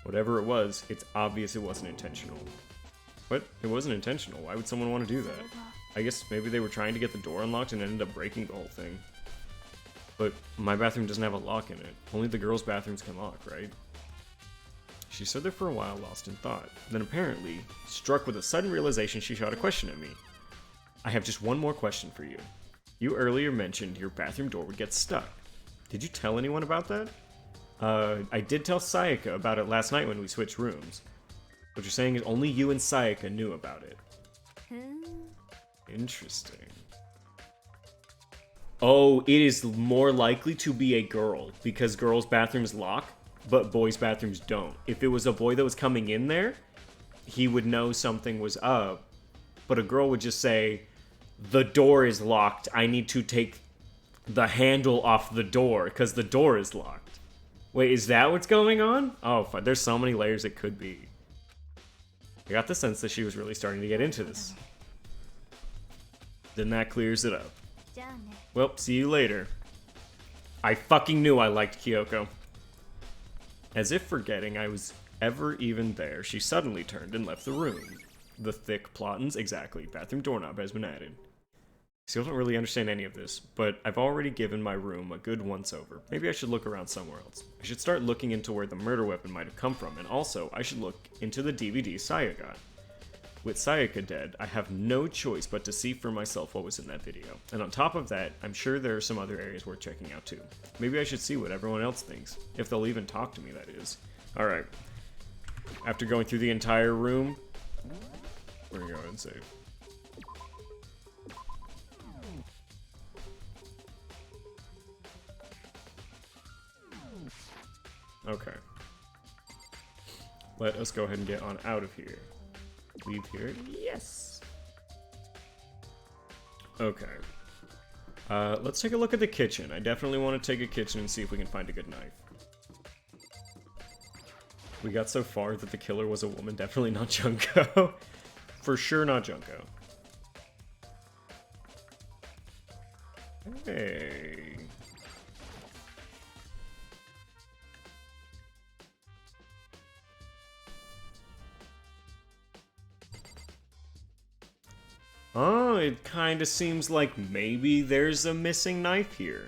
Whatever it was, it's obvious it wasn't intentional. What? It wasn't intentional. Why would someone want to do that? I guess maybe they were trying to get the door unlocked and ended up breaking the whole thing. But my bathroom doesn't have a lock in it. Only the girls' bathrooms can lock, right? She stood there for a while, lost in thought. Then apparently, struck with a sudden realization, she shot a question at me. I have just one more question for you. You earlier mentioned your bathroom door would get stuck. Did you tell anyone about that? I did tell Sayaka about it last night when we switched rooms. What you're saying is only you and Sayaka knew about it. Interesting. Oh, it is more likely to be a girl, because girls' bathrooms lock, but boys' bathrooms don't. If it was a boy that was coming in there, he would know something was up, but a girl would just say, the door is locked, I need to take the handle off the door, because the door is locked. Wait, is that what's going on? Oh, fine. There's so many layers it could be. I got the sense that she was really starting to get into this. Then that clears it up. Well, see you later. I fucking knew I liked Kyoko. As if forgetting I was ever even there, she suddenly turned and left the room. The thick plottins, exactly. Bathroom doorknob has been added. Still don't really understand any of this, but I've already given my room a good once-over. Maybe I should look around somewhere else. I should start looking into where the murder weapon might have come from, and also, I should look into the DVD Sayaka got. With Sayaka dead, I have no choice but to see for myself what was in that video. And on top of that, I'm sure there are some other areas worth checking out too. Maybe I should see what everyone else thinks. If they'll even talk to me, that is. Alright. After going through the entire room, we're gonna go ahead and save. Okay. Let us go ahead and get on out of here. Leave here? Yes! Okay. Let's take a look at the kitchen. I definitely want to take a kitchen and see if we can find a good knife. We got so far that the killer was a woman. Definitely not Junko. For sure not Junko. Hey. Oh, it kind of seems like maybe there's a missing knife here.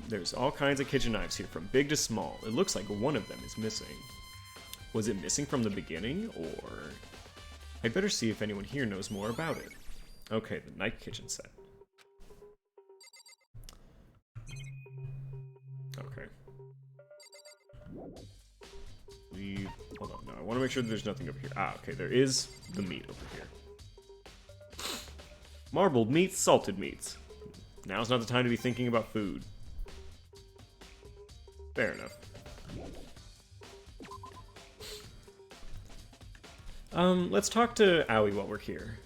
There's all kinds of kitchen knives here, from big to small. It looks like one of them is missing. Was it missing from the beginning, or... I'd better see if anyone here knows more about it. Okay, the night kitchen set. Okay. Leave... Hold on, no, I want to make sure that there's nothing over here. Ah, okay, there is the meat over here. Marbled meats, salted meats. Now's not the time to be thinking about food. Fair enough. Let's talk to Aoi while we're here.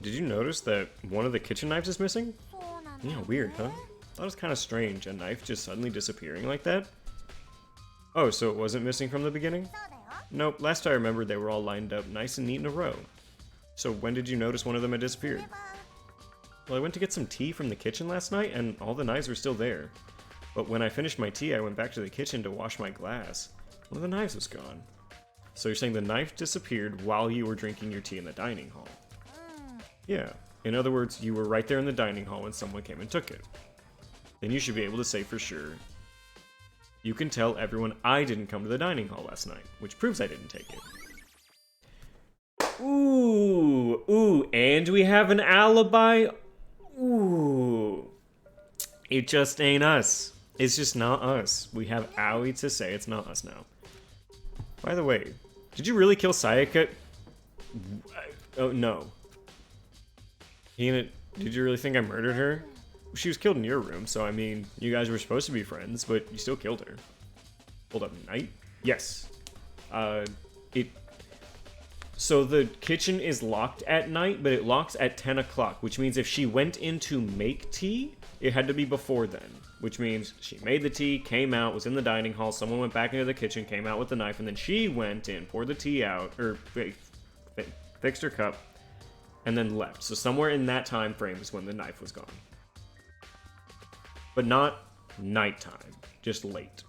Did you notice that one of the kitchen knives is missing? Yeah, weird, huh? Thought it was kind of strange, a knife just suddenly disappearing like that. Oh, so it wasn't missing from the beginning? Nope, last I remembered they were all lined up nice and neat in a row. So when did you notice one of them had disappeared? Well, I went to get some tea from the kitchen last night, and all the knives were still there. But when I finished my tea, I went back to the kitchen to wash my glass. One of the knives was gone. So you're saying the knife disappeared while you were drinking your tea in the dining hall? Yeah. In other words, you were right there in the dining hall when someone came and took it. Then you should be able to say for sure, you can tell everyone I didn't come to the dining hall last night, which proves I didn't take it. Ooh, and we have an alibi? Ooh. It just ain't us. It's just not us. We have Aoi to say it's not us now. By the way, did you really kill Sayaka? Oh, no. Did you really think I murdered her? She was killed in your room, so I mean, you guys were supposed to be friends, but you still killed her. Hold up, night? Yes. So the kitchen is locked at night, but it locks at 10 o'clock, which means if she went in to make tea, it had to be before then. Which means she made the tea, came out, was in the dining hall, someone went back into the kitchen, came out with the knife, and then she went in, poured the tea out, or fixed her cup, and then left. So somewhere in that time frame is when the knife was gone. But not nighttime, just late.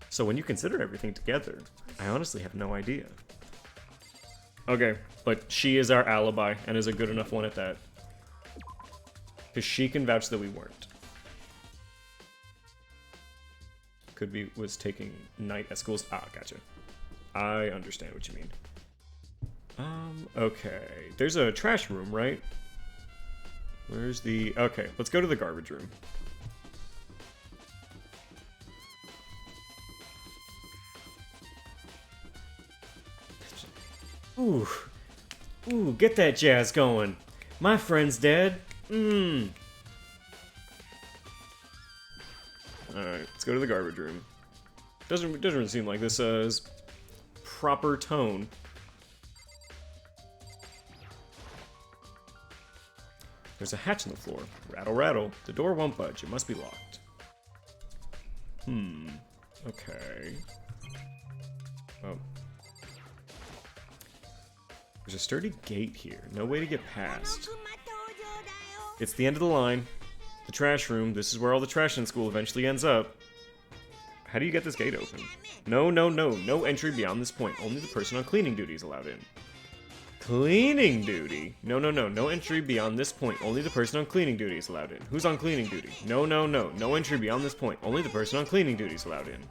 So when you consider everything together, I honestly have no idea. Okay, but she is our alibi, and is a good enough one at that. Because she can vouch that we weren't. Could be was taking night at schools. Ah, gotcha. I understand what you mean. Okay. There's a trash room, right? Where's the... Okay, let's go to the garbage room. Ooh. Ooh, get that jazz going. My friend's dead. Alright, let's go to the garbage room. Doesn't seem like this is proper tone. There's a hatch in the floor. Rattle, rattle. The door won't budge. It must be locked. Okay. Oh. There's a sturdy gate here. No way to get past. It's the end of the line. The trash room. This is where all the trash in school eventually ends up. How do you get this gate open? No, no, no. No entry beyond this point. Only the person on cleaning duty is allowed in. Cleaning duty? No, no, no. No entry beyond this point. Only the person on cleaning duty is allowed in. Who's on cleaning duty? No, no, no. No entry beyond this point. Only the person on cleaning duty is allowed in.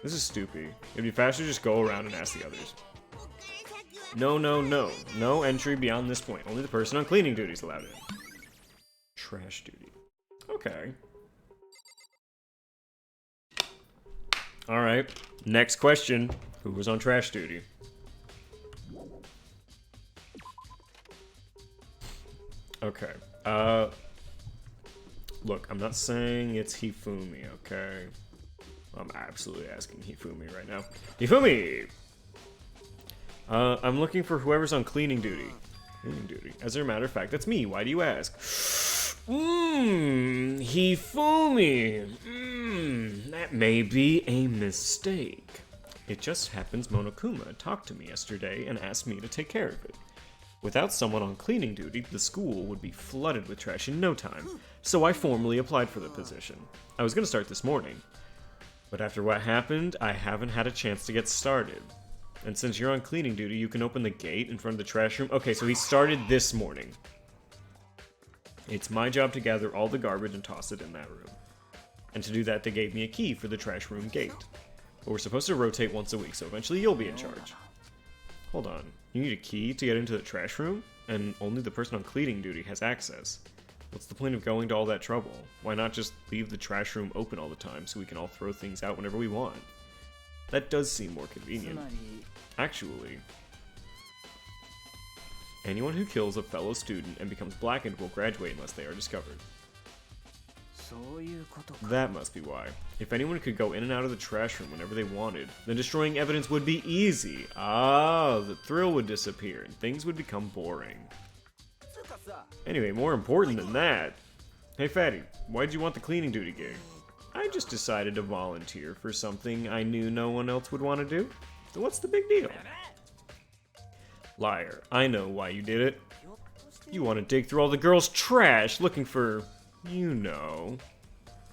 This is stupid. It'd be faster to just go around and ask the others. No, no, no. No entry beyond this point. Only the person on cleaning duty is allowed in. Trash duty. Okay. Alright. Next question. Who was on trash duty? Okay. Look, I'm not saying it's Hifumi, okay? I'm absolutely asking Hifumi right now. Hifumi! I'm looking for whoever's on cleaning duty. Cleaning duty. As a matter of fact, that's me. Why do you ask? Hifumi. That may be a mistake. It just happens Monokuma talked to me yesterday and asked me to take care of it. Without someone on cleaning duty, the school would be flooded with trash in no time, so I formally applied for the position. I was going to start this morning, but after what happened, I haven't had a chance to get started. And since you're on cleaning duty, you can open the gate in front of the trash room. Okay, so he started this morning. It's my job to gather all the garbage and toss it in that room. And to do that, they gave me a key for the trash room gate. But we're supposed to rotate once a week, so eventually you'll be in charge. Hold on. You need a key to get into the trash room? And only the person on cleaning duty has access. What's the point of going to all that trouble? Why not just leave the trash room open all the time so we can all throw things out whenever we want? That does seem more convenient. Actually, anyone who kills a fellow student and becomes blackened will graduate unless they are discovered. That must be why. If anyone could go in and out of the trash room whenever they wanted, then destroying evidence would be easy. Ah, the thrill would disappear and things would become boring. Anyway, more important than that. Hey Fatty, why'd you want the cleaning duty gig? I just decided to volunteer for something I knew no one else would want to do. So what's the big deal? Liar, I know why you did it. You want to dig through all the girls' trash looking for, you know,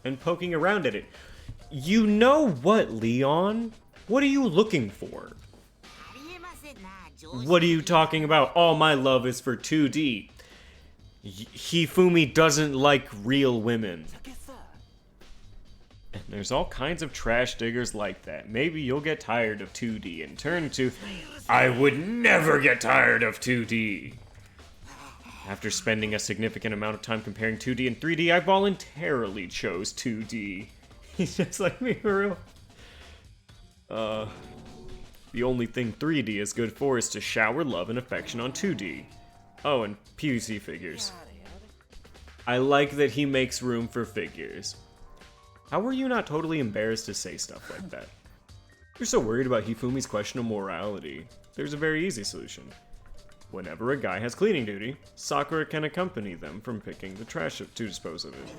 and poking around at it. You know what, Leon? What are you looking for? What are you talking about? All my love is for 2D. Hifumi doesn't like real women. And there's all kinds of trash diggers like that. Maybe you'll get tired of 2D and turn to... I would never get tired of 2D! After spending a significant amount of time comparing 2D and 3D, I voluntarily chose 2D. He's just like me for real. The only thing 3D is good for is to shower love and affection on 2D. Oh, and PVC figures. I like that he makes room for figures. How were you not totally embarrassed to say stuff like that? You're so worried about Hifumi's question of morality. There's a very easy solution. Whenever a guy has cleaning duty, Sakura can accompany them from picking the trash up to dispose of it.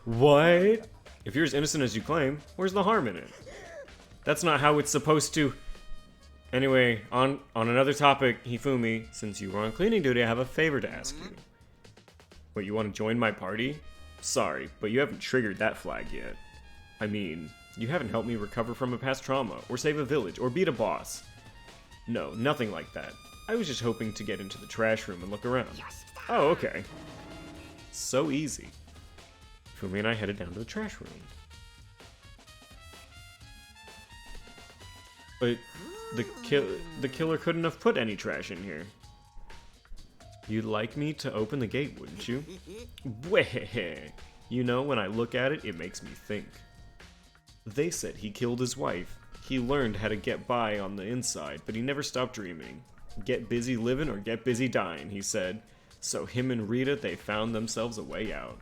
What? If you're as innocent as you claim, where's the harm in it? That's not how it's supposed to... Anyway, on another topic, Hifumi, since you were on cleaning duty, I have a favor to ask you. Wait, you want to join my party? Sorry, but you haven't triggered that flag yet. I mean, you haven't helped me recover from a past trauma, or save a village, or beat a boss. No, nothing like that. I was just hoping to get into the trash room and look around. Oh, okay. So easy. Fumi and I headed down to the trash room. But the killer couldn't have put any trash in here. You'd like me to open the gate, wouldn't you? Weh. You know, when I look at it, it makes me think. They said he killed his wife. He learned how to get by on the inside, but he never stopped dreaming. Get busy living or get busy dying, he said. So him and Rita, they found themselves a way out.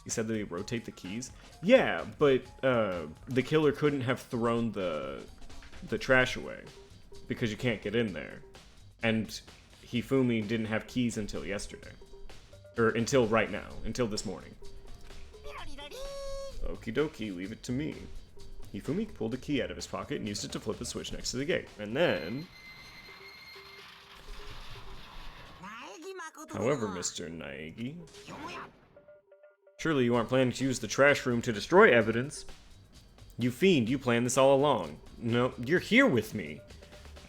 He said that they rotate the keys? Yeah, but the killer couldn't have thrown the trash away because you can't get in there. And Hifumi didn't have keys until yesterday. Or until right now, until this morning. Okie dokie, leave it to me. Hifumi pulled a key out of his pocket and used it to flip the switch next to the gate. And then... However, Mr. Naegi, surely you aren't planning to use the trash room to destroy evidence. You fiend, you planned this all along. No, you're here with me.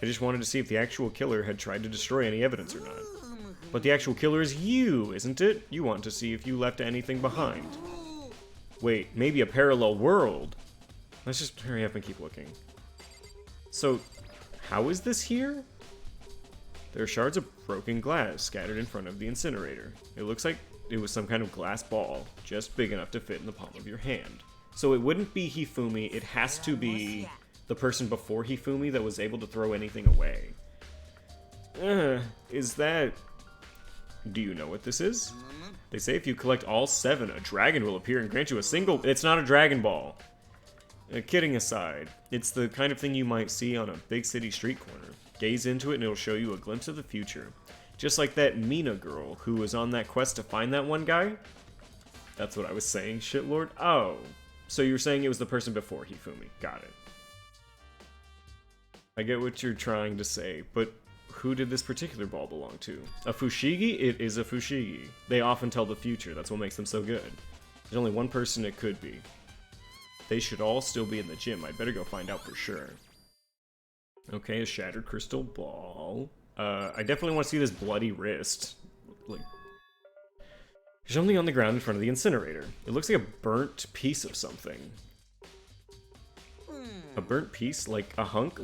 I just wanted to see if the actual killer had tried to destroy any evidence or not. But the actual killer is you, isn't it? You want to see if you left anything behind. Wait, maybe a parallel world? Let's just hurry up and keep looking. So, how is this here? There are shards of broken glass scattered in front of the incinerator. It looks like it was some kind of glass ball, just big enough to fit in the palm of your hand. So it wouldn't be Hifumi, it has to be the person before Hifumi that was able to throw anything away. Is that... Do you know what this is? They say if you collect all 7, a dragon will appear and grant you a single... It's not a Dragon Ball. Kidding aside, it's the kind of thing you might see on a big city street corner. Gaze into it and it'll show you a glimpse of the future. Just like that Mina girl who was on that quest to find that one guy? That's what I was saying, shitlord. Oh, so you're saying it was the person before Hifumi. Got it. I get what you're trying to say, but who did this particular ball belong to? A Fushigi? It is a Fushigi. They often tell the future, that's what makes them so good. There's only one person it could be. They should all still be in the gym, I'd better go find out for sure. Okay, a shattered crystal ball. I definitely want to see this bloody wrist. Like, there's something on the ground in front of the incinerator. It looks like a burnt piece of something. A burnt piece? Like a hunk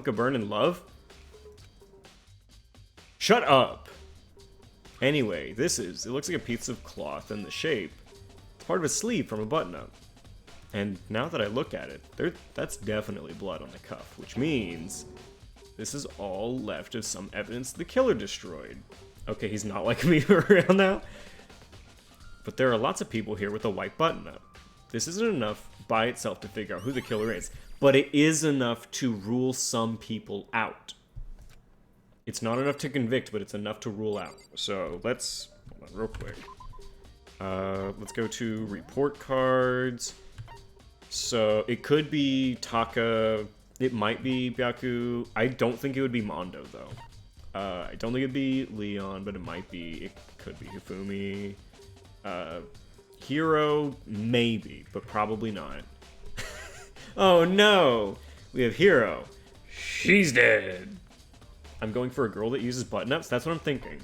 of burning love? Shut up! Anyway, it looks like a piece of cloth and the shape. It's part of a sleeve from a button-up. And now that I look at it, that's definitely blood on the cuff, which means this is all left of some evidence the killer destroyed. Okay, he's not liking me around now. But there are lots of people here with a white button-up. This isn't enough by itself to figure out who the killer is, but it is enough to rule some people out. It's not enough to convict, but it's enough to rule out. So let's, hold on real quick. Let's go to report cards. So it could be Taka, it might be Byaku. I don't think it would be Mondo though. I don't think it'd be Leon, but it could be Hifumi. Hiro, maybe, but probably not. Oh no! We have Hiro. She's dead! I'm going for a girl that uses button-ups? That's what I'm thinking.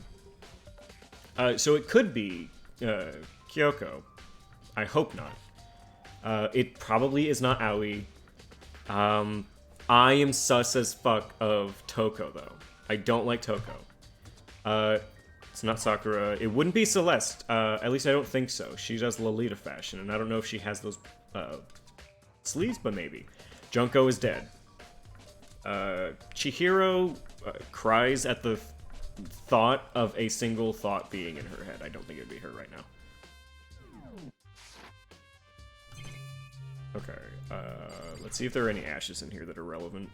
So it could be Kyoko. I hope not. It probably is not Aoi. I am sus as fuck of Toko, though. I don't like Toko. It's not Sakura. It wouldn't be Celeste. At least I don't think so. She does Lolita fashion, and I don't know if she has those sleeves, but maybe. Junko is dead. Chihiro cries at the thought of a single thought being in her head. I don't think it'd be her right now. Okay, let's see if there are any ashes in here that are relevant.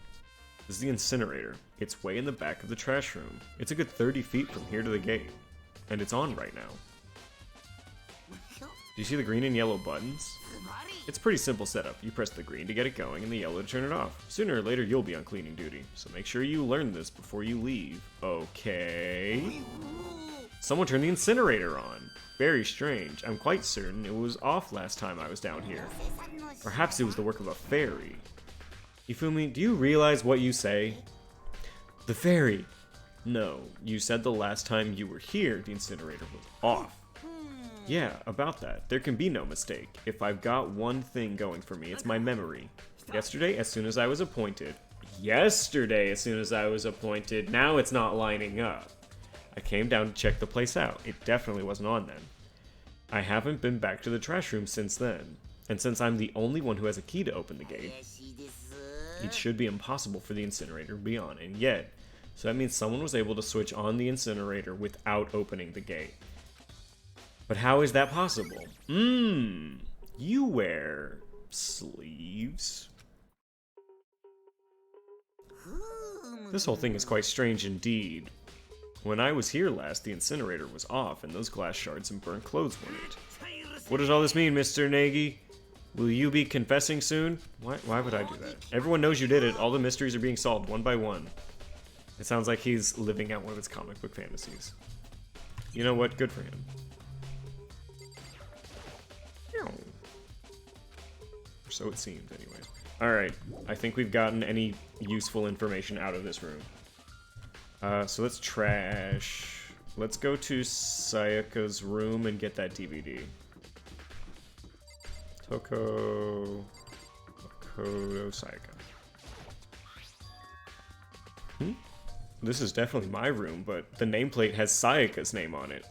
This is the incinerator. It's way in the back of the trash room. It's a good 30 feet from here to the gate. And it's on right now. Do you see the green and yellow buttons? It's a pretty simple setup. You press the green to get it going and the yellow to turn it off. Sooner or later you'll be on cleaning duty, so make sure you learn this before you leave. Okay. Someone turned the incinerator on. Very strange. I'm quite certain it was off last time I was down here. Perhaps it was the work of a fairy. Hifumi, do you realize what you say? The fairy. No, you said the last time you were here, the incinerator was off. Yeah, about that. There can be no mistake. If I've got one thing going for me, it's my memory. Yesterday, as soon as I was appointed. Now it's not lining up. I came down to check the place out. It definitely wasn't on then. I haven't been back to the trash room since then. And since I'm the only one who has a key to open the gate, it should be impossible for the incinerator to be on, and yet, so that means someone was able to switch on the incinerator without opening the gate. But how is that possible? You wear sleeves? This whole thing is quite strange indeed. When I was here last, the incinerator was off, and those glass shards and burnt clothes weren't. What does all this mean, Mr. Nagi? Will you be confessing soon? Why would I do that? Everyone knows you did it. All the mysteries are being solved one by one. It sounds like he's living out one of his comic book fantasies. you know what? Good for him. Or so it seems, anyways. Alright, I think we've gotten any useful information out of this room. So let's trash. Let's go to Sayaka's room and get that DVD. Toko... Makoto Sayaka. This is definitely my room, but the nameplate has Sayaka's name on it.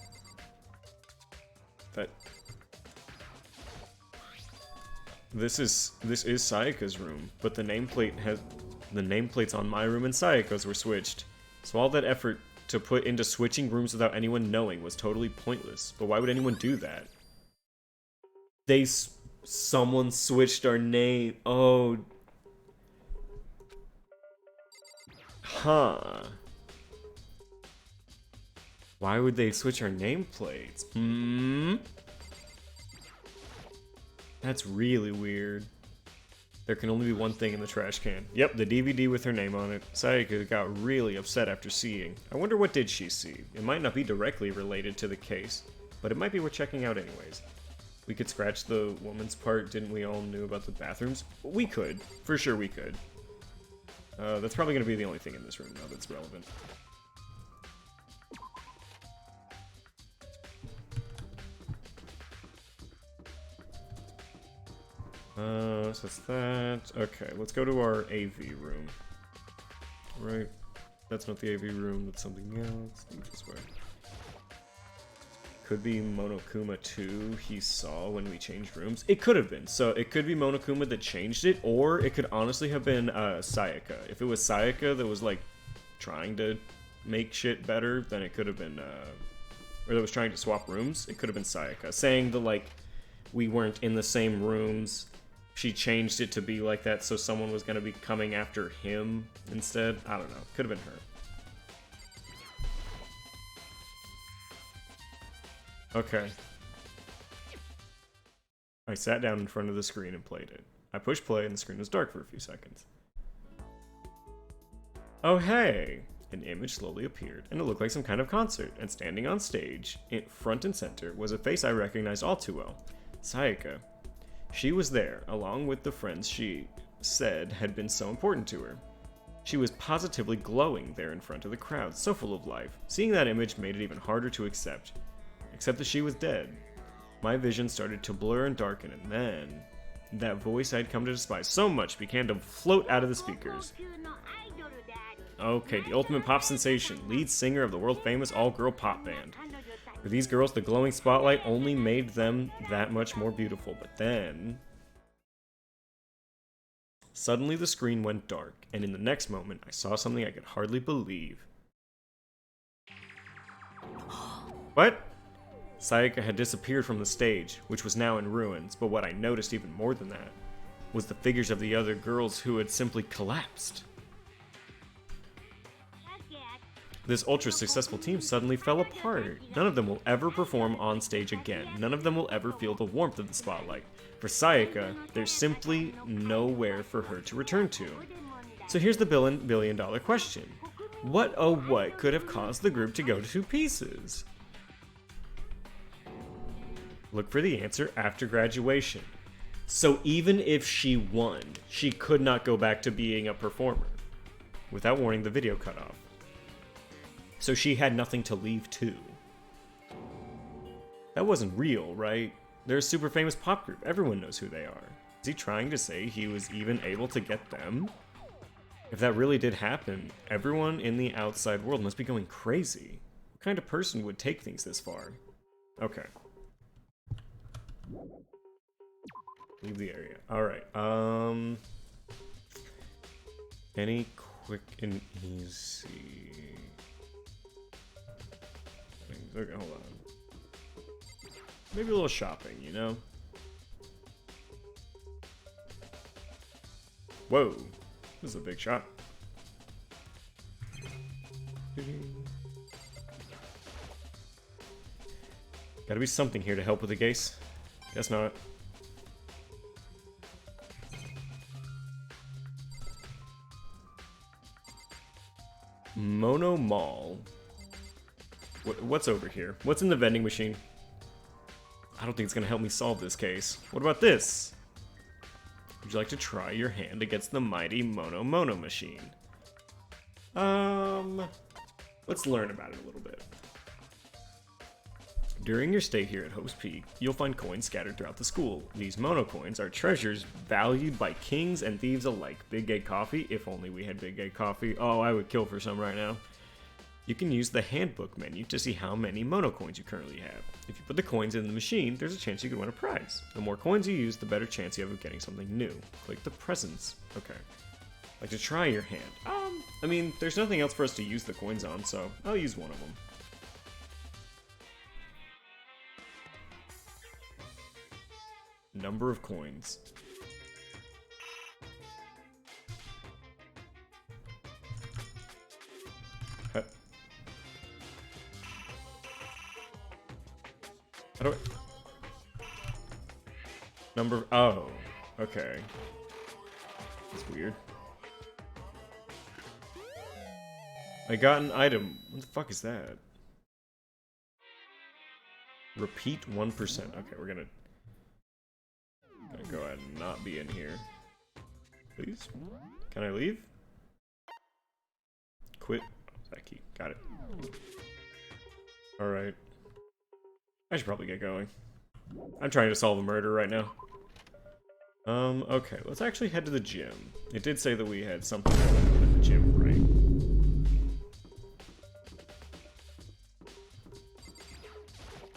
This is Sayaka's room, but the nameplates on my room and Sayaka's were switched. So all that effort to put into switching rooms without anyone knowing was totally pointless. But why would anyone do that? Someone switched our name. Oh. Huh. Why would they switch our nameplates? That's really weird. There can only be one thing in the trash can. Yep, the DVD with her name on it. Sayaka got really upset after seeing. I wonder what did she see? It might not be directly related to the case, but it might be worth checking out anyways. We could scratch the woman's part, didn't we all knew about the bathrooms? We could. For sure we could. That's probably going to be the only thing in this room now that's relevant. So that's that. Okay, let's go to our AV room. Right. That's not the AV room, that's something else. This way. Could be Monokuma 2 he saw when we changed rooms. It could have been. So it could be Monokuma that changed it, or it could honestly have been Sayaka. If it was Sayaka that was like trying to make shit better, then it could have been or that was trying to swap rooms, it could have been Sayaka. Saying that like we weren't in the same rooms, she changed it to be like that so someone was gonna be coming after him instead. I don't know. Could have been her. Okay. I sat down in front of the screen and played it. I pushed play and the screen was dark for a few seconds. Oh hey! An image slowly appeared, and it looked like some kind of concert, and standing on stage, in front and center, was a face I recognized all too well. Sayaka. She was there, along with the friends she said had been so important to her. She was positively glowing there in front of the crowd, so full of life. Seeing that image made it even harder to accept. Except that she was dead. My vision started to blur and darken, and then that voice I'd come to despise so much began to float out of the speakers. Okay, the ultimate pop sensation, lead singer of the world-famous all-girl pop band. For these girls, the glowing spotlight only made them that much more beautiful, but then... Suddenly the screen went dark, and in the next moment, I saw something I could hardly believe. What? Sayaka had disappeared from the stage, which was now in ruins, but what I noticed even more than that was the figures of the other girls who had simply collapsed. This ultra-successful team suddenly fell apart. None of them will ever perform on stage again. None of them will ever feel the warmth of the spotlight. For Sayaka, there's simply nowhere for her to return to. So here's the billion-dollar question. What oh what could have caused the group to go to pieces? Look for the answer after graduation. So even if she won, she could not go back to being a performer. Without warning, the video cut off. So she had nothing to leave to. That wasn't real, right? They're a super famous pop group. Everyone knows who they are. Is he trying to say he was even able to get them? If that really did happen, everyone in the outside world must be going crazy. What kind of person would take things this far? Okay. Leave the area. Alright, any quick and easy things? Okay, hold on. Maybe a little shopping, you know? Whoa, this is a big shop. Gotta be something here to help with the case. Guess not. Mono Mall. What's over here? What's in the vending machine? I don't think it's gonna help me solve this case. What about this? Would you like to try your hand against the mighty Mono machine? Let's learn about it a little bit. During your stay here at Hope's Peak, you'll find coins scattered throughout the school. These mono coins are treasures valued by kings and thieves alike. Big Gay Coffee, if only we had Big Gay Coffee. Oh, I would kill for some right now. You can use the handbook menu to see how many mono coins you currently have. If you put the coins in the machine, there's a chance you could win a prize. The more coins you use, the better chance you have of getting something new. Click the presents. Okay. Like to try your hand. I mean, there's nothing else for us to use the coins on, so I'll use one of them. Number of coins. How do I... Number... Oh. Okay. That's weird. I got an item. What the fuck is that? Repeat 1%. Okay, we're gonna go ahead and not be in here. Please? Can I leave? Quit. That key. Got it. Alright. I should probably get going. I'm trying to solve a murder right now. Okay, let's actually head to the gym. It did say that we had something at the gym, right?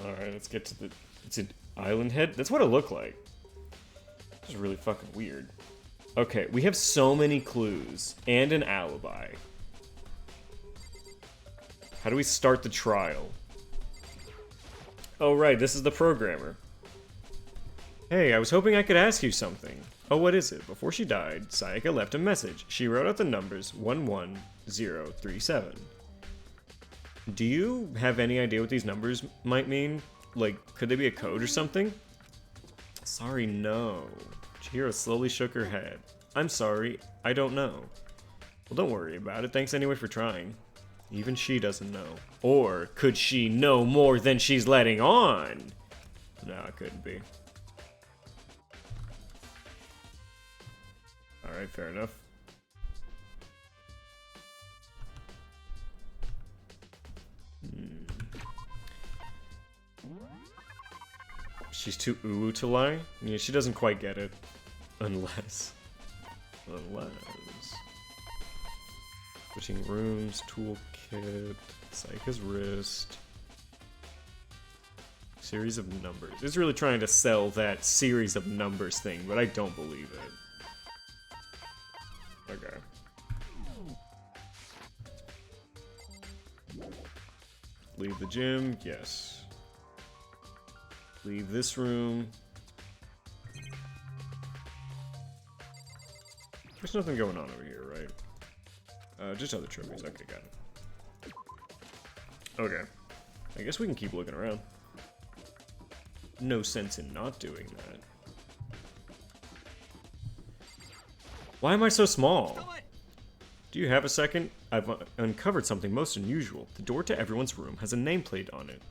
Alright, let's get to the... It's an island head? That's what it looked like. This is really fucking weird. Okay, we have so many clues and an alibi. How do we start the trial? Oh right, this is the programmer. Hey, I was hoping I could ask you something. Oh, what is it? Before she died, Sayaka left a message. She wrote out the numbers 11037. Do you have any idea what these numbers might mean? Like, could they be a code or something? Sorry, no. Chihiro slowly shook her head. I'm sorry, I don't know. Well, don't worry about it. Thanks anyway for trying. Even she doesn't know. Or could she know more than she's letting on? No, it couldn't be. Alright, fair enough. She's too ooh to lie? Yeah, she doesn't quite get it. Unless. Switching rooms, toolkit, Sayaka's wrist. Series of numbers. It's really trying to sell that series of numbers thing, but I don't believe it. Okay. Leave the gym, yes. Leave this room. There's nothing going on over here, right? Just other trophies. Okay, got it. Okay. I guess we can keep looking around. No sense in not doing that. Why am I so small? Do you have a second? I've uncovered something most unusual. The door to everyone's room has a nameplate on it.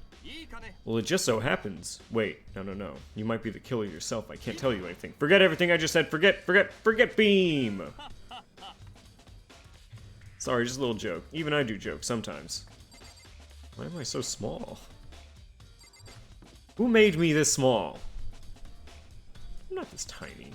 Well, it just so happens. Wait, no. You might be the killer yourself. I can't tell you anything. Forget everything I just said. Forget beam! Sorry, just a little joke. Even I do jokes sometimes. Why am I so small? Who made me this small? I'm not this tiny.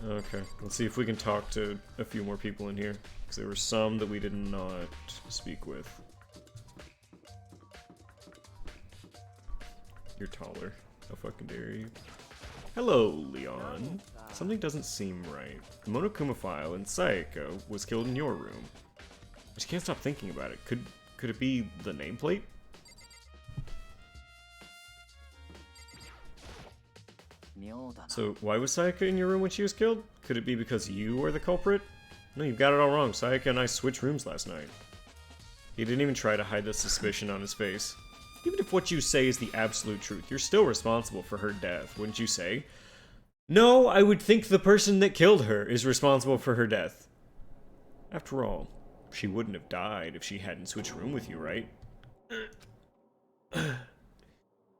Okay, let's see if we can talk to a few more people in here. Because there were some that we did not speak with. You're taller. How fucking dare you? Hello, Leon. Something doesn't seem right. The Monokuma file in Sayaka was killed in your room. I just can't stop thinking about it. Could it be the nameplate? So, why was Sayaka in your room when she was killed? Could it be because you are the culprit? No, you've got it all wrong. Sayaka and I switched rooms last night. He didn't even try to hide the suspicion on his face. Even if what you say is the absolute truth, you're still responsible for her death, wouldn't you say? No, I would think the person that killed her is responsible for her death. After all, she wouldn't have died if she hadn't switched room with you, right? The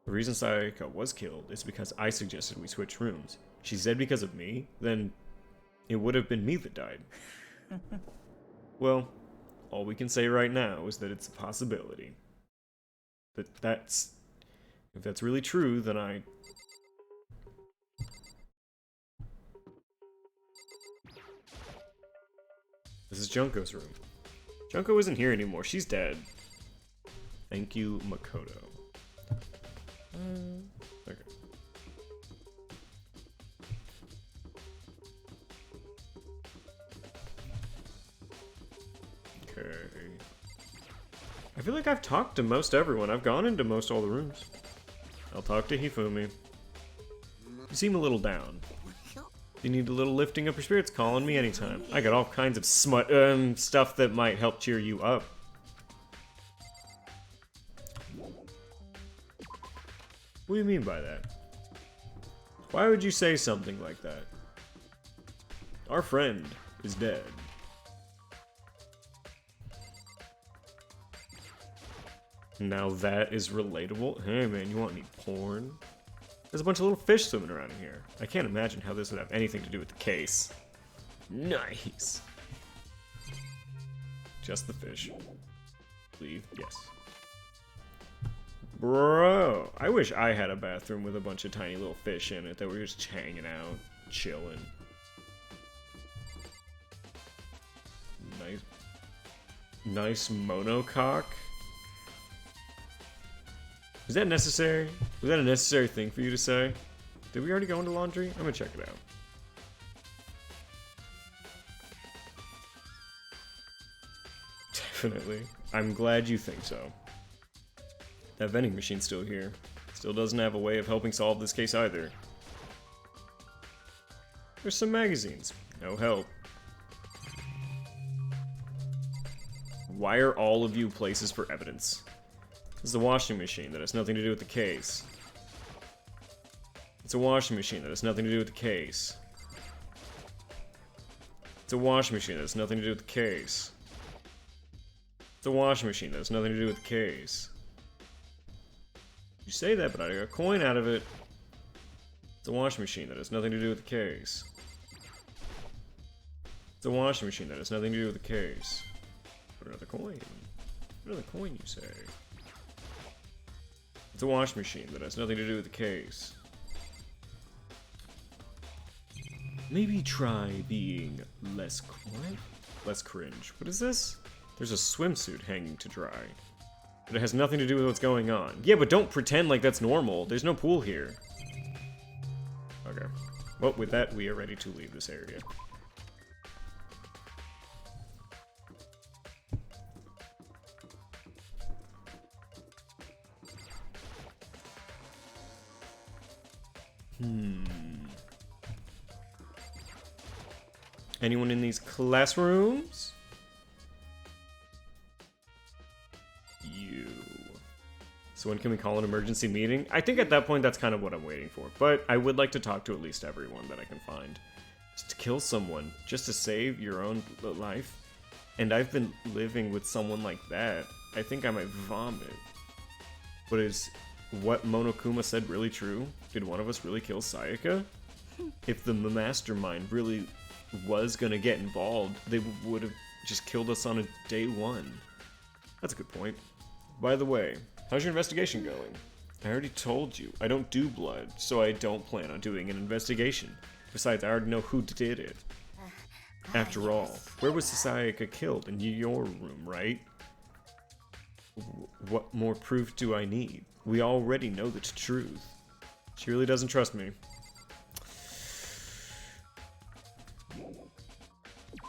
reason Sayaka was killed is because I suggested we switch rooms. She's dead because of me, then it would have been me that died. Well, all we can say right now is that it's a possibility. If that's really true, then This is Junko's room. Junko isn't here anymore. She's dead. Thank you, Makoto. Okay. Okay. I feel like I've talked to most everyone. I've gone into most all the rooms. I'll talk to Hifumi. You seem a little down. If you need a little lifting up your spirits, call on me anytime. I got all kinds of stuff that might help cheer you up. What do you mean by that? Why would you say something like that? Our friend is dead. Now that is relatable. Hey man, you want any porn? There's a bunch of little fish swimming around in here. I can't imagine how this would have anything to do with the case. Nice. Just the fish. Leave? Yes. Bro, I wish I had a bathroom with a bunch of tiny little fish in it that were just hanging out, chilling. Nice monocock. Was that necessary? Was that a necessary thing for you to say? Did we already go into laundry? I'm gonna check it out. Definitely. I'm glad you think so. That vending machine's still here. Still doesn't have a way of helping solve this case either. There's some magazines. No help. Why are all of you places for evidence? This is a washing machine that has nothing to do with the case. It's a washing machine that has nothing to do with the case. It's a washing machine that has nothing to do with the case. It's a washing machine that has nothing to do with the case. You say that, but I got a coin out of it. It's a washing machine that has nothing to do with the case. It's a washing machine that has nothing to do with the case. Put another coin. Another coin, you say. It's a washing machine that has nothing to do with the case. Maybe try being less cringe. What is this? There's a swimsuit hanging to dry. But it has nothing to do with what's going on. Yeah, but don't pretend like that's normal. There's no pool here. Okay. Well, with that, we are ready to leave this area. Anyone in these classrooms? You. So when can we call an emergency meeting? I think at that point that's kind of what I'm waiting for. But I would like to talk to at least everyone that I can find. Just to kill someone. Just to save your own life. And I've been living with someone like that. I think I might vomit. But is what Monokuma said really true? Did one of us really kill Sayaka? If the mastermind really was gonna get involved, they would have just killed us on a day one. That's a good point. By the way, how's your investigation going? I already told you, I don't do blood, so I don't plan on doing an investigation. Besides, I already know who did it. After all, where was Sayaka killed? In your room, right? What more proof do I need? We already know the truth. She really doesn't trust me.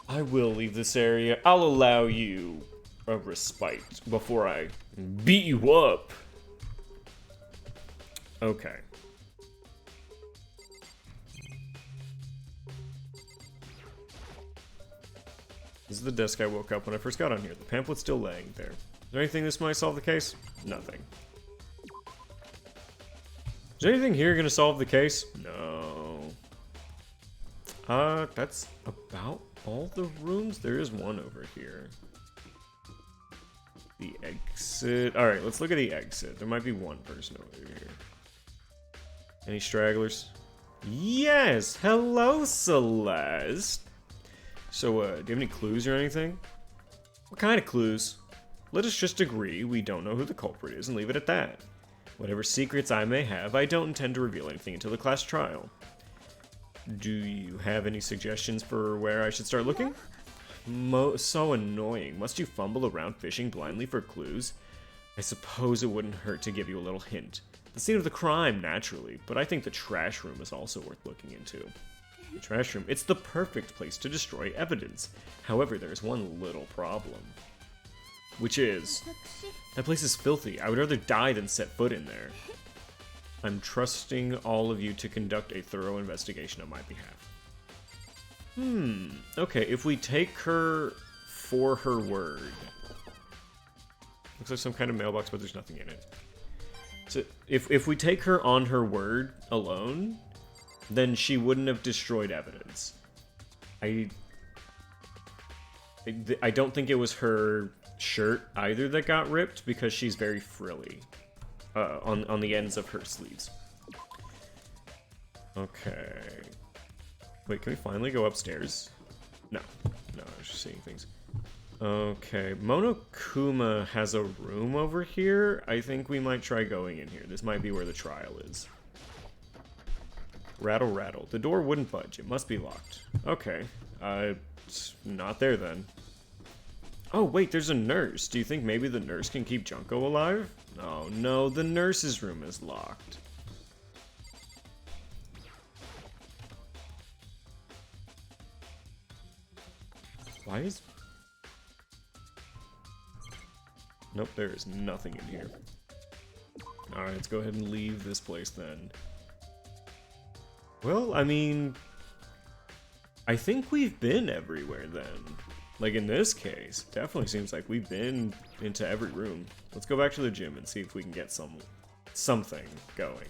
I will leave this area. I'll allow you a respite before I beat you up. Okay. This is the desk I woke up when I first got on here. The pamphlet's still laying there. Is there anything this might solve the case? Nothing. Is anything here gonna solve the case? No. That's about all the rooms. There is one over here. The exit. Alright, let's look at the exit. There might be one person over here. Any stragglers? Yes! Hello, Celeste! So, do you have any clues or anything? What kind of clues? Let us just agree we don't know who the culprit is and leave it at that. Whatever secrets I may have, I don't intend to reveal anything until the class trial. Do you have any suggestions for where I should start looking? So annoying. Must you fumble around fishing blindly for clues? I suppose it wouldn't hurt to give you a little hint. The scene of the crime, naturally, but I think the trash room is also worth looking into. The trash room, it's the perfect place to destroy evidence. However, there's one little problem. Which is, that place is filthy. I would rather die than set foot in there. I'm trusting all of you to conduct a thorough investigation on my behalf. Okay, if we take her for her word. Looks like some kind of mailbox, but there's nothing in it. So, if we take her on her word alone, then she wouldn't have destroyed evidence. I don't think it was her shirt either that got ripped, because she's very frilly on the ends of her sleeves. Okay. Wait, can we finally go upstairs? No. No, I was just seeing things. Okay, Monokuma has a room over here. I think we might try going in here. This might be where the trial is. Rattle, rattle. The door wouldn't budge. It must be locked. Okay. It's not there then. Oh, wait, there's a nurse. Do you think maybe the nurse can keep Junko alive? Oh, no, the nurse's room is locked. Why is... Nope, there is nothing in here. Alright, let's go ahead and leave this place then. Well, I mean... I think we've been everywhere then. Like in this case, definitely seems like we've been into every room. Let's go back to the gym and see if we can get something going.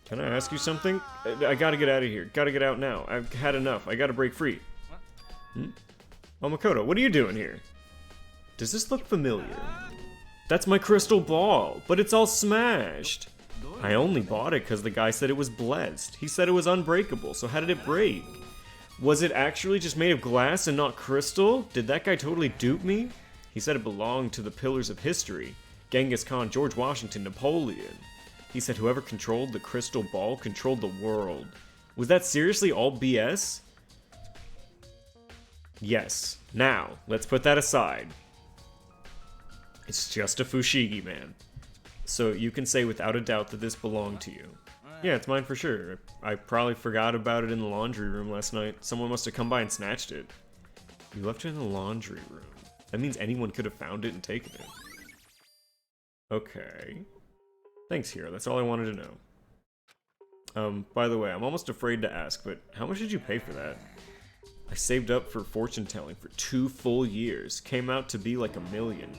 Can I ask you something? I gotta get out of here. Gotta get out now. I've had enough. I gotta break free. Oh, Makoto, what are you doing here? Does this look familiar? That's my crystal ball, but it's all smashed. I only bought it because the guy said it was blessed. He said it was unbreakable, so how did it break? Was it actually just made of glass and not crystal? Did that guy totally dupe me? He said it belonged to the pillars of history. Genghis Khan, George Washington, Napoleon. He said whoever controlled the crystal ball controlled the world. Was that seriously all BS? Yes. Now, let's put that aside. It's just a Fushigi, man. So you can say without a doubt that this belonged to you. Yeah, it's mine for sure. I probably forgot about it in the laundry room last night. Someone must have come by and snatched it. You left it in the laundry room. That means anyone could have found it and taken it. Okay. Thanks, Hiro. That's all I wanted to know. By the way, I'm almost afraid to ask, but how much did you pay for that? I saved up for fortune telling for 2 full years. Came out to be like $1 million.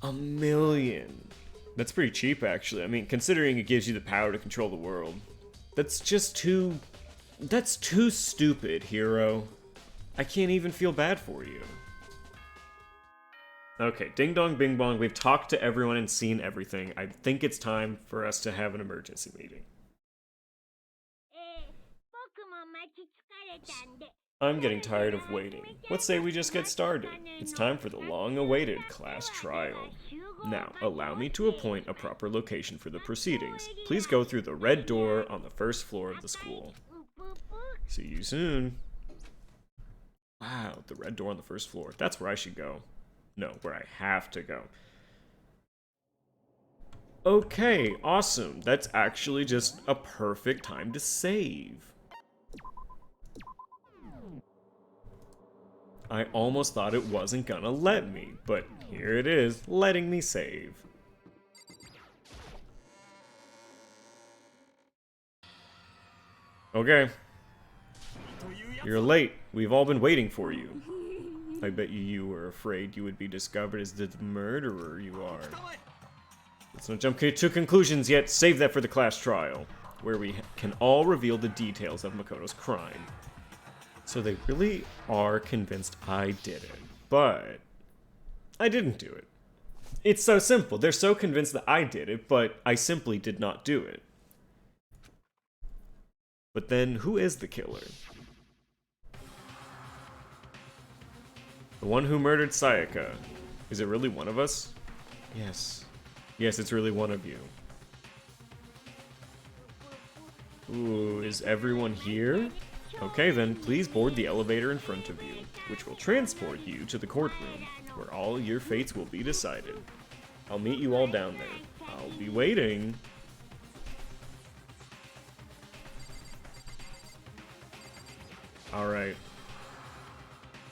$1 million. That's pretty cheap, actually. I mean, considering it gives you the power to control the world. That's just too... That's too stupid, Hiro. I can't even feel bad for you. Okay, ding dong bing bong, we've talked to everyone and seen everything. I think it's time for us to have an emergency meeting. I'm getting tired of waiting. Let's say we just get started. It's time for the long-awaited class trial. Now, allow me to appoint a proper location for the proceedings. Please go through the red door on the first floor of the school. See you soon. Wow, the red door on the first floor. That's where I should go. No, where I have to go. Okay, awesome. That's actually just a perfect time to save. I almost thought it wasn't gonna let me, but here it is, letting me save. Okay. You're late. We've all been waiting for you. I bet you were afraid you would be discovered as the murderer you are. Let's not jump to conclusions yet. Save that for the class trial, where we can all reveal the details of Makoto's crime. So they really are convinced I did it, but I didn't do it. It's so simple. They're so convinced that I did it, but I simply did not do it. But then, who is the killer? The one who murdered Sayaka. Is it really one of us? Yes. Yes, it's really one of you. Ooh, is everyone here? Okay then, please board the elevator in front of you, which will transport you to the courtroom, where all your fates will be decided. I'll meet you all down there. I'll be waiting. Alright.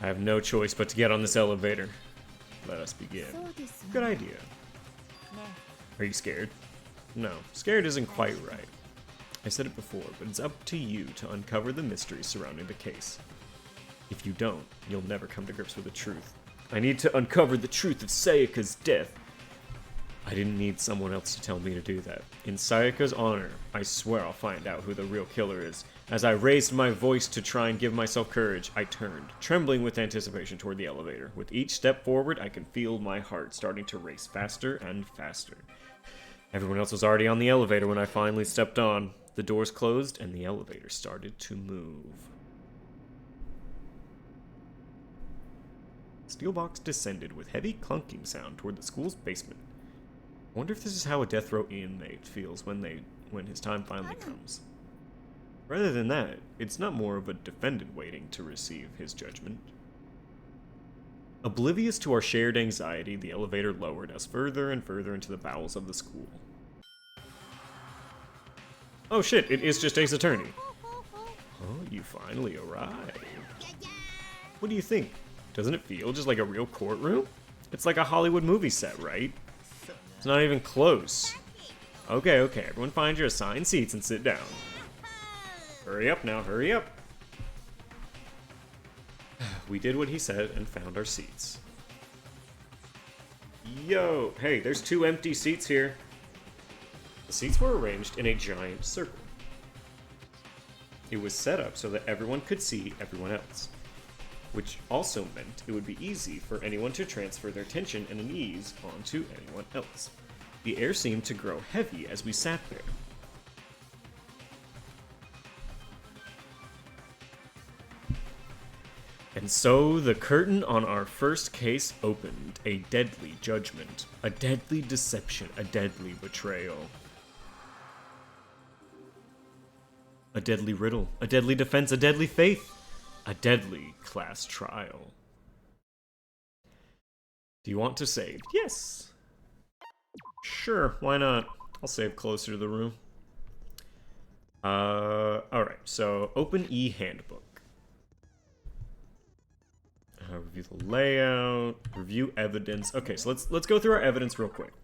I have no choice but to get on this elevator. Let us begin. Good idea. Are you scared? No, scared isn't quite right. I said it before, but it's up to you to uncover the mystery surrounding the case. If you don't, you'll never come to grips with the truth. I need to uncover the truth of Sayaka's death. I didn't need someone else to tell me to do that. In Sayaka's honor, I swear I'll find out who the real killer is. As I raised my voice to try and give myself courage, I turned, trembling with anticipation toward the elevator. With each step forward, I could feel my heart starting to race faster and faster. Everyone else was already on the elevator when I finally stepped on. The doors closed and the elevator started to move. Steel box descended with heavy clunking sound toward the school's basement. I wonder if this is how a death row inmate feels when his time finally comes. Rather than that, it's not more of a defendant waiting to receive his judgment. Oblivious to our shared anxiety, the elevator lowered us further and further into the bowels of the school. Oh shit, it is just Ace Attorney. Oh, you finally arrived. What do you think? Doesn't it feel just like a real courtroom? It's like a Hollywood movie set, right? It's not even close. Okay, everyone find your assigned seats and sit down. Hurry up now, hurry up. We did what he said and found our seats. Yo, hey, there's 2 empty seats here. The seats were arranged in a giant circle. It was set up so that everyone could see everyone else, which also meant it would be easy for anyone to transfer their tension and unease onto anyone else. The air seemed to grow heavy as we sat there. And so the curtain on our first case opened. A deadly judgment, a deadly deception, a deadly betrayal. A deadly riddle, a deadly defense, a deadly faith, a deadly class trial. Do you want to save? Yes. Sure, why not? I'll save closer to the room. Alright, so open e-handbook. Review the layout, review evidence. Okay, so let's go through our evidence real quick.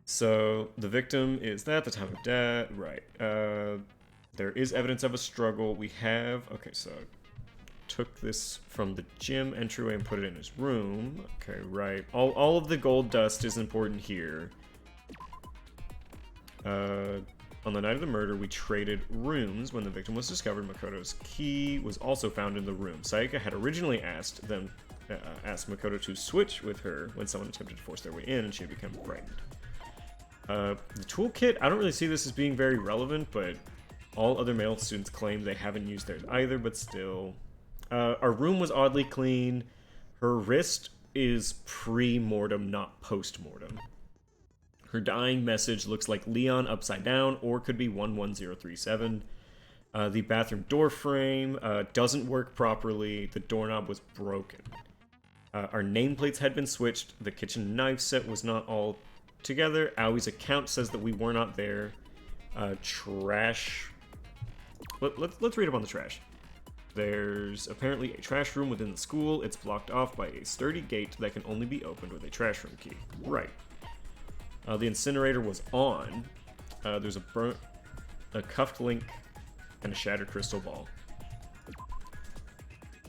So the victim is that, the time of death, right. There is evidence of a struggle. We have, okay, so took this from the gym entryway and put it in his room. Okay, right. All of the gold dust is important here. On the night of the murder, we traded rooms. When the victim was discovered, Makoto's key was also found in the room. Sayaka had originally asked Makoto to switch with her when someone attempted to force their way in, and she had become frightened. The toolkit, I don't really see this as being very relevant, but all other male students claim they haven't used theirs either, but still. Our room was oddly clean. Her wrist is pre-mortem, not post-mortem. Her dying message looks like Leon upside down, or could be 11037. The bathroom door frame doesn't work properly. The doorknob was broken. Our nameplates had been switched. The kitchen knife set was not all together. Awie's account says that we were not there. Trash. Let's read up on the trash. There's apparently a trash room within the school. It's blocked off by a sturdy gate that can only be opened with a trash room key. Right. The incinerator was on. There's a cuffed link and a shattered crystal ball.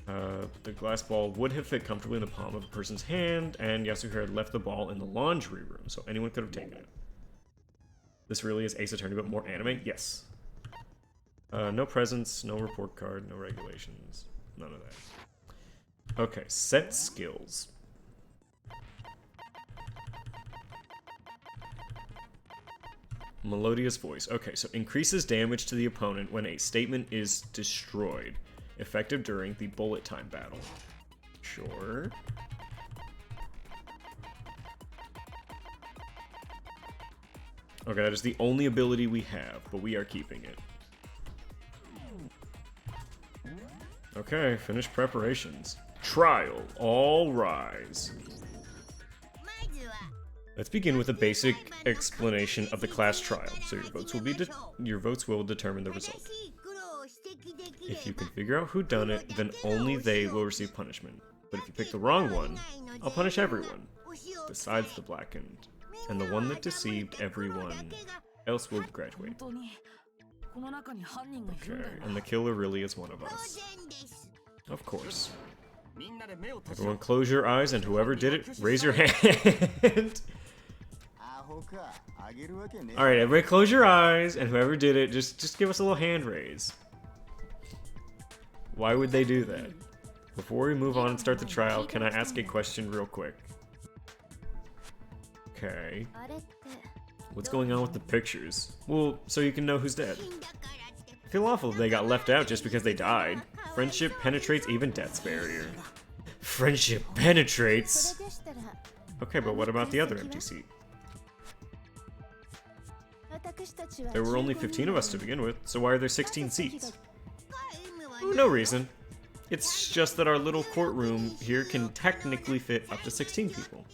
The glass ball would have fit comfortably in the palm of a person's hand, and Yasuhiro had left the ball in the laundry room, so anyone could have taken it. This really is Ace Attorney, but more anime? Yes. No presents, no report card, no regulations. None of that. Okay, set skills. Melodious voice. Okay, so increases damage to the opponent when a statement is destroyed. Effective during the bullet time battle. Sure. Okay, that is the only ability we have, but we are keeping it. Okay, finish preparations. Trial, all rise. Let's begin with a basic explanation of the class trial. So your votes will determine the result. If you can figure out who done it, then only they will receive punishment. But if you pick the wrong one, I'll punish everyone, besides the blackened. And the one that deceived everyone else will graduate. Okay, and the killer really is one of us. Of course. Everyone close your eyes, and whoever did it, raise your hand. Alright, everybody close your eyes, and whoever did it, just give us a little hand raise. Why would they do that? Before we move on and start the trial, can I ask a question real quick? Okay. What's going on with the pictures? Well, so you can know who's dead. I feel awful if they got left out just because they died. Friendship penetrates even death's barrier. Friendship penetrates? Okay, but what about the other empty seat? There were only 15 of us to begin with, so why are there 16 seats? No reason. It's just that our little courtroom here can technically fit up to 16 people.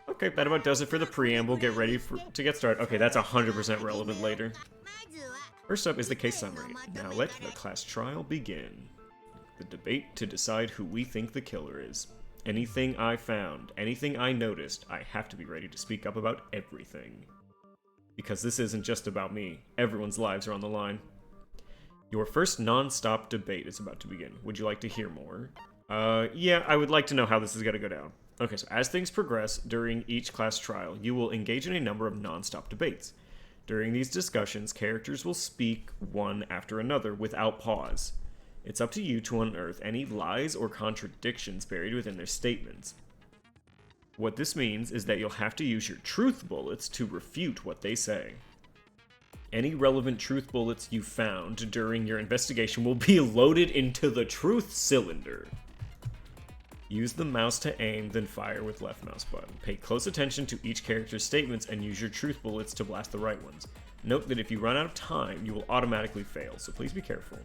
Okay, that about does it for the preamble. Get ready to get started. Okay, that's 100% relevant later. First up is the case summary. Now let the class trial begin. The debate to decide who we think the killer is. Anything I found, anything I noticed, I have to be ready to speak up about everything. Because this isn't just about me. Everyone's lives are on the line. Your first non-stop debate is about to begin. Would you like to hear more? Yeah, I would like to know how this is gonna go down. Okay, so as things progress during each class trial, you will engage in a number of non-stop debates. During these discussions, characters will speak one after another without pause. It's up to you to unearth any lies or contradictions buried within their statements. What this means is that you'll have to use your truth bullets to refute what they say. Any relevant truth bullets you found during your investigation will be loaded into the truth cylinder. Use the mouse to aim, then fire with left mouse button. Pay close attention to each character's statements and use your truth bullets to blast the right ones. Note that if you run out of time, you will automatically fail, so please be careful.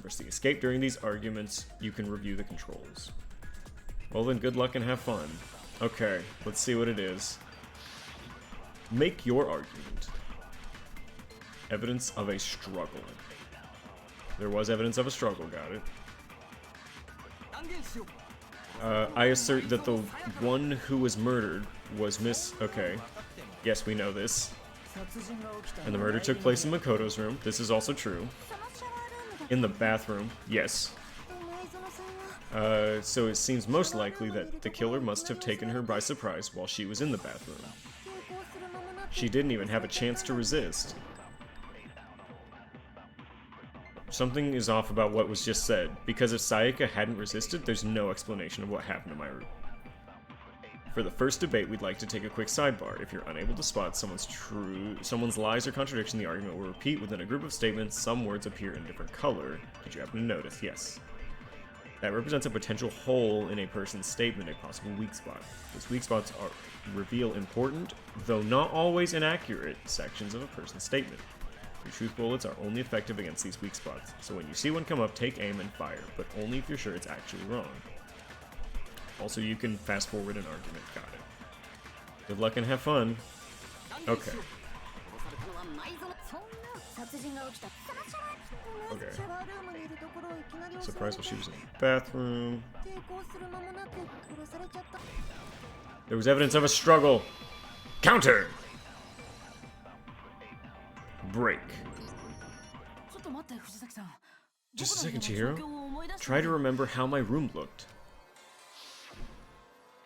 Press the escape during these arguments. You can review the controls. Well then, good luck and have fun. Okay, let's see what it is. Make your argument. Evidence of a struggle. There was evidence of a struggle, got it. I assert that the one who was murdered was Okay, yes, we know this. And the murder took place in Makoto's room. This is also true. In the bathroom, yes. So it seems most likely that the killer must have taken her by surprise while she was in the bathroom. She didn't even have a chance to resist. Something is off about what was just said, because if Sayaka hadn't resisted, there's no explanation of what happened to my room. For the first debate, we'd like to take a quick sidebar. If you're unable to spot someone's lies or contradiction, the argument will repeat within a group of statements. Some words appear in a different color. Did you happen to notice? Yes. That represents a potential hole in a person's statement, a possible weak spot. Those weak spots reveal important, though not always inaccurate, sections of a person's statement. Your truth bullets are only effective against these weak spots, so when you see one come up, take aim and fire, but only if you're sure it's actually wrong. Also, you can fast forward an argument. Got it. Good luck and have fun. Okay. Okay. Surprised while she was in the bathroom. There was evidence of a struggle. Counter! Break. Just a second, Chihiro. Try to remember how my room looked.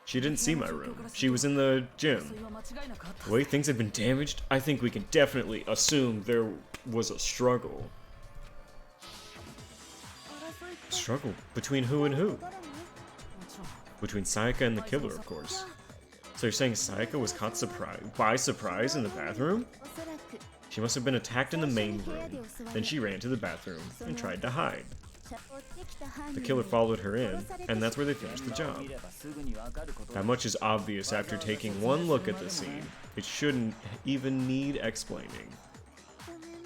She didn't see my room. She was in the gym. The way things had been damaged, I think we can definitely assume there was a struggle. Struggle? Between who and who? Between Sayaka and the killer, of course. So you're saying Sayaka was caught by surprise in the bathroom? She must have been attacked in the main room. Then she ran to the bathroom and tried to hide. The killer followed her in, and that's where they finished the job. That much is obvious after taking one look at the scene. It shouldn't even need explaining.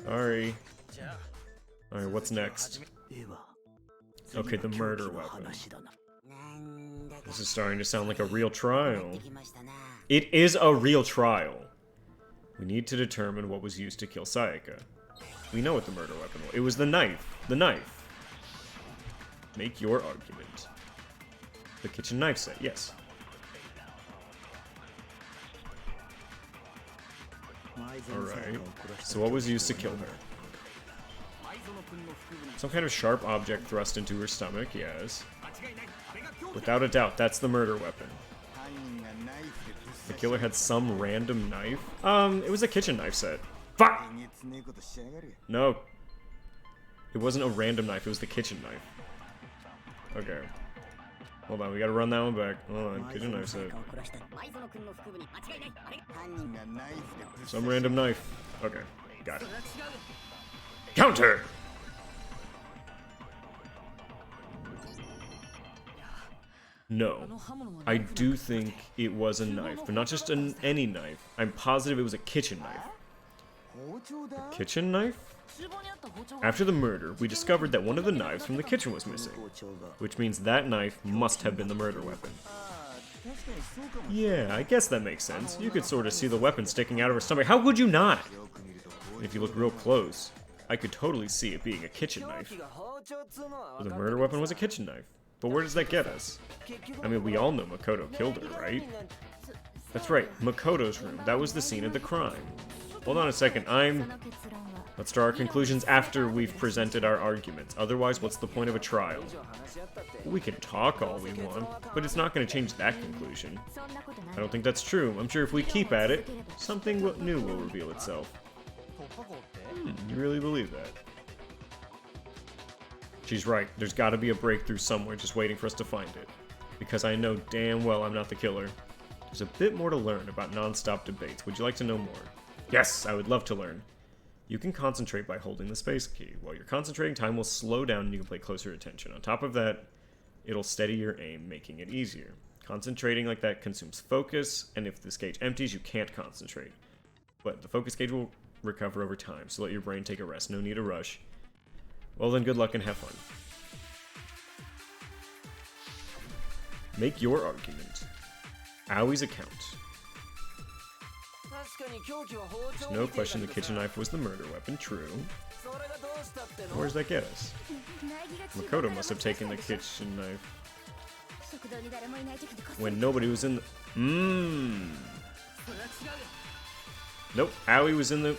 Sorry. Alright, what's next? Okay, the murder weapon. This is starting to sound like a real trial. It is a real trial. We need to determine what was used to kill Sayaka. We know what the murder weapon was. It was the knife. The knife. Make your argument. The kitchen knife set, yes. Alright. So what was used to kill her? Some kind of sharp object thrust into her stomach, yes. Without a doubt, that's the murder weapon. The killer had some random knife. It was a kitchen knife set. Fuck! No. It wasn't a random knife, it was the kitchen knife. Okay. Hold on, we gotta run that one back. Hold on, kitchen knife set. Some random knife. Okay, got it. Counter! No. I do think it was a knife, but not just any knife. I'm positive it was a kitchen knife. A kitchen knife? After the murder, we discovered that one of the knives from the kitchen was missing, which means that knife must have been the murder weapon. Yeah, I guess that makes sense. You could sort of see the weapon sticking out of her stomach. How would you not? And if you look real close, I could totally see it being a kitchen knife. The murder weapon was a kitchen knife. But where does that get us? I mean, we all know Makoto killed her, right? That's right, Makoto's room. That was the scene of the crime. Hold on a second, Let's draw our conclusions after we've presented our arguments. Otherwise, what's the point of a trial? We can talk all we want, but it's not going to change that conclusion. I don't think that's true. I'm sure if we keep at it, something new will reveal itself. You really believe that? She's right. There's got to be a breakthrough somewhere just waiting for us to find it. Because I know damn well I'm not the killer. There's a bit more to learn about non-stop debates. Would you like to know more? Yes, I would love to learn. You can concentrate by holding the space key. While you're concentrating, time will slow down and you can pay closer attention. On top of that, it'll steady your aim, making it easier. Concentrating like that consumes focus, and if this gauge empties, you can't concentrate. But the focus gauge will recover over time, so let your brain take a rest. No need to rush. Well then, good luck and have fun. Make your argument. Aoi's account. There's no question the kitchen knife was the murder weapon, true. Where does that get us? Makoto must have taken the kitchen knife when nobody was in the... Nope, Aoi was in the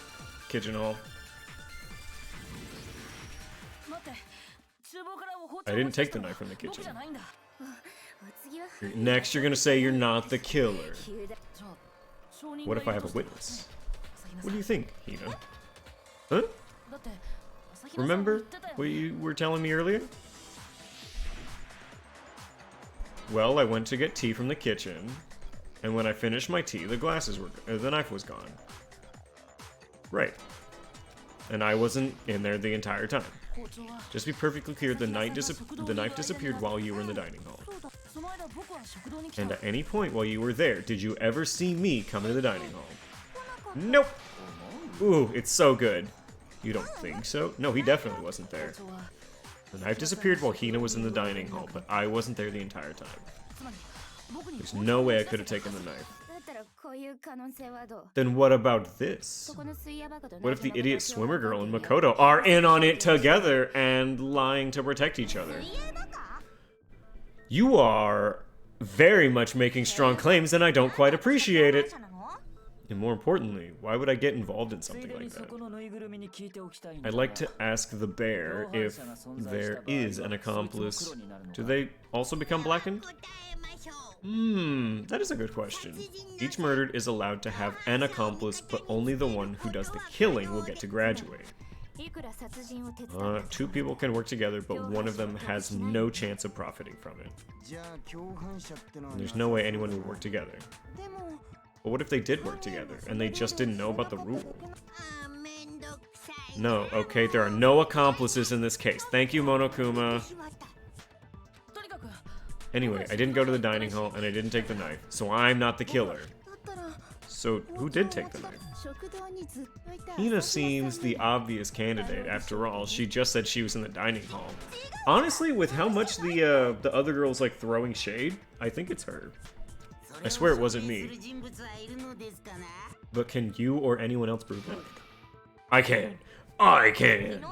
kitchen hall. I didn't take the knife from the kitchen. Next, you're gonna say you're not the killer. What if I have a witness? What do you think, Hina? Huh? Remember what you were telling me earlier? Well, I went to get tea from the kitchen, and when I finished my tea, the knife was gone. Right. And I wasn't in there the entire time. Just to be perfectly clear, the knife disappeared while you were in the dining hall. And at any point while you were there, did you ever see me come into the dining hall? Nope! Ooh, it's so good. You don't think so? No, he definitely wasn't there. The knife disappeared while Hina was in the dining hall, but I wasn't there the entire time. There's no way I could have taken the knife. Then what about this? What if the idiot swimmer girl and Makoto are in on it together and lying to protect each other? You are very much making strong claims and I don't quite appreciate it. And more importantly, why would I get involved in something like that? I'd like to ask the bear if there is an accomplice. Do they also become blackened? That is a good question. Each murdered is allowed to have an accomplice, but only the one who does the killing will get to graduate. Two people can work together, but one of them has no chance of profiting from it. And there's no way anyone would work together. But what if they did work together, and they just didn't know about the rule? No, okay, there are no accomplices in this case. Thank you, Monokuma. Anyway, I didn't go to the dining hall, and I didn't take the knife, so I'm not the killer. So, who did take the knife? Hina seems the obvious candidate. After all, she just said she was in the dining hall. Honestly, with how much the other girl's like throwing shade, I think it's her. I swear it wasn't me. But can you or anyone else prove that? I can. I can!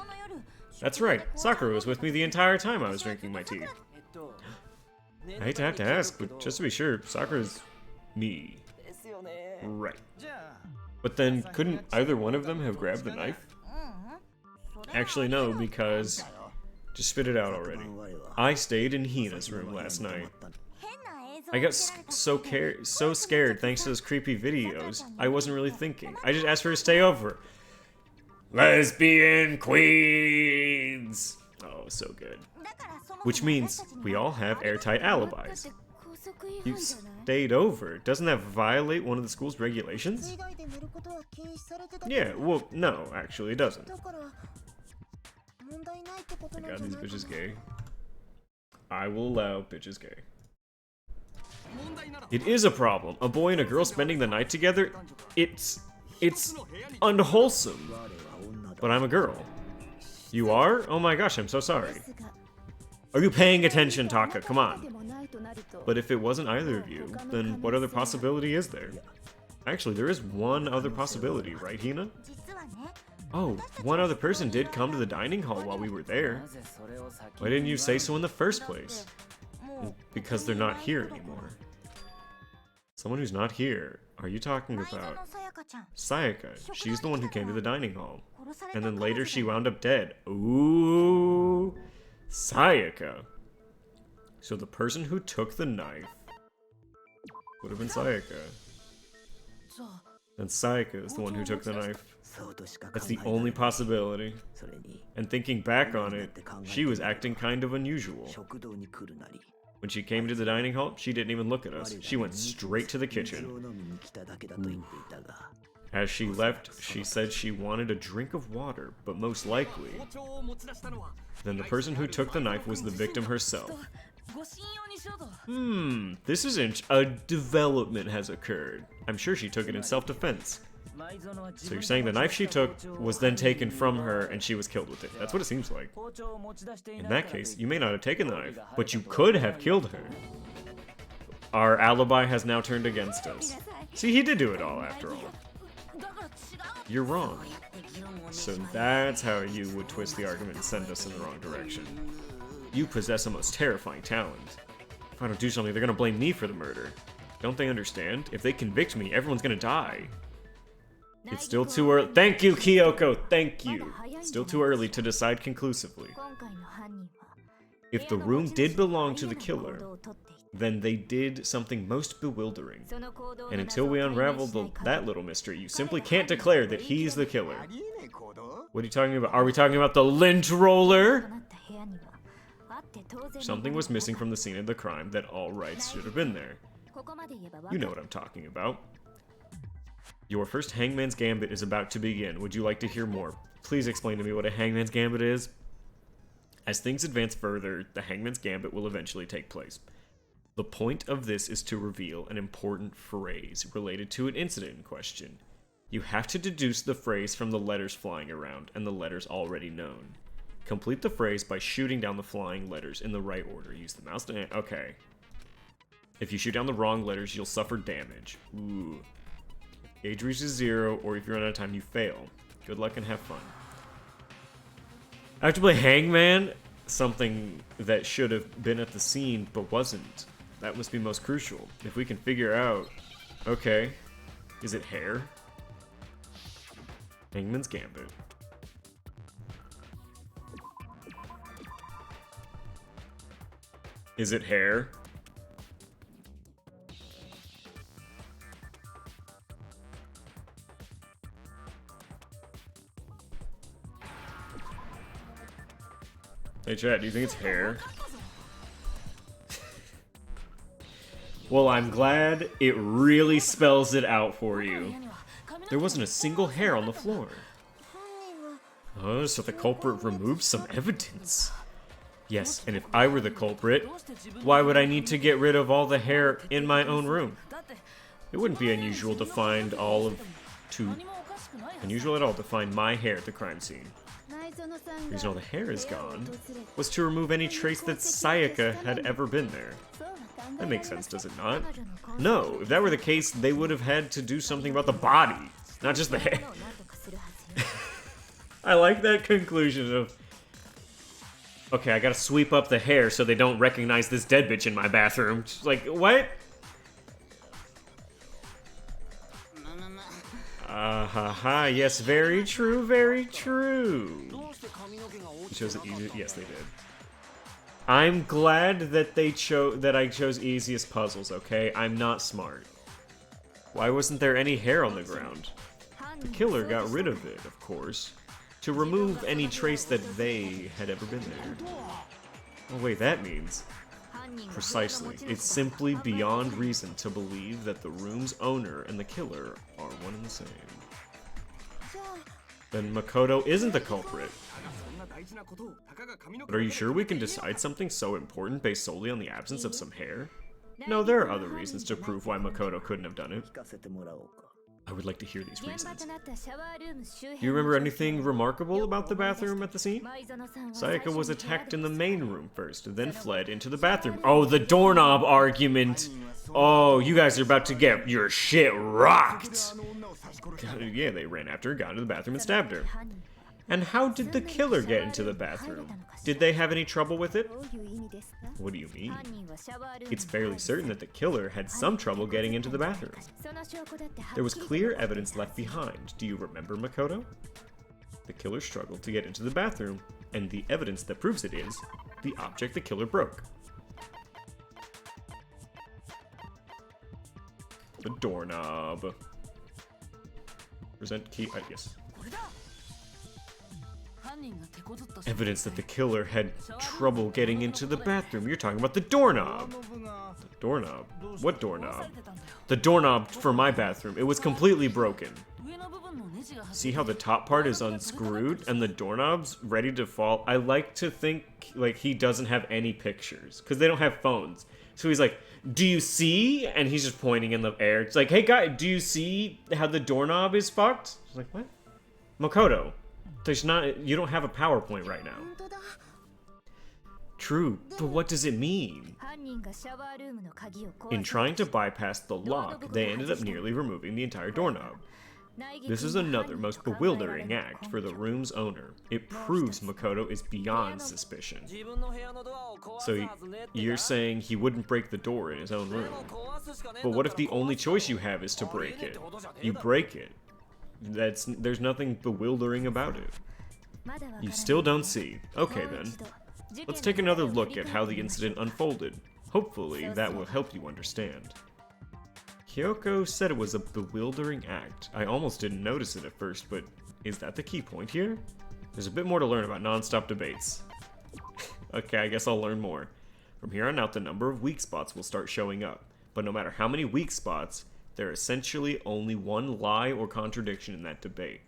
That's right, Sakura was with me the entire time I was drinking my tea. I hate to have to ask, but just to be sure, Sakura's me. Right. But then, couldn't either one of them have grabbed the knife? Actually, no, because... Just spit it out already. I stayed in Hina's room last night. I got so scared thanks to those creepy videos, I wasn't really thinking. I just asked her to stay over. Lesbian queens! Oh, so good. Which means we all have airtight alibis. You stayed over. Doesn't that violate one of the school's regulations? Yeah, well, no, actually it doesn't. I got these bitches gay. I will allow bitches gay. It is a problem. A boy and a girl spending the night together, it's unwholesome. But I'm a girl. You are? Oh my gosh, I'm so sorry. Are you paying attention, Taka? Come on. But if it wasn't either of you, then what other possibility is there? Actually, there is one other possibility, right, Hina? Oh, one other person did come to the dining hall while we were there. Why didn't you say so in the first place? Because they're not here anymore. Someone who's not here. Are you talking about Sayaka? She's the one who came to the dining hall. And then later she wound up dead. Ooh, Sayaka. So the person who took the knife would have been Sayaka. And Sayaka is the one who took the knife. That's the only possibility. And thinking back on it, she was acting kind of unusual. When she came to the dining hall, she didn't even look at us. She went straight to the kitchen. As she left, she said she wanted a drink of water, but most likely, then the person who took the knife was the victim herself. This isn't a development has occurred. I'm sure she took it in self-defense. So you're saying the knife she took was then taken from her and she was killed with it. That's what it seems like. In that case, you may not have taken the knife, but you could have killed her. Our alibi has now turned against us. See, he did do it all after all. You're wrong. So that's how you would twist the argument and send us in the wrong direction. You possess a most terrifying talent. If I don't do something, they're gonna blame me for the murder. Don't they understand? If they convict me, everyone's gonna die. It's still too early. Thank you, Kyoko. Thank you. Still too early to decide conclusively. If the room did belong to the killer, then they did something most bewildering. And until we unravel that little mystery, you simply can't declare that he's the killer. What are you talking about? Are we talking about the lint roller? Something was missing from the scene of the crime that all rights should have been there. You know what I'm talking about. Your first Hangman's Gambit is about to begin. Would you like to hear more? Please explain to me what a Hangman's Gambit is. As things advance further, the Hangman's Gambit will eventually take place. The point of this is to reveal an important phrase related to an incident in question. You have to deduce the phrase from the letters flying around, and the letters already known. Complete the phrase by shooting down the flying letters in the right order. Use the mouse to... Okay. If you shoot down the wrong letters, you'll suffer damage. Ooh. Age reaches 0, or if you run out of time, you fail. Good luck and have fun. I have to play Hangman? Something that should have been at the scene, but wasn't. That must be most crucial. If we can figure out... Okay. Is it hair? Hangman's Gambit. Is it hair? Hey chat, do you think it's hair? Well, I'm glad it really spells it out for you. There wasn't a single hair on the floor. Oh, so the culprit removed some evidence. Yes, and if I were the culprit, why would I need to get rid of all the hair in my own room? It wouldn't be unusual to find unusual at all to find my hair at the crime scene. The reason all the hair is gone was to remove any trace that Sayaka had ever been there. That makes sense, does it not? No, if that were the case, they would have had to do something about the body, not just the hair. I like that conclusion of, okay, I gotta sweep up the hair so they don't recognize this dead bitch in my bathroom. Just like, what? Yes, very true, very true. Chose it easy. Yes, they did. I'm glad that I chose easiest puzzles, okay? I'm not smart. Why wasn't there any hair on the ground? The killer got rid of it, of course, to remove any trace that they had ever been there. Oh wait, that means... Precisely. It's simply beyond reason to believe that the room's owner and the killer are one and the same. Then Makoto isn't the culprit. But are you sure we can decide something so important based solely on the absence of some hair? No, there are other reasons to prove why Makoto couldn't have done it. I would like to hear these reasons. Do you remember anything remarkable about the bathroom at the scene? Sayaka was attacked in the main room first, then fled into the bathroom. Oh, the doorknob argument! Oh, you guys are about to get your shit rocked! Yeah, they ran after her, got into the bathroom, and stabbed her. And how did the killer get into the bathroom? Did they have any trouble with it? What do you mean? It's fairly certain that the killer had some trouble getting into the bathroom. There was clear evidence left behind. Do you remember, Makoto? The killer struggled to get into the bathroom, and the evidence that proves it is the object the killer broke. The doorknob. Present key, yes. Evidence that the killer had trouble getting into the bathroom. You're talking about the doorknob. The doorknob? What doorknob? The doorknob for my bathroom. It was completely broken. See how the top part is unscrewed and the doorknob's ready to fall? I like to think like he doesn't have any pictures because they don't have phones. So he's like, do you see? And he's just pointing in the air. It's like, hey guy, do you see how the doorknob is fucked? It's like, what? Makoto. You don't have a PowerPoint right now. True, but what does it mean? In trying to bypass the lock, they ended up nearly removing the entire doorknob. This is another most bewildering act for the room's owner. It proves Makoto is beyond suspicion. So you're saying he wouldn't break the door in his own room. But what if the only choice you have is to break it? You break it. There's nothing bewildering about it. You still don't see. Okay then. Let's take another look at how the incident unfolded. Hopefully that will help you understand. Kyoko said it was a bewildering act. I almost didn't notice it at first, but is that the key point here? There's a bit more to learn about non-stop debates. Okay, I guess I'll learn more. From here on out, the number of weak spots will start showing up. But no matter how many weak spots, there are essentially only one lie or contradiction in that debate.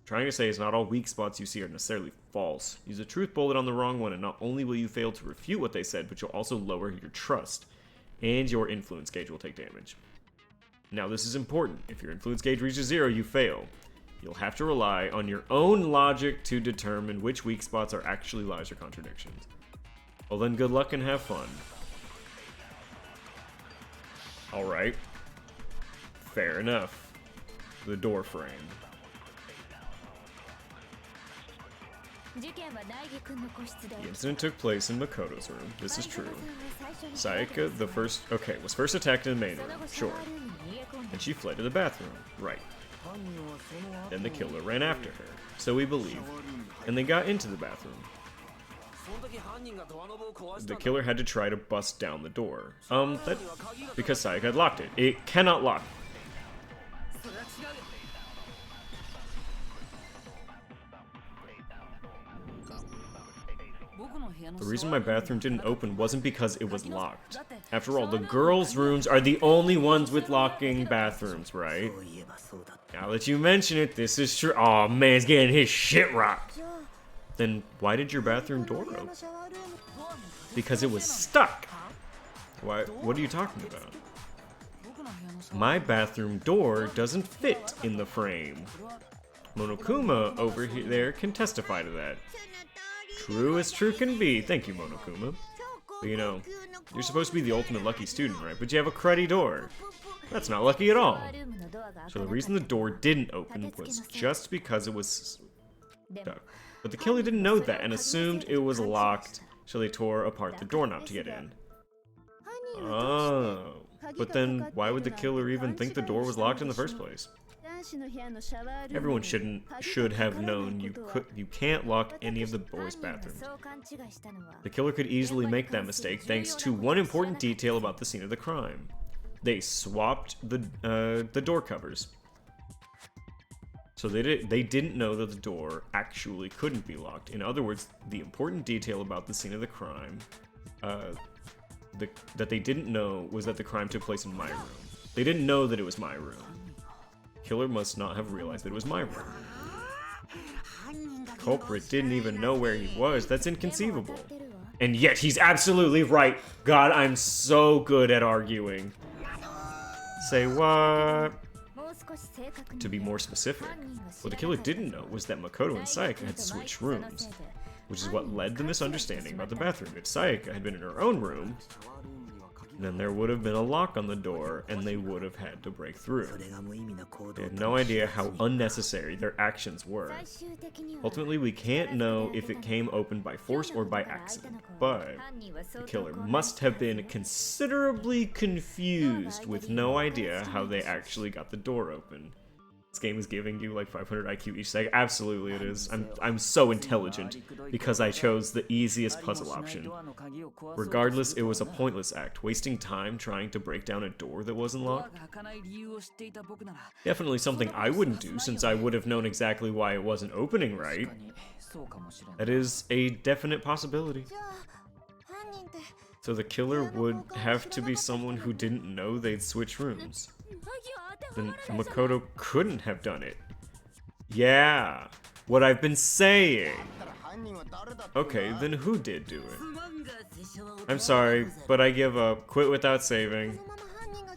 Trying to say is not all weak spots you see are necessarily false. Use a truth bullet on the wrong one and not only will you fail to refute what they said, but you'll also lower your trust. And your influence gauge will take damage. Now this is important. If your influence gauge reaches 0, you fail. You'll have to rely on your own logic to determine which weak spots are actually lies or contradictions. Well then, good luck and have fun. Alright. Fair enough. The door frame. The incident took place in Makoto's room. This is true. Sayaka, was first attacked in the main room. Sure. And she fled to the bathroom. Right. Then the killer ran after her. So we believe. And they got into the bathroom. The killer had to try to bust down the door. Because Sayaka had locked it. It cannot lock. The reason my bathroom didn't open wasn't because it was locked. After all, the girls' rooms are the only ones with locking bathrooms, right? Now that you mention it, this is true. Aw, man's getting his shit rocked. Then why did your bathroom door open? Because it was stuck. Why? What are you talking about? My bathroom door doesn't fit in the frame. Monokuma over there can testify to that. True as true can be. Thank you, Monokuma. But you know, you're supposed to be the ultimate lucky student, right? But you have a cruddy door. That's not lucky at all. So the reason the door didn't open was just because it was stuck. But the killer didn't know that and assumed it was locked, so they tore apart the doorknob to get in. Oh. But then why would the killer even think the door was locked in the first place? Everyone should have known you can't lock any of the boys' bathrooms. The killer could easily make that mistake thanks to one important detail about the scene of the crime. They swapped the door covers. So they didn't know that the door actually couldn't be locked. In other words, the important detail about the scene of the crime that they didn't know was that the crime took place in my room. They didn't know that it was my room. Killer must not have realized that it was my room. Culprit didn't even know where he was. That's inconceivable. And yet he's absolutely right. God, I'm so good at arguing. Say what? To be more specific, what the killer didn't know was that Makoto and Sayaka had switched rooms, which is what led the misunderstanding about the bathroom. If Sayaka had been in her own room, then there would have been a lock on the door, and they would have had to break through. They had no idea how unnecessary their actions were. Ultimately, we can't know if it came open by force or by accident, but the killer must have been considerably confused with no idea how they actually got the door open. This game is giving you like 500 IQ each second. Absolutely it is. I'm so intelligent because I chose the easiest puzzle option. Regardless, it was a pointless act, wasting time trying to break down a door that wasn't locked. Definitely something I wouldn't do since I would have known exactly why it wasn't opening right. That is a definite possibility. So the killer would have to be someone who didn't know they'd switch rooms. Then Makoto couldn't have done it. Yeah, what I've been saying. Okay, then who did do it? I'm sorry, but I give up. Quit without saving.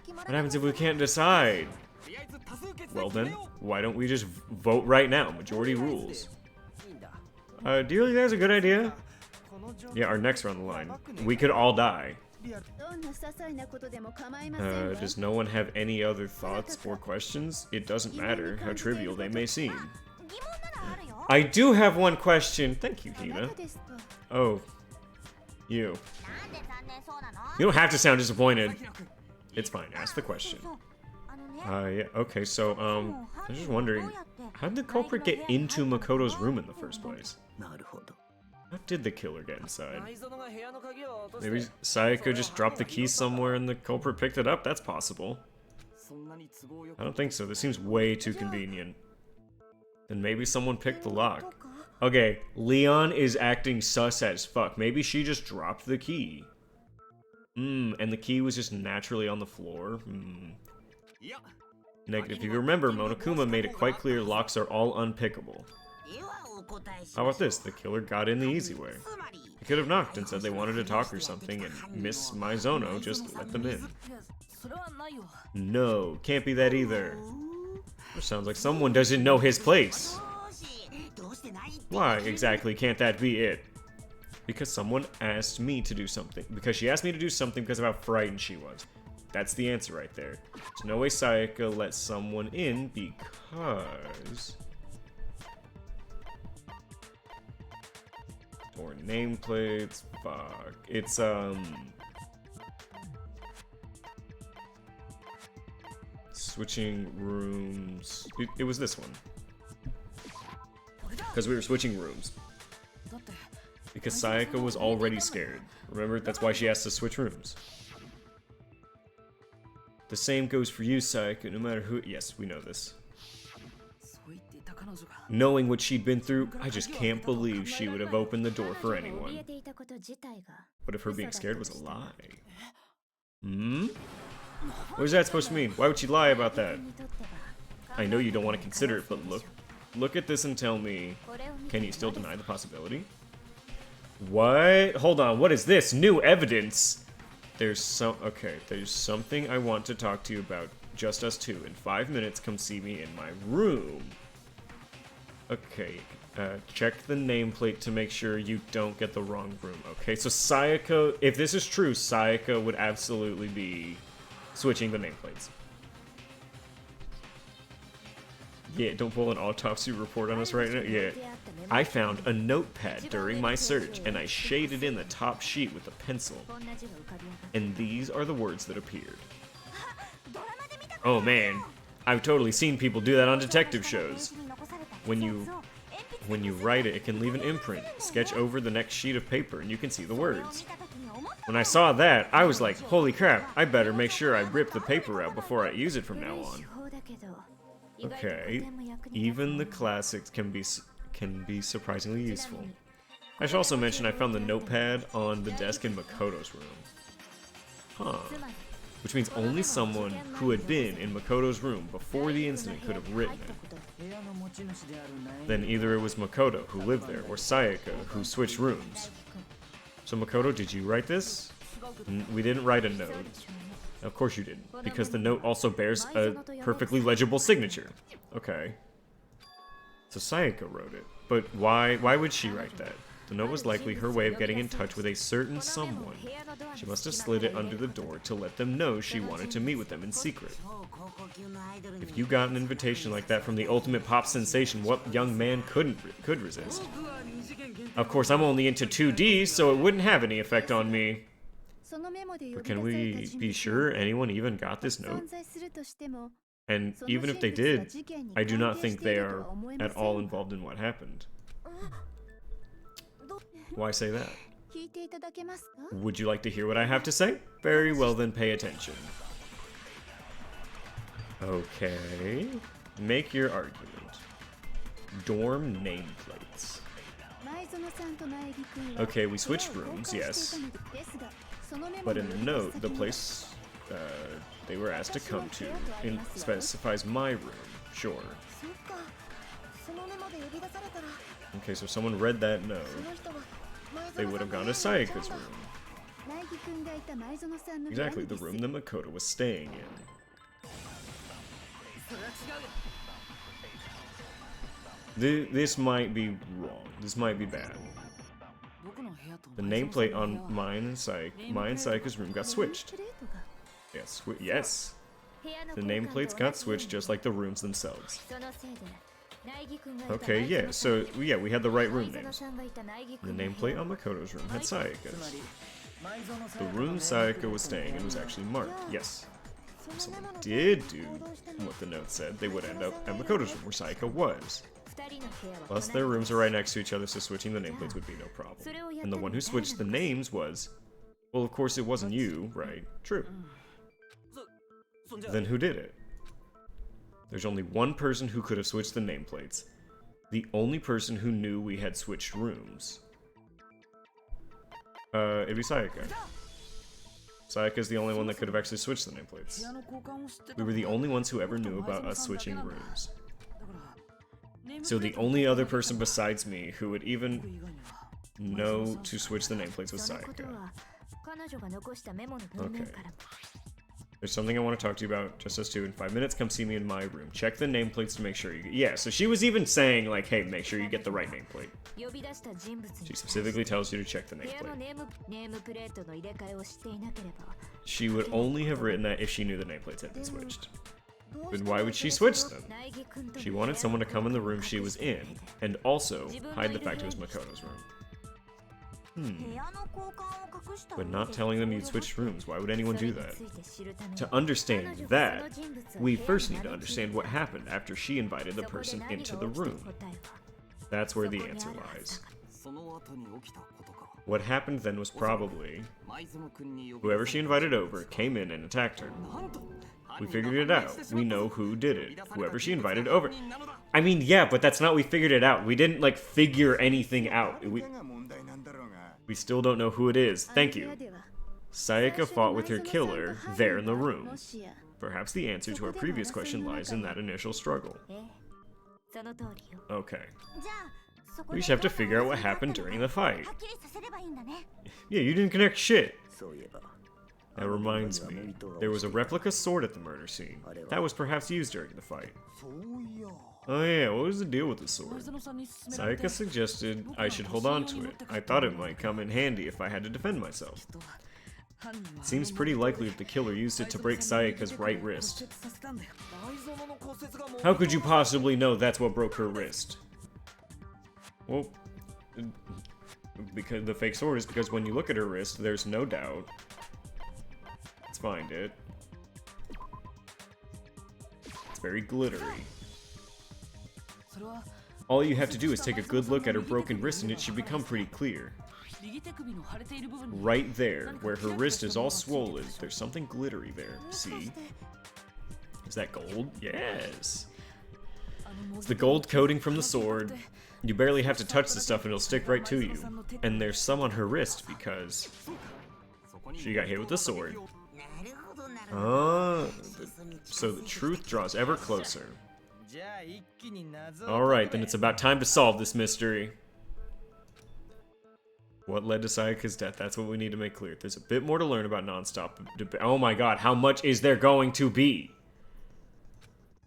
What happens if we can't decide? Well then, why don't we just vote right now? Majority rules. Do you think that's a good idea? Yeah, our necks are on the line. We could all die. Does no one have any other thoughts or questions? It doesn't matter how trivial they may seem. I do have one question. Thank you, Hina. Oh. You. You don't have to sound disappointed. It's fine. Ask the question. Yeah, okay, so, I was just wondering, how did the culprit get into Makoto's room in the first place? How did the killer get inside? Maybe Sayaka just dropped the key somewhere and the culprit picked it up? That's possible. I don't think so. This seems way too convenient. Then maybe someone picked the lock. Okay, Leon is acting sus as fuck. Maybe she just dropped the key. And the key was just naturally on the floor. Negative. If you remember, Monokuma made it quite clear locks are all unpickable. How about this? The killer got in the easy way. He could have knocked and said they wanted to talk or something, and Miss Maizono just let them in. No, can't be that either. It sounds like someone doesn't know his place. Why exactly can't that be it? Because someone asked me to do something. Because she asked me to do something because of how frightened she was. That's the answer right there. There's no way Sayaka let someone in because... nameplates. Fuck. It's, switching rooms. It was this one. Because we were switching rooms. Because Sayaka was already scared. Remember? That's why she asked to switch rooms. The same goes for you, Sayaka, no matter who. Yes, we know this. Knowing what she'd been through, I just can't believe she would have opened the door for anyone. What if her being scared was a lie? Hmm? What is that supposed to mean? Why would she lie about that? I know you don't want to consider it, but look at this and tell me, can you still deny the possibility? What? Hold on, what is this? New evidence? There's something I want to talk to you about. Just us two. In 5 minutes, come see me in my room. Okay, check the nameplate to make sure you don't get the wrong room. Okay, so Sayaka, if this is true, Sayaka would absolutely be switching the nameplates. Yeah, don't pull an autopsy report on us right now. Yeah. I found a notepad during my search, and I shaded in the top sheet with a pencil. And these are the words that appeared. Oh man, I've totally seen people do that on detective shows. When you write it, it can leave an imprint. Sketch over the next sheet of paper, and you can see the words. When I saw that, I was like, holy crap, I better make sure I rip the paper out before I use it from now on. Okay, even the classics can be surprisingly useful. I should also mention I found the notepad on the desk in Makoto's room. Huh. Which means only someone who had been in Makoto's room before the incident could have written it. Then either it was Makoto who lived there, or Sayaka who switched rooms. So Makoto, did you write this? We didn't write a note. Of course you didn't, because the note also bears a perfectly legible signature. Okay. So Sayaka wrote it, but why would she write that? The note was likely her way of getting in touch with a certain someone. She must have slid it under the door to let them know she wanted to meet with them in secret. If you got an invitation like that from the ultimate pop sensation, what young man could resist? Of course, I'm only into 2D, so it wouldn't have any effect on me. But can we be sure anyone even got this note? And even if they did, I do not think they are at all involved in what happened. Why say that? Would you like to hear what I have to say? Very well then, pay attention. Okay. Make your argument. Dorm nameplates. Okay, we switched rooms, yes. But in the note, the place they were asked to come to specifies my room. Sure. Okay, so someone read that note. They would have gone to Sayaka's room. Exactly, the room that Makoto was staying in. This might be wrong. This might be bad. The nameplate on mine and Sayaka's room got switched. Yes. The nameplates got switched just like the rooms themselves. Okay, yeah, so, yeah, we had the right room names. The nameplate on Makoto's room had Sayaka's. The room Sayaka was staying in was actually marked, yes. If someone did do what the note said, they would end up at Makoto's room, where Sayaka was. Plus, their rooms are right next to each other, so switching the nameplates would be no problem. And the one who switched the names was... Well, of course it wasn't you, right? True. Then who did it? There's only one person who could have switched the nameplates. The only person who knew we had switched rooms. It'd be Sayaka. Sayaka's the only one that could have actually switched the nameplates. We were the only ones who ever knew about us switching rooms. So the only other person besides me who would even know to switch the nameplates was Sayaka. Okay. There's something I want to talk to you about, just us two. In 5 minutes, come see me in my room. Check the nameplates to make sure you get... Yeah, so she was even saying, like, hey, make sure you get the right nameplate. She specifically tells you to check the nameplate. She would only have written that if she knew the nameplates had been switched. But why would she switch them? She wanted someone to come in the room she was in, and also hide the fact it was Makoto's room. But not telling them you'd switched rooms. Why would anyone do that? To understand that, we first need to understand what happened after she invited the person into the room. That's where the answer lies. What happened then was probably whoever she invited over came in and attacked her. We figured it out. We know who did it. Whoever she invited over. I mean, yeah, but that's not we figured it out. We didn't, like, figure anything out. We still don't know who it is. Thank you. Sayaka fought with her killer there in the room. Perhaps the answer to our previous question lies in that initial struggle. Okay. We just have to figure out what happened during the fight. Yeah, you didn't connect shit. That reminds me, there was a replica sword at the murder scene. That was perhaps used during the fight. Oh yeah, what was the deal with the sword? Sayaka suggested I should hold on to it. I thought it might come in handy if I had to defend myself. It seems pretty likely that the killer used it to break Sayaka's right wrist. How could you possibly know that's what broke her wrist? Well, because the fake sword is because when you look at her wrist, there's no doubt. Let's find it. It's very glittery. All you have to do is take a good look at her broken wrist and it should become pretty clear. Right there, where her wrist is all swollen, there's something glittery there. See? Is that gold? Yes! It's the gold coating from the sword. You barely have to touch the stuff and it'll stick right to you. And there's some on her wrist because she got hit with the sword. So the truth draws ever closer. Alright, then it's about time to solve this mystery. What led to Sayaka's death? That's what we need to make clear. There's a bit more to learn about non-stop debate. Oh my god, how much is there going to be?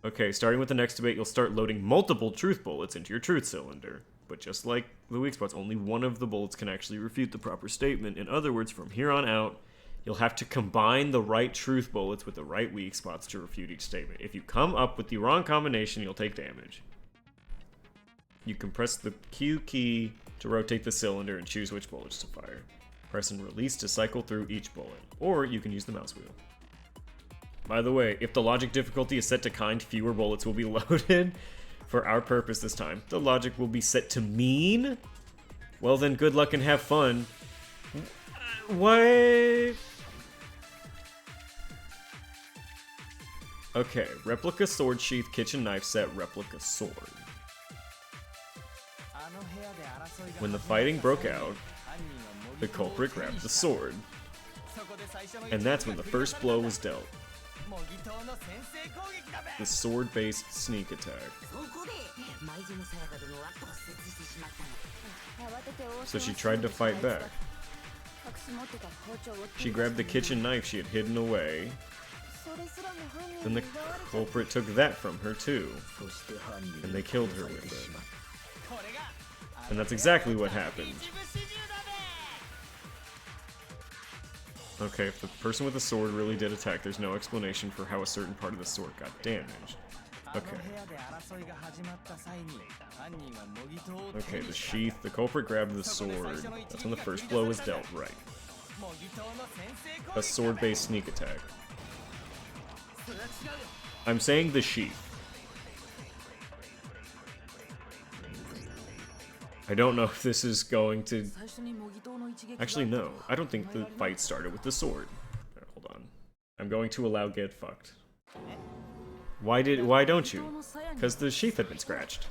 Okay, starting with the next debate, you'll start loading multiple truth bullets into your truth cylinder. But just like the weak spots, only one of the bullets can actually refute the proper statement. In other words, from here on out, you'll have to combine the right truth bullets with the right weak spots to refute each statement. If you come up with the wrong combination, you'll take damage. You can press the Q key to rotate the cylinder and choose which bullets to fire. Press and release to cycle through each bullet, or you can use the mouse wheel. By the way, if the logic difficulty is set to kind, fewer bullets will be loaded. For our purpose this time, the logic will be set to mean? Well then, good luck and have fun. What? Okay, replica sword sheath, kitchen knife set, replica sword. When the fighting broke out, the culprit grabbed the sword. And that's when the first blow was dealt. The sword-based sneak attack. So she tried to fight back. She grabbed the kitchen knife she had hidden away. Then the culprit took that from her too. And they killed her with it. And that's exactly what happened. Okay, if the person with the sword really did attack, there's no explanation for how a certain part of the sword got damaged. Okay. Okay, the sheath. The culprit grabbed the sword. That's when the first blow was dealt, right. A sword-based sneak attack. I'm saying the sheath. I don't know if this is going to... Actually, no. I don't think the fight started with the sword. Right, hold on. I'm going to allow get fucked. Why don't you? Because the sheath had been scratched.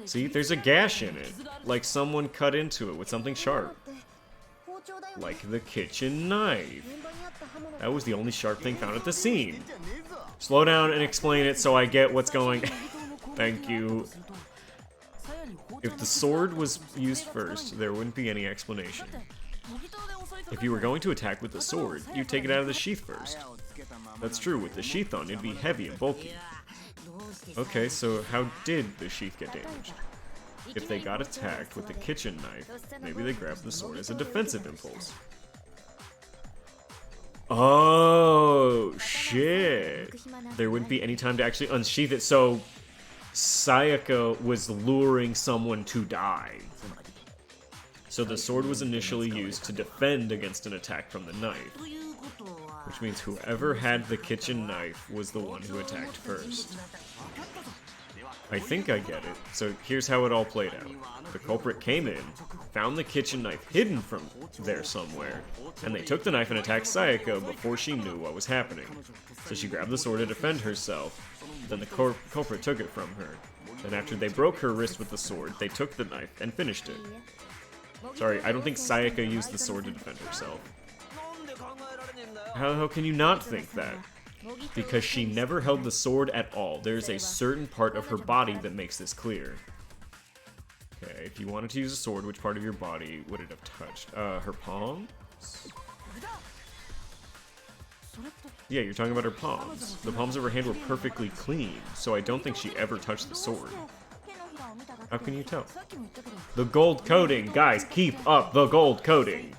See, there's a gash in it. Like someone cut into it with something sharp. Like the kitchen knife. That was the only sharp thing found at the scene. Slow down and explain it so I get what's going... Thank you. If the sword was used first, there wouldn't be any explanation. If you were going to attack with the sword, you'd take it out of the sheath first. That's true, with the sheath on, it'd be heavy and bulky. Okay, so how did the sheath get damaged? If they got attacked with the kitchen knife, maybe they grabbed the sword as a defensive impulse. Oh, shit. There wouldn't be any time to actually unsheath it, so Sayaka was luring someone to die. So the sword was initially used to defend against an attack from the knife, which means whoever had the kitchen knife was the one who attacked first. I think I get it. So here's how it all played out. The culprit came in, found the kitchen knife hidden from there somewhere, and they took the knife and attacked Sayaka before she knew what was happening. So she grabbed the sword to defend herself, then the culprit took it from her. Then after they broke her wrist with the sword, they took the knife and finished it. Sorry, I don't think Sayaka used the sword to defend herself. How can you not think that? Because she never held the sword at all. There's a certain part of her body that makes this clear. Okay, if you wanted to use a sword, which part of your body would it have touched? Her palms? Yeah, you're talking about her palms. The palms of her hand were perfectly clean, so I don't think she ever touched the sword. How can you tell? The gold coating! Guys, keep up the gold coating!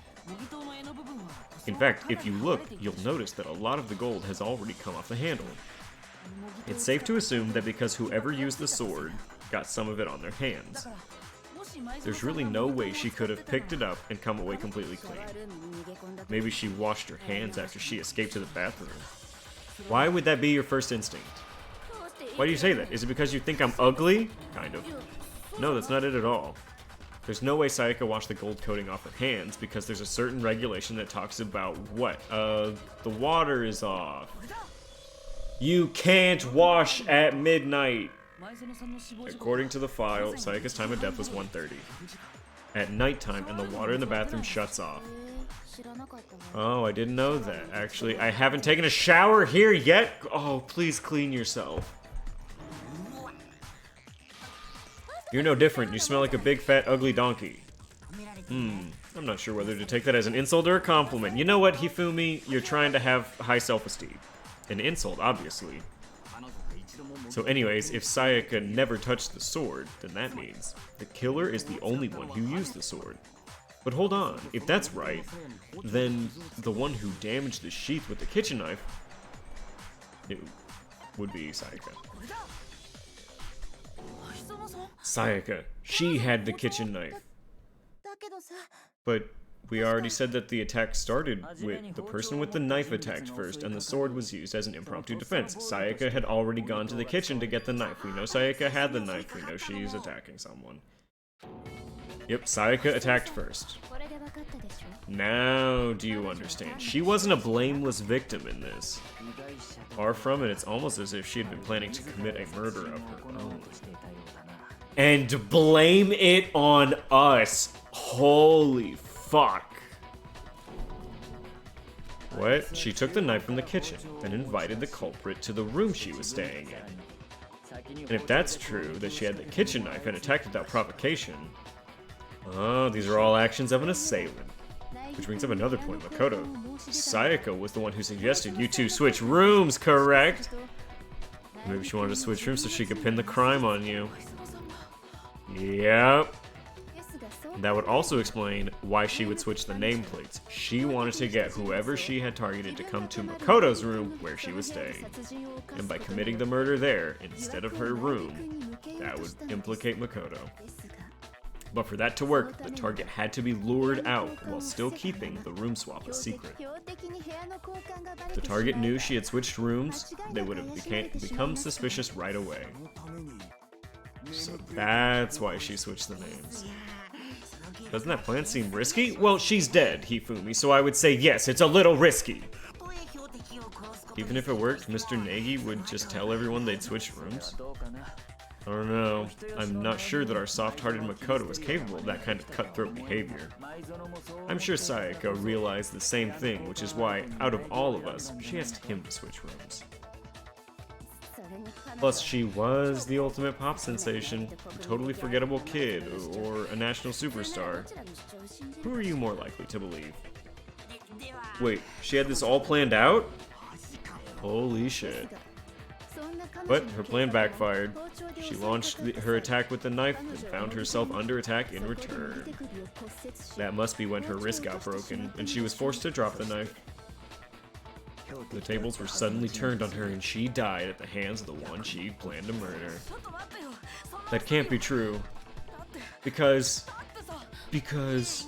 In fact, if you look, you'll notice that a lot of the gold has already come off the handle. It's safe to assume that because whoever used the sword got some of it on their hands. There's really no way she could have picked it up and come away completely clean. Maybe she washed her hands after she escaped to the bathroom. Why would that be your first instinct? Why do you say that? Is it because you think I'm ugly? Kind of. No, that's not it at all. There's no way Sayaka washed the gold coating off her hands because there's a certain regulation that talks about what? The water is off. You can't wash at midnight. According to the file, Sayaka's time of death was 1:30 at nighttime, and the water in the bathroom shuts off. Oh, I didn't know that. Actually, I haven't taken a shower here yet. Oh, please clean yourself. You're no different. You smell like a big, fat, ugly donkey. I'm not sure whether to take that as an insult or a compliment. You know what, Hifumi? You're trying to have high self-esteem. An insult, obviously. So anyways, if Sayaka never touched the sword, then that means the killer is the only one who used the sword. But hold on, if that's right, then the one who damaged the sheath with the kitchen knife, it would be Sayaka. Sayaka, she had the kitchen knife. But we already said that the attack started with the person with the knife attacked first, and the sword was used as an impromptu defense. Sayaka had already gone to the kitchen to get the knife. We know Sayaka had the knife. We know she's attacking someone. Yep, Sayaka attacked first. Now do you understand? She wasn't a blameless victim in this. Far from it, it's almost as if she had been planning to commit a murder of her own. And blame it on us. Holy fuck. What? She took the knife from the kitchen, then invited the culprit to the room she was staying in. And if that's true, that she had the kitchen knife and attacked without provocation, oh, these are all actions of an assailant. Which brings up another point, Makoto. Sayaka was the one who suggested you two switch rooms, correct? Maybe she wanted to switch rooms so she could pin the crime on you. Yep. That would also explain why she would switch the nameplates. She wanted to get whoever she had targeted to come to Makoto's room where she was staying. And by committing the murder there, instead of her room, that would implicate Makoto. But for that to work, the target had to be lured out while still keeping the room swap a secret. If the target knew she had switched rooms, they would have become suspicious right away. So that's why she switched the names. Doesn't that plan seem risky? Well, she's dead, Hifumi, so I would say yes, it's a little risky. Even if it worked, Mr. Negi would just tell everyone they'd switched rooms. I don't know. I'm not sure that our soft-hearted Makoto was capable of that kind of cutthroat behavior. I'm sure Sayaka realized the same thing, which is why, out of all of us, she asked him to switch rooms. Plus, she was the ultimate pop sensation, a totally forgettable kid, or a national superstar. Who are you more likely to believe? Wait, she had this all planned out? Holy shit. But her plan backfired. She launched her attack with the knife and found herself under attack in return. That must be when her wrist got broken, and she was forced to drop the knife. The tables were suddenly turned on her and she died at the hands of the one she planned to murder. That can't be true. Because Because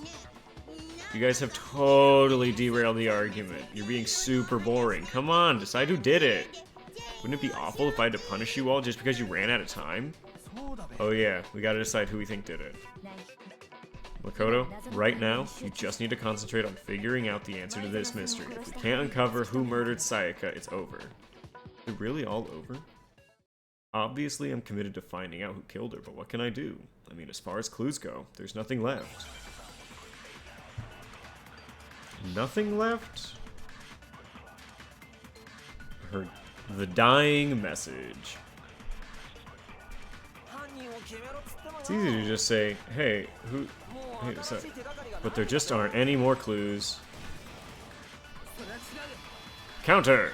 you guys have totally derailed the argument. You're being super boring. Come on, decide who did it. Wouldn't it be awful if I had to punish you all just because you ran out of time? Oh yeah, we gotta decide who we think did it. Makoto, right now, you just need to concentrate on figuring out the answer to this mystery. If we can't uncover who murdered Sayaka, it's over. Is it really all over? Obviously, I'm committed to finding out who killed her, but what can I do? I mean, as far as clues go, there's nothing left. Nothing left? The dying message. It's easy to just say, hey, but there just aren't any more clues. Counter!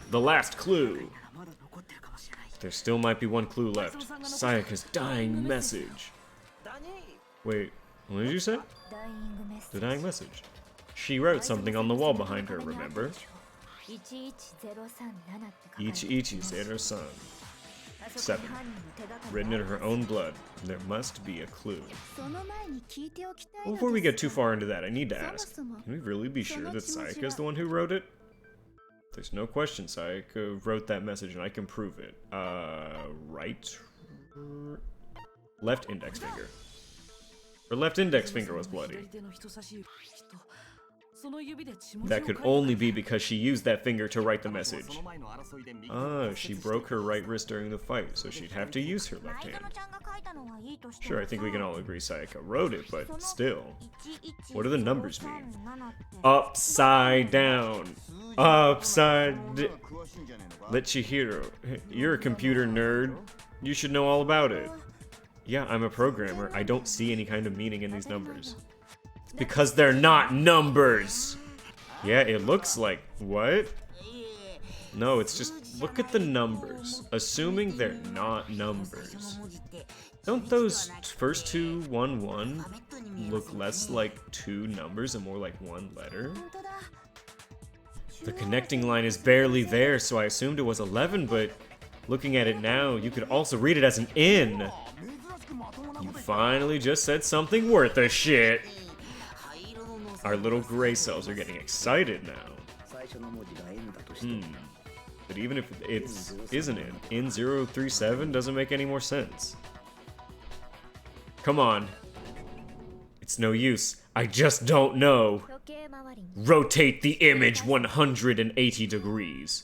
The last clue. There still might be one clue left. Sayaka's dying message. Wait, what did you say? The dying message. She wrote something on the wall behind her, remember? Ichi-Ichi-Zero-san. 7. Written in her own blood. There must be a clue. Well, before we get too far into that, I need to ask. Can we really be sure that Sayaka is the one who wrote it? There's no question Sayaka wrote that message and I can prove it. Right? Left index finger. Her left index finger was bloody. That could only be because she used that finger to write the message. Ah, she broke her right wrist during the fight, so she'd have to use her left hand. Sure, I think we can all agree Sayaka wrote it, but still. What do the numbers mean? Upside down. Upside... Let Chihiro. You're a computer nerd. You should know all about it. Yeah, I'm a programmer. I don't see any kind of meaning in these numbers. Because they're not numbers! Yeah, it looks like... What? No, it's just... Look at the numbers. Assuming they're not numbers. Don't those first two 1-1 look less like two numbers and more like one letter? The connecting line is barely there, so I assumed it was 11, but... Looking at it now, you could also read it as an N. You finally just said something worth a shit. Our little gray cells are getting excited now. But even if it isn't it, N037 doesn't make any more sense. Come on. It's no use. I just don't know. Rotate the image 180 degrees.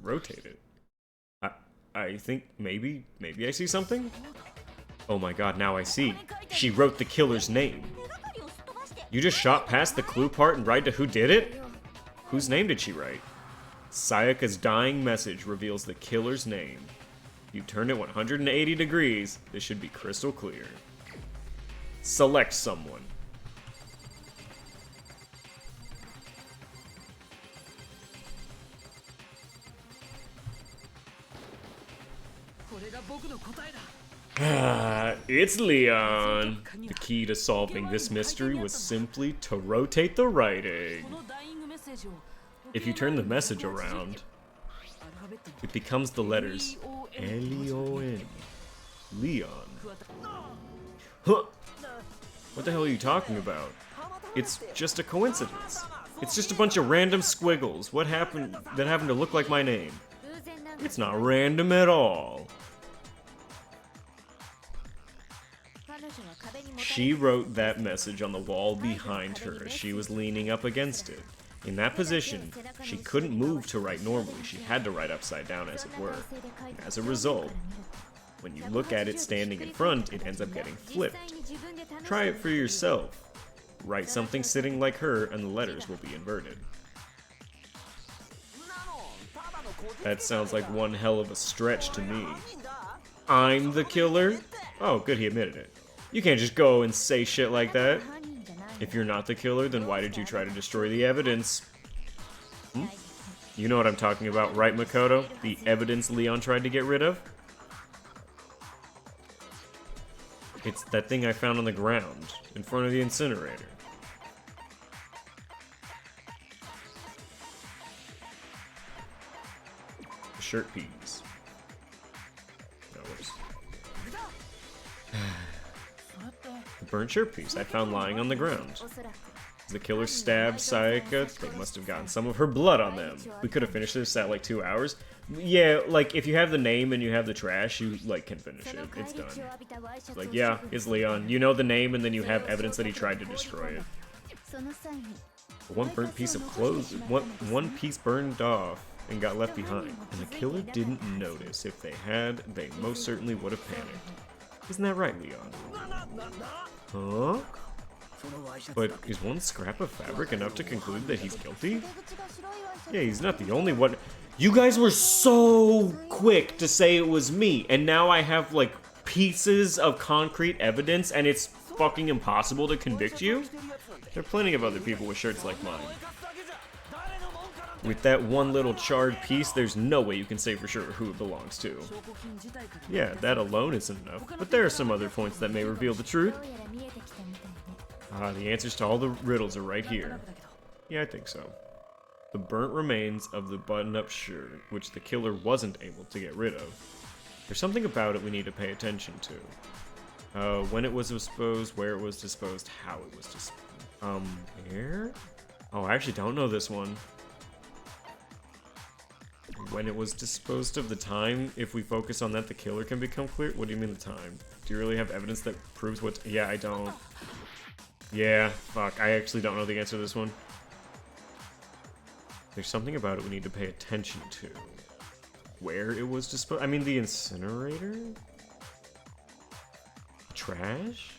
Rotate it. I think maybe I see something? Oh my god, now I see. She wrote the killer's name. You just shot past the clue part and right to who did it? Whose name did she write? Sayaka's dying message reveals the killer's name. You turn it 180 degrees, this should be crystal clear. Select someone. It's Leon. The key to solving this mystery was simply to rotate the writing. If you turn the message around, it becomes the letters L-E-O-N. Leon. Huh. What the hell are you talking about? It's just a coincidence. It's just a bunch of random squiggles. What happened that happened to look like my name? It's not random at all. She wrote that message on the wall behind her as she was leaning up against it. In that position, she couldn't move to write normally. She had to write upside down, as it were. As a result, when you look at it standing in front, it ends up getting flipped. Try it for yourself. Write something sitting like her, and the letters will be inverted. That sounds like one hell of a stretch to me. I'm the killer? Oh, good, he admitted it. You can't just go and say shit like that. If you're not the killer, then why did you try to destroy the evidence? You know what I'm talking about, right, Makoto? The evidence Leon tried to get rid of? It's that thing I found on the ground, in front of the incinerator. The shirt piece. burnt shirt piece I found lying on the ground. As the killer stabbed Sayaka, they must have gotten some of her blood on them. We could have finished this at like 2 hours. Yeah, like if you have the name and you have the trash, you like can finish it. It's done. Like, yeah, it's Leon. You know the name and then you have evidence that he tried to destroy it. One burnt piece of clothes, one piece burned off and got left behind. And the killer didn't notice. If they had, they most certainly would have panicked. Isn't that right, Leon? Huh? But is one scrap of fabric enough to conclude that he's guilty? Yeah, he's not the only one. You guys were so quick to say it was me, and now I have, like, pieces of concrete evidence, and it's fucking impossible to convict you? There are plenty of other people with shirts like mine. With that one little charred piece, there's no way you can say for sure who it belongs to. Yeah, that alone isn't enough, but there are some other points that may reveal the truth. The answers to all the riddles are right here. Yeah, I think so. The burnt remains of the button-up shirt, which the killer wasn't able to get rid of. There's something about it we need to pay attention to. When it was disposed, where it was disposed, how it was disposed. Where? Oh, I actually don't know this one. When it was disposed of, the time, if we focus on that, the killer can become clear? What do you mean the time? Do you really have evidence that proves what? Yeah, I don't. Yeah, fuck, I actually don't know the answer to this one. There's something about it we need to pay attention to. Where it was disposed? I mean, the incinerator? Trash?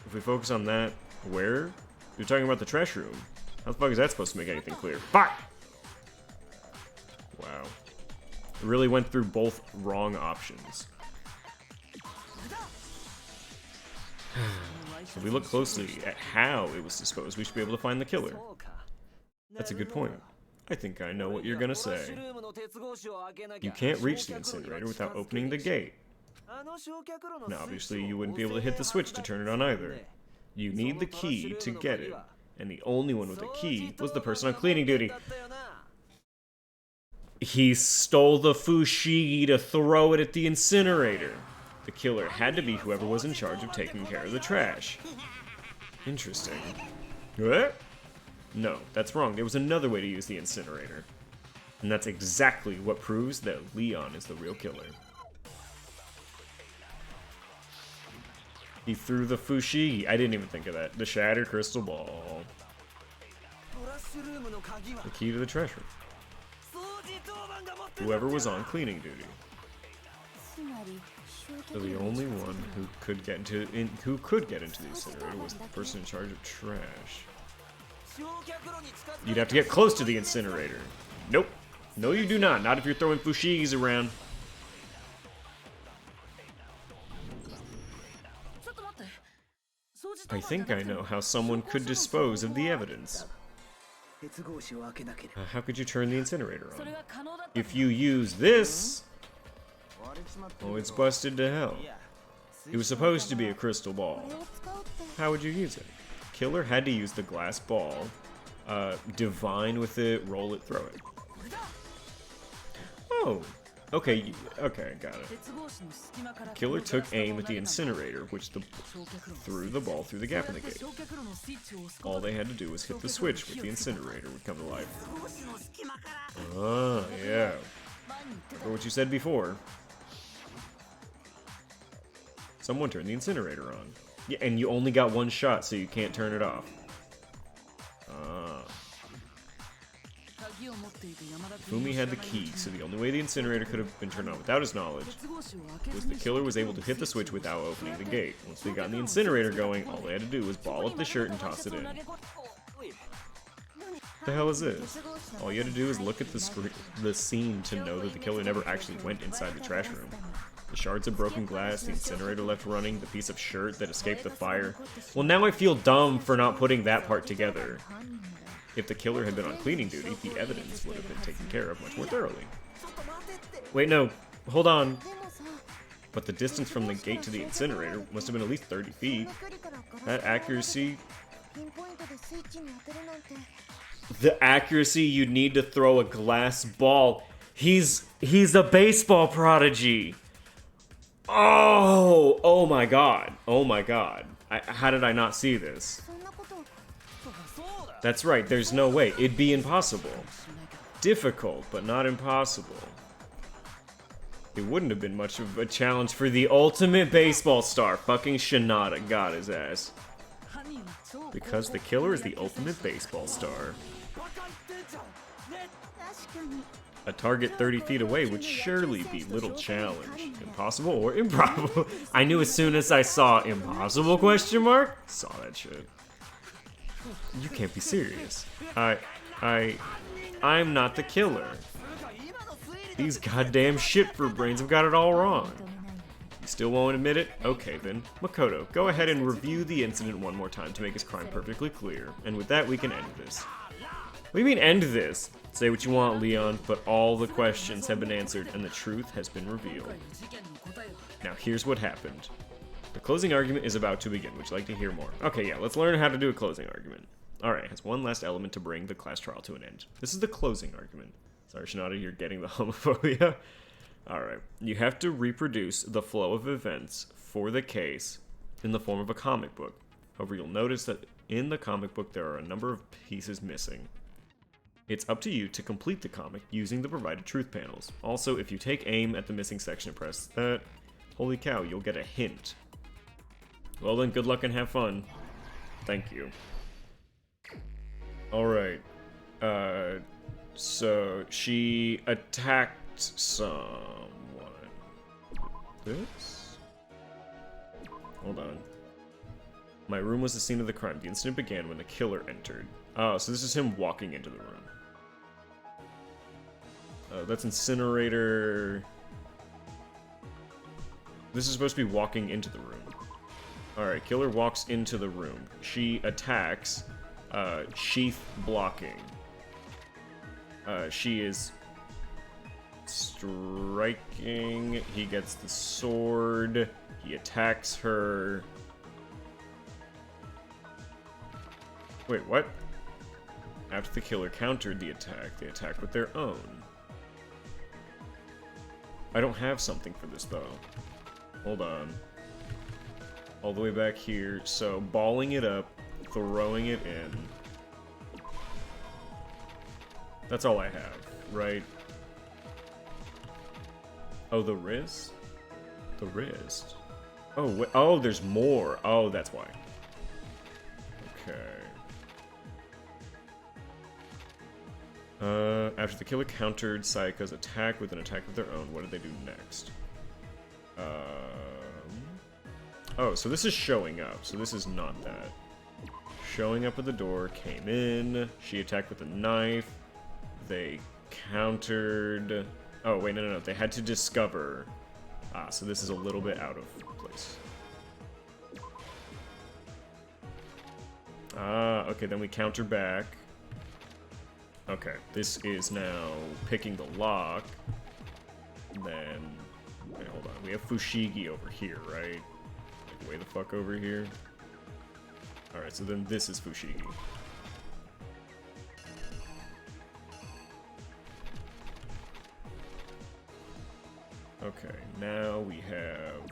If we focus on that, where? You're talking about the trash room. How the fuck is that supposed to make anything clear? Fuck! Wow. It really went through both wrong options. If we look closely at how it was disposed, we should be able to find the killer. That's a good point. I think I know what you're gonna say. You can't reach the incinerator without opening the gate. Now, obviously, you wouldn't be able to hit the switch to turn it on either. You need the key to get it, and the only one with a key was the person on cleaning duty. He stole the fushigi to throw it at the incinerator. The killer had to be whoever was in charge of taking care of the trash. Interesting. What? No, that's wrong. There was another way to use the incinerator. And that's exactly what proves that Leon is the real killer. He threw the fushigi. I didn't even think of that. The shattered crystal ball. The key to the treasure. Whoever was on cleaning duty. So the only one who could get into the incinerator was the person in charge of trash. You'd have to get close to the incinerator. Nope. No, you do not. Not if you're throwing fushigis around. I think I know how someone could dispose of the evidence. How could you turn the incinerator on? If you use this... Oh, it's busted to hell. It was supposed to be a crystal ball. How would you use it? Killer had to use the glass ball, divine with it, roll it, throw it. Oh, okay, okay, got it. Killer took aim at the incinerator, which threw the ball through the gap in the gate. All they had to do was hit the switch, which the incinerator would come to life. Ah, yeah. Or what you said before. Someone turned the incinerator on. Yeah, and you only got one shot, so you can't turn it off. Fumi had the key, so the only way the incinerator could have been turned on without his knowledge was the killer was able to hit the switch without opening the gate. Once they got the incinerator going, all they had to do was ball up the shirt and toss it in. What the hell is this? All you had to do is look at the scene to know that the killer never actually went inside the trash room. The shards of broken glass, the incinerator left running, the piece of shirt that escaped the fire. Well, now I feel dumb for not putting that part together. If the killer had been on cleaning duty, the evidence would have been taken care of much more thoroughly. Wait, no. Hold on. But the distance from the gate to the incinerator must have been at least 30 feet. That accuracy... The accuracy you'd need to throw a glass ball. He's a baseball prodigy. Oh! Oh my god. Oh my god. How did I not see this? That's right, there's no way. It'd be impossible. Difficult, but not impossible. It wouldn't have been much of a challenge for the ultimate baseball star. Fucking Shinada got his ass. Because the killer is the ultimate baseball star. A target 30 feet away would surely be little challenge. Impossible or improbable? I knew as soon as I saw impossible question mark. Saw that shit. You can't be serious. I'm not the killer. These goddamn shit fruit brains have got it all wrong. You still won't admit it? Okay then. Makoto, go ahead and review the incident one more time to make his crime perfectly clear. And with that, we can end this. What do you mean end this? Say what you want, Leon, but all the questions have been answered and the truth has been revealed. Now here's what happened. The closing argument is about to begin. Would you like to hear more? Okay, yeah, let's learn how to do a closing argument. Alright, it has one last element to bring the class trial to an end. This is the closing argument. Sorry, Shinada, you're getting the homophobia. Alright, you have to reproduce the flow of events for the case in the form of a comic book. However, you'll notice that in the comic book there are a number of pieces missing. It's up to you to complete the comic using the provided truth panels. Also, if you take aim at the missing section and press that, holy cow, you'll get a hint. Well then, good luck and have fun. Thank you. Alright. So she attacked someone. This? Hold on. My room was the scene of the crime. The incident began when the killer entered. Oh, so this is him walking into the room. That's Incinerator. This is supposed to be walking into the room. Alright, killer walks into the room. She attacks, sheath blocking. She is striking. He gets the sword. He attacks her. Wait, what? After the killer countered the attack, they attacked with their own. I don't have something for this, though. Hold on. All the way back here. So, balling it up, throwing it in. That's all I have, right? Oh, the wrist? The wrist. Oh, oh, there's more. Oh, that's why. Okay. After the killer countered Sayaka's attack with an attack of their own, what did they do next? Oh, so this is showing up, so this is not that. Showing up at the door, came in, she attacked with a knife, they countered... Oh, wait, no, they had to discover. Ah, so this is a little bit out of place. Ah, okay, then we counter back. Okay, this is now picking the lock. Then, wait, hold on. We have Fushigi over here, right? Like, way the fuck over here. Alright, so then this is Fushigi. Okay, now we have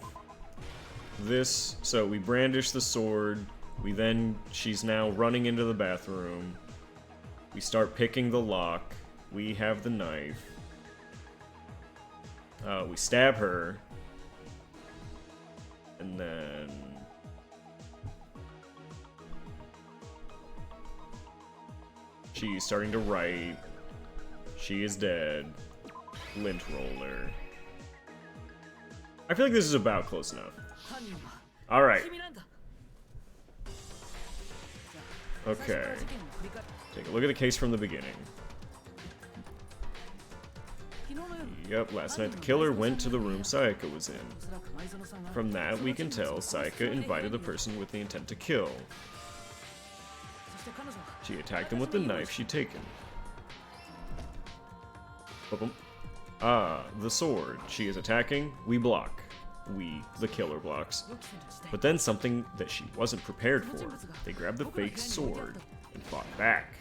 this. So we brandish the sword. She's now running into the bathroom. We start picking the lock. We have the knife. We stab her. And then... she's starting to write. She is dead. Lint roller. I feel like this is about close enough. Alright. Okay. Take a look at the case from the beginning. Yep, last night the killer went to the room Sayaka was in. From that, we can tell Sayaka invited the person with the intent to kill. She attacked him with the knife she'd taken. Ah, the sword. She is attacking, we block. We, the killer, blocks. But then something that she wasn't prepared for. They grabbed the fake sword and fought back.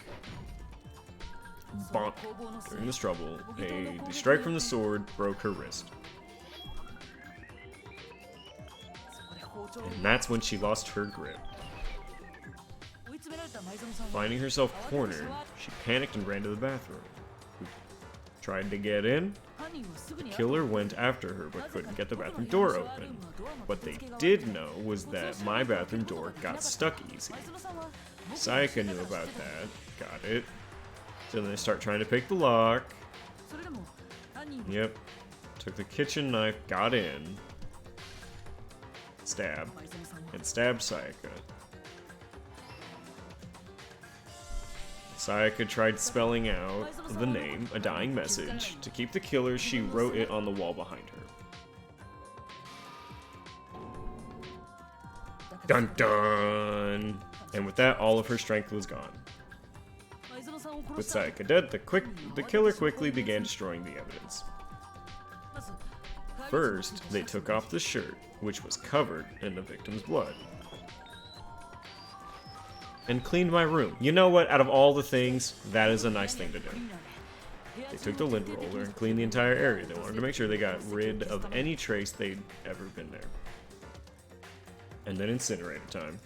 Bonk. During this trouble, the strike from the sword broke her wrist. And that's when she lost her grip. Finding herself cornered, she panicked and ran to the bathroom. Tried to get in. The killer went after her but couldn't get the bathroom door open. What they did know was that my bathroom door got stuck easy. Sayaka knew about that. Got it. So then they start trying to pick the lock. Yep. Took the kitchen knife, got in. Stabbed. And stabbed Sayaka. Sayaka tried spelling out the name, a dying message. To keep the killer, she wrote it on the wall behind her. Dun dun! And with that, all of her strength was gone. With Sayaka dead, the killer quickly began destroying the evidence. First, they took off the shirt, which was covered in the victim's blood. And cleaned my room. You know what? Out of all the things, that is a nice thing to do. They took the lint roller and cleaned the entire area. They wanted to make sure they got rid of any trace they'd ever been there. And then incinerator time.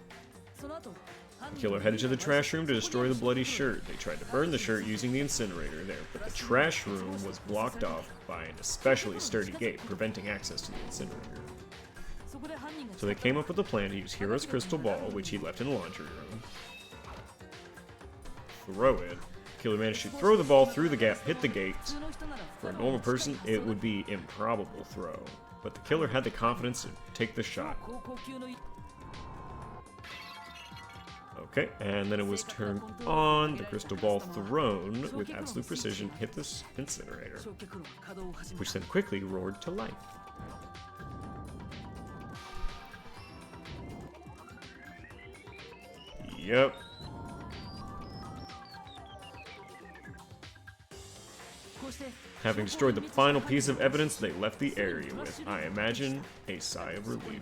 The killer headed to the trash room to destroy the bloody shirt. They tried to burn the shirt using the incinerator there, but the trash room was blocked off by an especially sturdy gate, preventing access to the incinerator. So they came up with a plan to use Hiro's crystal ball, which he left in the laundry room. Throw it. The killer managed to throw the ball through the gap, hit the gate. For a normal person, it would be an improbable throw, but the killer had the confidence to take the shot. Okay, and then it was turned on, the crystal ball thrown with absolute precision hit this incinerator, which then quickly roared to life. Yep. Having destroyed the final piece of evidence, they left the area with, I imagine, a sigh of relief.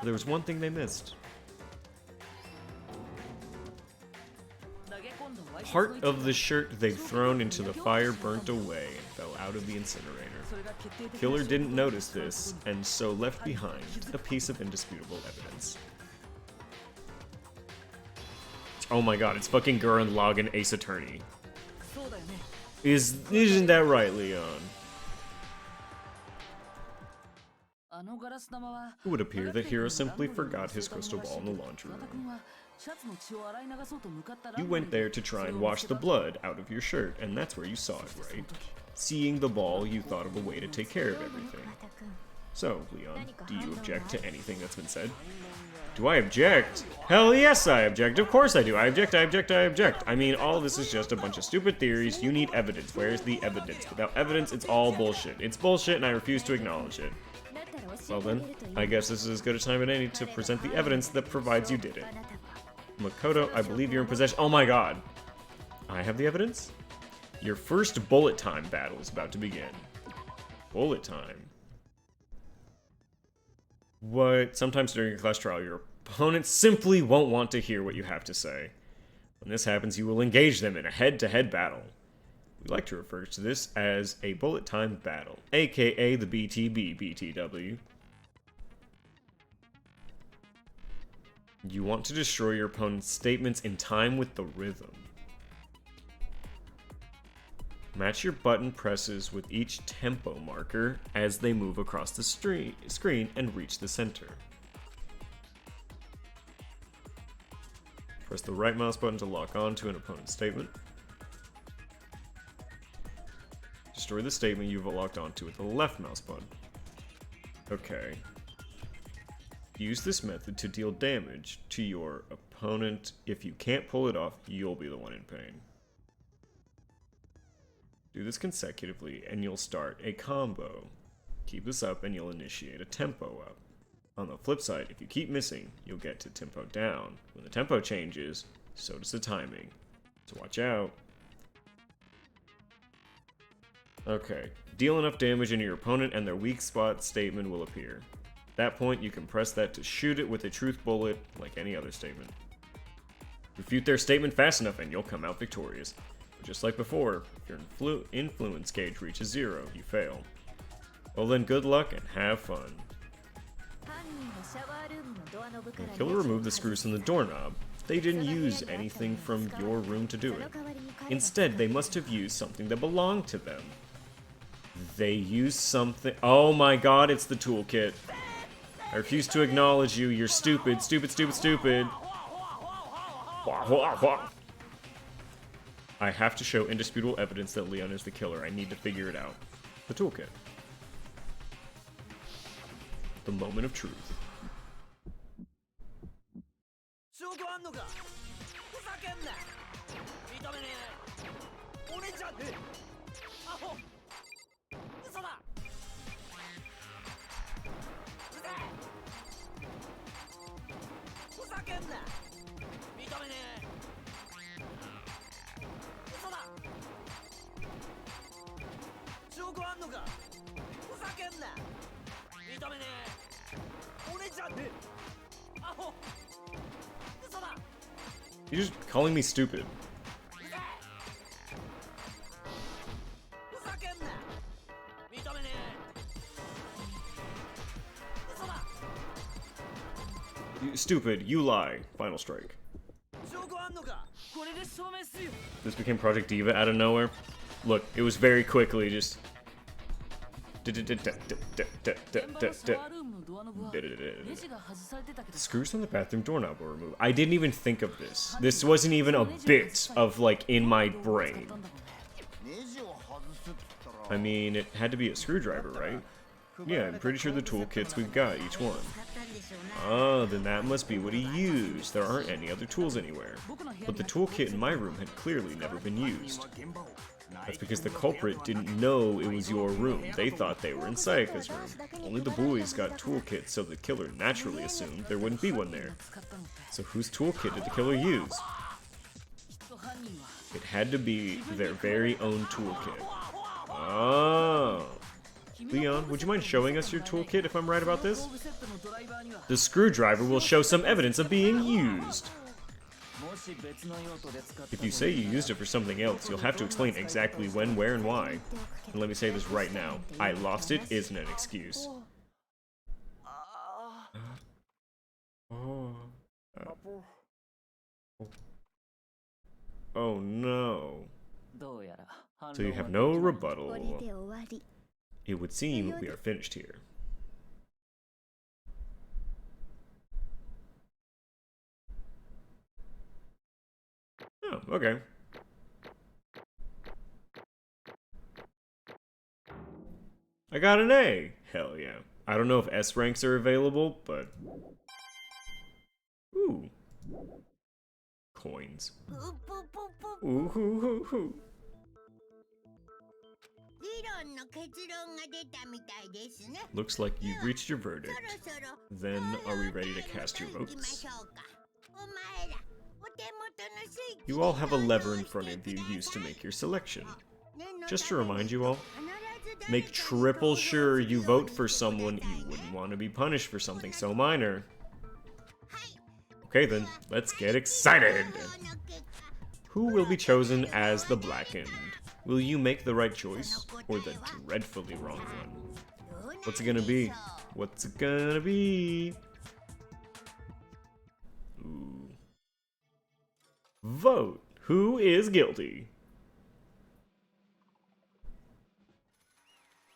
There was one thing they missed. Part of the shirt they'd thrown into the fire burnt away and fell out of the incinerator. The killer didn't notice this, and so left behind a piece of indisputable evidence. Oh my god, it's fucking Gurren Lagann Ace Attorney. Isn't that right, Leon? It would appear that Hiro simply forgot his crystal ball in the laundry room. You went there to try and wash the blood out of your shirt, and that's where you saw it, right? Seeing the ball, you thought of a way to take care of everything. So, Leon, do you object to anything that's been said? Do I object? Hell yes, I object. Of course I do. I object, I object, I object. I mean, all of this is just a bunch of stupid theories. You need evidence. Where's the evidence? Without evidence, it's all bullshit. It's bullshit, and I refuse to acknowledge it. Well then, I guess this is as good a time as any to present the evidence that provides you did it. Makoto, I believe you're in possession. Oh my god. I have the evidence? Your first bullet time battle is about to begin. Bullet time? What? Sometimes during a class trial, your opponent simply won't want to hear what you have to say. When this happens, you will engage them in a head-to-head battle. We like to refer to this as a bullet time battle, aka the BTB BTW. You want to destroy your opponent's statements in time with the rhythm. Match your button presses with each tempo marker as they move across the screen and reach the center. Press the right mouse button to lock on to an opponent's statement. Destroy the statement you've locked onto with the left mouse button. Okay. Use this method to deal damage to your opponent. If you can't pull it off, you'll be the one in pain. Do this consecutively and you'll start a combo. Keep this up and you'll initiate a tempo up. On the flip side, if you keep missing, you'll get to tempo down. When the tempo changes, so does the timing. So watch out. Okay, deal enough damage into your opponent and their weak spot statement will appear. At that point, you can press that to shoot it with a truth bullet, like any other statement. Refute their statement fast enough and you'll come out victorious. But just like before, if your influence gauge reaches 0, you fail. Well then, good luck and have fun. The killer removed the screws from the doorknob. They didn't use anything from your room to do it. Instead, they must have used something that belonged to them. They used something... Oh my god, it's the toolkit. I refuse to acknowledge you. You're stupid, stupid, stupid, stupid. I have to show indisputable evidence that Leon is the killer. I need to figure it out. The toolkit. The moment of truth. You're just calling me stupid. You stupid, you lie. Final strike. This became Project Diva out of nowhere. Look, it was very quickly just... Screws on the bathroom doorknob were removed. I didn't even think of this. This wasn't even a bit of, like, in my brain. I mean, it had to be a screwdriver, right? Yeah, I'm pretty sure the toolkits we've got, each one. Oh, then that must be what he used. There aren't any other tools anywhere. But the toolkit in my room had clearly never been used. That's because the culprit didn't know it was your room. They thought they were in Sayaka's room. Only the boys got toolkits, so the killer naturally assumed there wouldn't be one there. So whose toolkit did the killer use? It had to be their very own toolkit. Oh. Leon, would you mind showing us your toolkit if I'm right about this? The screwdriver will show some evidence of being used. If you say you used it for something else, you'll have to explain exactly when, where, and why. And let me say this right now. I lost it isn't an excuse. Oh no. So you have no rebuttal. It would seem we are finished here. Oh, okay. I got an A! Hell yeah. I don't know if S ranks are available, but... Ooh. Coins. Ooh, hoo, hoo, hoo. Looks like you've reached your verdict. Then, are we ready to cast your votes? You all have a lever in front of you used to make your selection. Just to remind you all, make triple sure you vote for someone you wouldn't want to be punished for something so minor. Okay then, let's get excited! Who will be chosen as the Blackened? Will you make the right choice, or the dreadfully wrong one? What's it gonna be? What's it gonna be? Ooh. Vote! Who is guilty?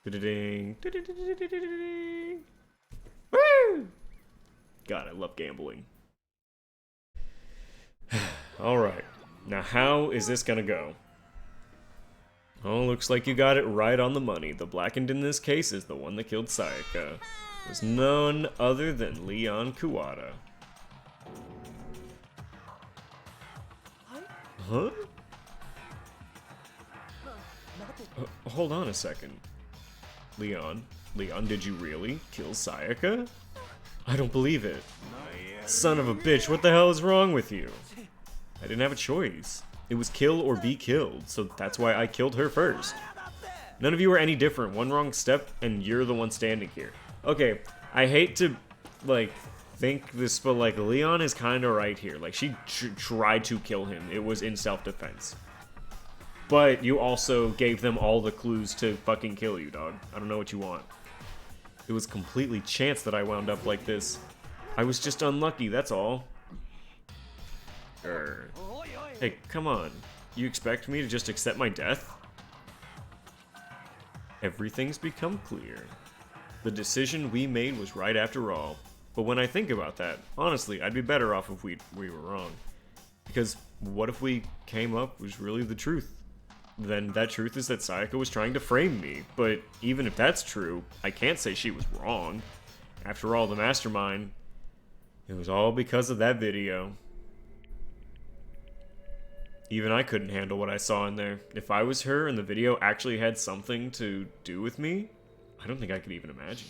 Da-da-ding. Da-da-da-da-da-da-da. Woo! God, I love gambling. Alright, now how is this gonna go? Oh, looks like you got it right on the money. The Blackened in this case is the one that killed Sayaka. It was none other than Leon Kuwata. Huh? Hold on a second. Leon, did you really kill Sayaka? I don't believe it. Son of a bitch, what the hell is wrong with you? I didn't have a choice. It was kill or be killed, so that's why I killed her first. None of you are any different. One wrong step, and you're the one standing here. Okay, I hate to, like, think this, but, like, Leon is kind of right here. Like, she tried to kill him. It was in self-defense. But you also gave them all the clues to fucking kill you, dog. I don't know what you want. It was completely chance that I wound up like this. I was just unlucky, that's all. Hey, come on. You expect me to just accept my death? Everything's become clear. The decision we made was right after all. But when I think about that, honestly, I'd be better off if we were wrong. Because what if we came up was really the truth? Then that truth is that Sayaka was trying to frame me. But even if that's true, I can't say she was wrong. After all, the mastermind, it was all because of that video. Even I couldn't handle what I saw in there. If I was her and the video actually had something to do with me, I don't think I could even imagine.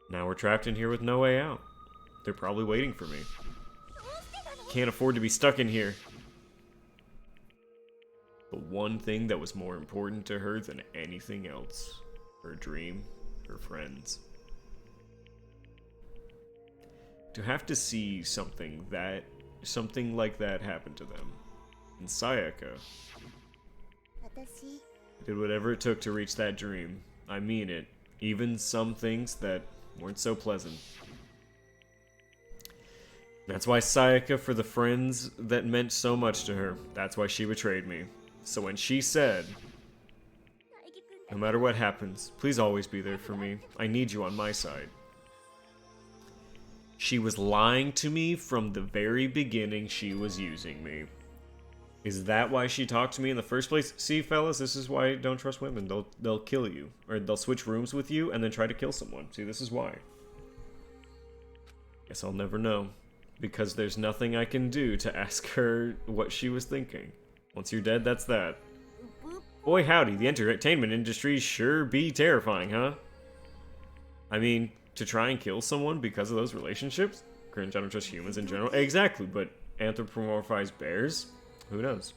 Now we're trapped in here with no way out. They're probably waiting for me. Can't afford to be stuck in here. The one thing that was more important to her than anything else. Her dream, her friends. To have to see something like that happen to them. And Sayaka did whatever it took to reach that dream. I mean it. Even some things that weren't so pleasant. That's why Sayaka, for the friends that meant so much to her, that's why she betrayed me. So when she said, no matter what happens, please always be there for me. I need you on my side. She was lying to me from the very beginning. She was using me. Is that why she talked to me in the first place? See, fellas, this is why I don't trust women. They'll kill you. Or they'll switch rooms with you and then try to kill someone. See, this is why. Guess I'll never know. Because there's nothing I can do to ask her what she was thinking. Once you're dead, that's that. Boy howdy, the entertainment industry sure be terrifying, huh? I mean, to try and kill someone because of those relationships? Cringe, I don't trust humans in general. Exactly, but anthropomorphized bears? Who knows?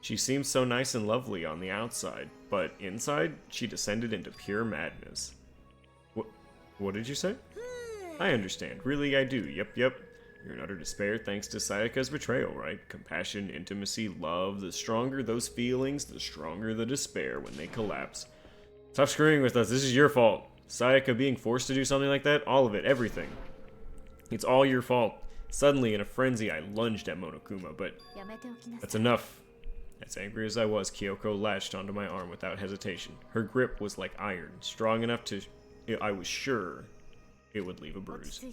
She seems so nice and lovely on the outside, but inside, she descended into pure madness. What did you say? I understand. Really, I do. Yep. You're in utter despair thanks to Sayaka's betrayal, right? Compassion, intimacy, love. The stronger those feelings, the stronger the despair when they collapse. Stop screwing with us. This is your fault. Sayaka being forced to do something like that? All of it. Everything. It's all your fault. Suddenly, in a frenzy, I lunged at Monokuma, but that's enough. As angry as I was, Kyoko latched onto my arm without hesitation. Her grip was like iron, strong enough to... I was sure it would leave a bruise.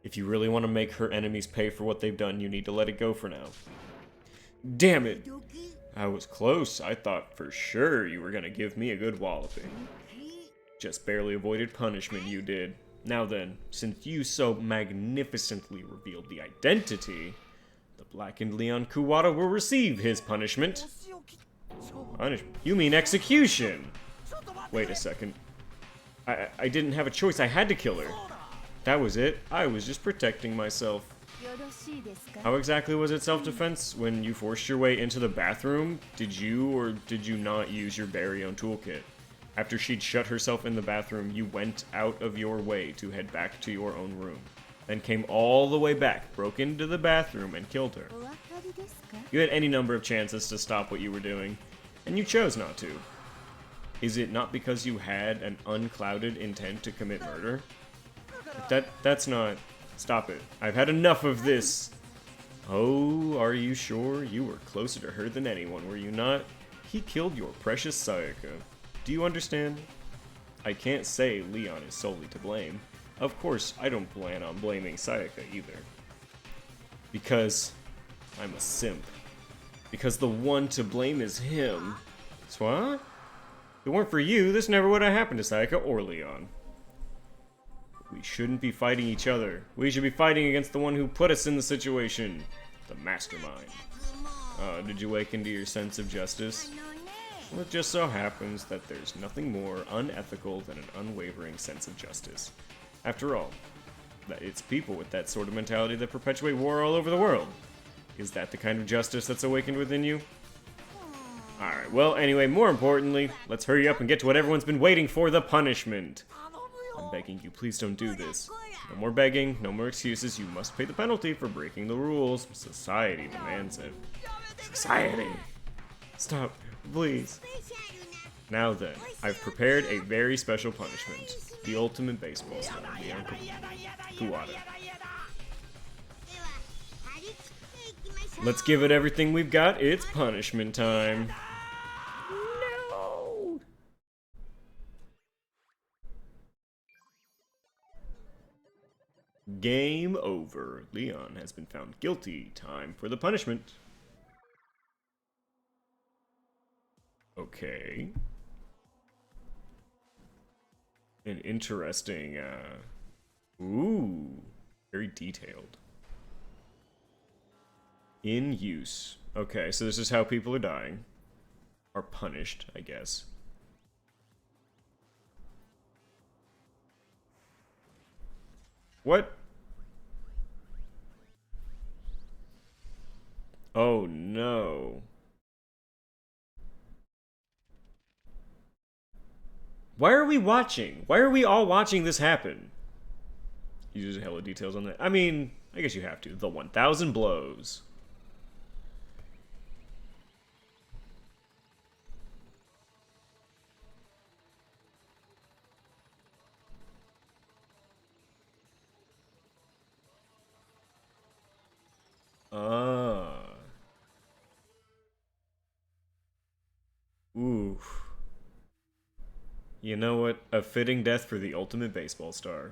If you really want to make her enemies pay for what they've done, you need to let it go for now. Damn it! I was close. I thought for sure you were gonna give me a good walloping. Just barely avoided punishment, you did. Now then, since you so magnificently revealed the identity, the blackened Leon Kuwata will receive his punishment. Punishment? You mean execution! Wait a second. I didn't have a choice. I had to kill her. That was it. I was just protecting myself. How exactly was it self-defense? When you forced your way into the bathroom, did you or did you not use your very own toolkit? After she'd shut herself in the bathroom, you went out of your way to head back to your own room. Then came all the way back, broke into the bathroom, and killed her. You had any number of chances to stop what you were doing, and you chose not to. Is it not because you had an unclouded intent to commit murder? That's not... Stop it. I've had enough of this. Oh, are you sure? You were closer to her than anyone, were you not? He killed your precious Sayaka. Do you understand? I can't say Leon is solely to blame. Of course, I don't plan on blaming Sayaka either. Because I'm a simp. Because the one to blame is him. What? If it weren't for you, this never would have happened to Sayaka or Leon. We shouldn't be fighting each other. We should be fighting against the one who put us in the situation. The mastermind. Did you awaken to your sense of justice? Well, it just so happens that there's nothing more unethical than an unwavering sense of justice. After all, it's people with that sort of mentality that perpetuate war all over the world. Is that the kind of justice that's awakened within you? Alright, well, anyway, more importantly, let's hurry up and get to what everyone's been waiting for, the punishment. I'm begging you, please don't do this. No more begging, no more excuses, you must pay the penalty for breaking the rules. Society demands it. Society! Stop, please. Now then, I've prepared a very special punishment. The ultimate baseball star, Leon Kuwata. Let's give it everything we've got. It's punishment time. No! Game over. Leon has been found guilty. Time for the punishment. Okay. An interesting, ooh, very detailed. In use. Okay, so this is how people are dying. Are punished, I guess. What? Oh no. Why are we watching? Why are we all watching this happen? You just hella details on that. I mean, I guess you have to. The 1,000 blows. Ah. Oof. You know what? A fitting death for the ultimate baseball star.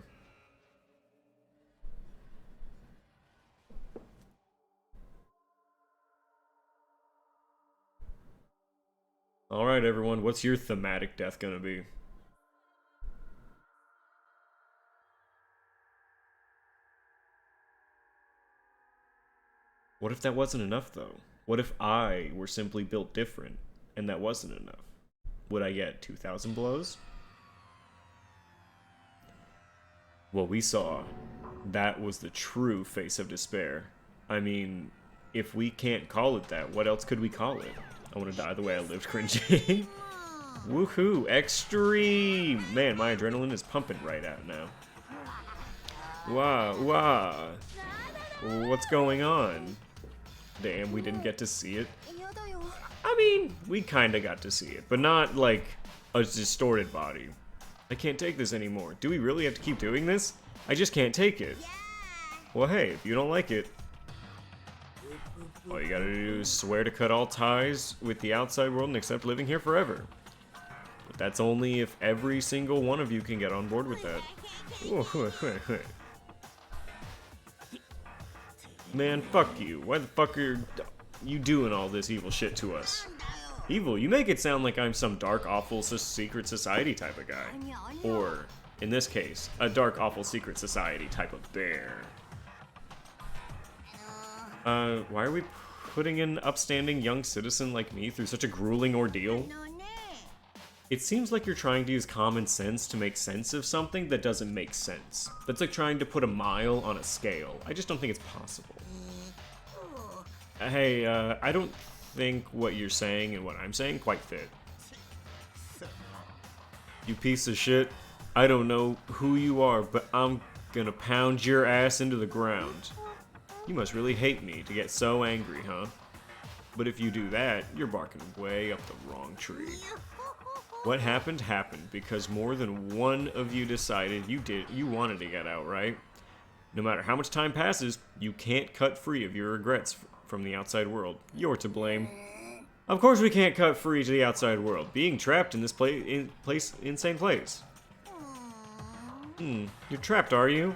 Alright, everyone. What's your thematic death gonna be? What if that wasn't enough, though? What if I were simply built different, and that wasn't enough? Would I get 2,000 blows? What we saw, that was the true face of despair. I mean, if we can't call it that, what else could we call it? I want to die the way I lived, cringing. Woohoo, extreme! Man, my adrenaline is pumping right out now. Wow, wow. What's going on? Damn, we didn't get to see it. I mean, we kinda got to see it, but not like a distorted body. I can't take this anymore. Do we really have to keep doing this? I just can't take it. Well, hey, if you don't like it, all you gotta do is swear to cut all ties with the outside world and accept living here forever. But that's only if every single one of you can get on board with that. Man, fuck you. Why the fuck are you doing all this evil shit to us? Evil? You make it sound like I'm some dark, awful secret society type of guy. Or, in this case, a dark, awful secret society type of bear. Why are we putting an upstanding young citizen like me through such a grueling ordeal? It seems like you're trying to use common sense to make sense of something that doesn't make sense. That's like trying to put a mile on a scale. I just don't think it's possible. Hey, I don't think what you're saying and what I'm saying quite fit. You piece of shit. I don't know who you are, but I'm gonna pound your ass into the ground. You must really hate me to get so angry, huh? But if you do that, you're barking way up the wrong tree. What happened happened because more than one of you decided you wanted to get out, right? No matter how much time passes, you can't cut free of your regrets from the outside world. You're to blame. Of course we can't cut free to the outside world. Being trapped in this insane place. You're trapped, are you?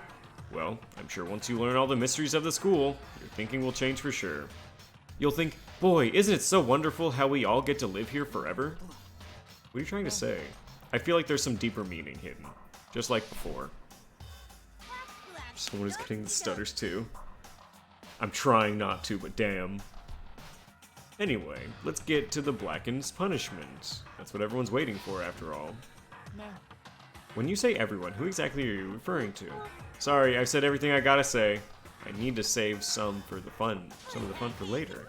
Well, I'm sure once you learn all the mysteries of the school, your thinking will change for sure. You'll think, boy, isn't it so wonderful how we all get to live here forever? What are you trying to say? I feel like there's some deeper meaning hidden, just like before. Someone is getting the stutters too. I'm trying not to, but damn. Anyway, let's get to the Blackened's punishment. That's what everyone's waiting for, after all. When you say everyone, who exactly are you referring to? Sorry, I've said everything I gotta say. I need to save some of the fun for later.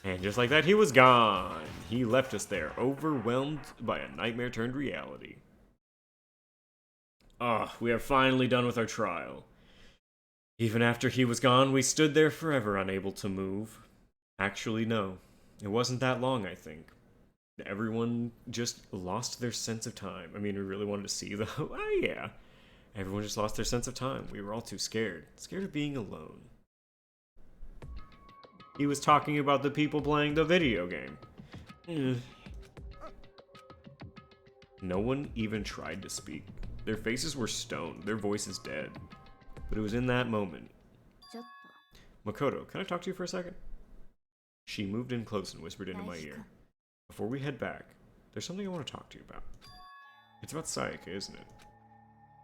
And just like that, he was gone. He left us there, overwhelmed by a nightmare turned reality. We are finally done with our trial. Even after he was gone, we stood there forever, unable to move. Actually, no. It wasn't that long, I think. Everyone just lost their sense of time. I mean, we really wanted to see the... Oh, yeah. Everyone just lost their sense of time. We were all too scared. Scared of being alone. He was talking about the people playing the video game. No one even tried to speak. Their faces were stone, their voices dead. But it was in that moment. Makoto, can I talk to you for a second? She moved in close and whispered into my ear. Before we head back, there's something I want to talk to you about. It's about Sayaka, isn't it?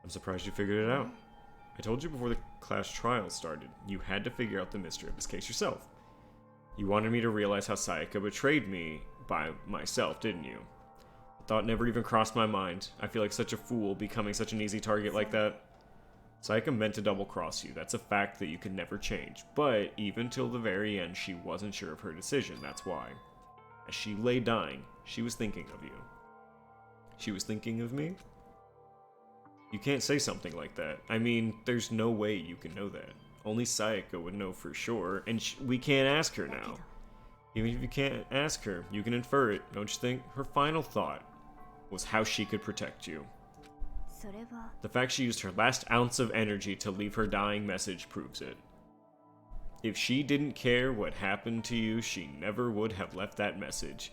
I'm surprised you figured it out. I told you before the class trial started, you had to figure out the mystery of this case yourself. You wanted me to realize how Sayaka betrayed me by myself, didn't you? The thought never even crossed my mind. I feel like such a fool becoming such an easy target like that. Sayaka meant to double-cross you. That's a fact that you could never change. But even till the very end, she wasn't sure of her decision. That's why. As she lay dying, she was thinking of you. She was thinking of me? You can't say something like that. I mean, there's no way you can know that. Only Sayaka would know for sure, and we can't ask her now. Even if you can't ask her, you can infer it, don't you think? Her final thought was how she could protect you. The fact she used her last ounce of energy to leave her dying message proves it. If she didn't care what happened to you, she never would have left that message.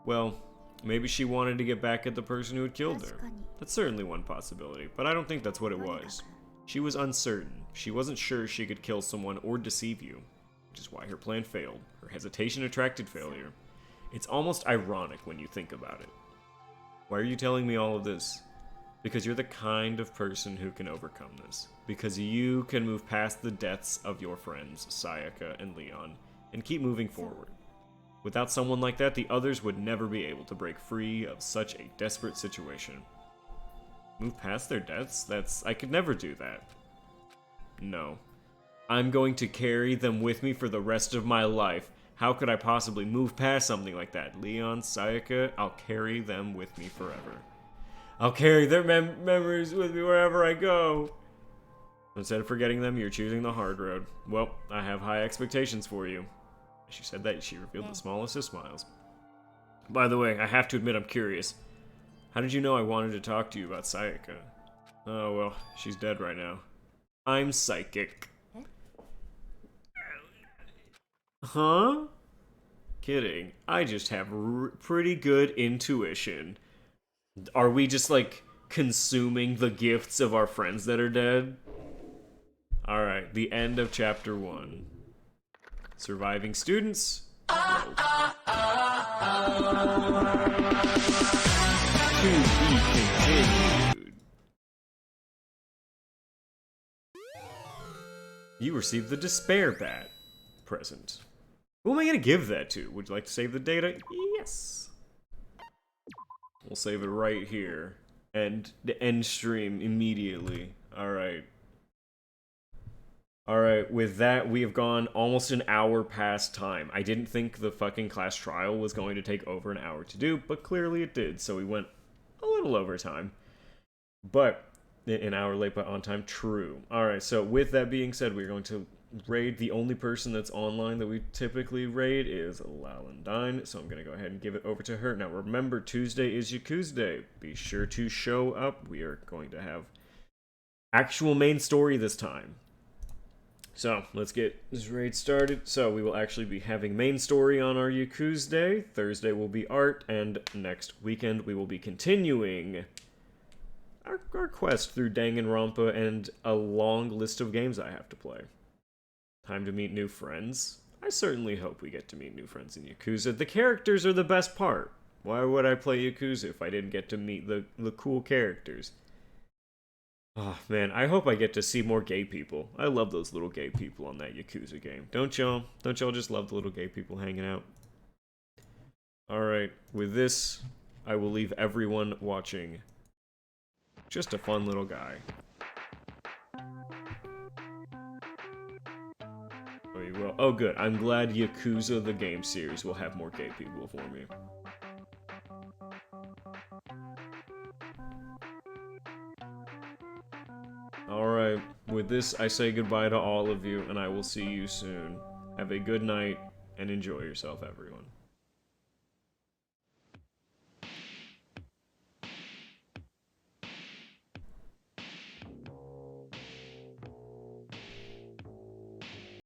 Well, maybe she wanted to get back at the person who had killed her. That's certainly one possibility, but I don't think that's what it was. She was uncertain. She wasn't sure she could kill someone or deceive you, which is why her plan failed. Her hesitation attracted failure. It's almost ironic when you think about it. Why are you telling me all of this? Because you're the kind of person who can overcome this. Because you can move past the deaths of your friends, Sayaka and Leon, and keep moving forward. Without someone like that, the others would never be able to break free of such a desperate situation. Move past their deaths? I could never do that. No. I'm going to carry them with me for the rest of my life. How could I possibly move past something like that? Leon, Sayaka, I'll carry them with me forever. I'll carry their memories with me wherever I go. Instead of forgetting them, you're choosing the hard road. Well, I have high expectations for you. As she said that, she revealed the smallest of smiles. By the way, I have to admit I'm curious. How did you know I wanted to talk to you about Sayaka? Oh, well, she's dead right now. I'm psychic. Huh? Kidding. I just have pretty good intuition. Are we just, like, consuming the gifts of our friends that are dead? Alright, the end of chapter 1. Surviving students. To be continued. You received the Despair Bat present. Who am I going to give that to? Would you like to save the data? Yes. We'll save it right here. And the end stream immediately. Alright. Alright, with that, we have gone almost an hour past time. I didn't think the fucking class trial was going to take over an hour to do, but clearly it did, so we went a little over time. But, an hour late but on time, true. Alright, so with that being said, we're going to raid. The only person that's online that we typically raid is Lalandine, so I'm going to go ahead and give it over to her. Now remember, Tuesday is Yakuza Day. Be sure to show up. We are going to have actual main story this time. So, let's get this raid started. So, we will actually be having main story on our Yakuza Day. Thursday will be art, and next weekend we will be continuing our quest through Danganronpa and a long list of games I have to play. Time to meet new friends. I certainly hope we get to meet new friends in Yakuza. The characters are the best part. Why would I play Yakuza if I didn't get to meet the cool characters? Oh, man, I hope I get to see more gay people. I love those little gay people on that Yakuza game. Don't y'all? Don't y'all just love the little gay people hanging out? Alright, with this, I will leave everyone watching just a fun little guy. Oh, you will? Oh, good. I'm glad Yakuza the game series will have more gay people for me. Alright, with this, I say goodbye to all of you, and I will see you soon. Have a good night, and enjoy yourself, everyone.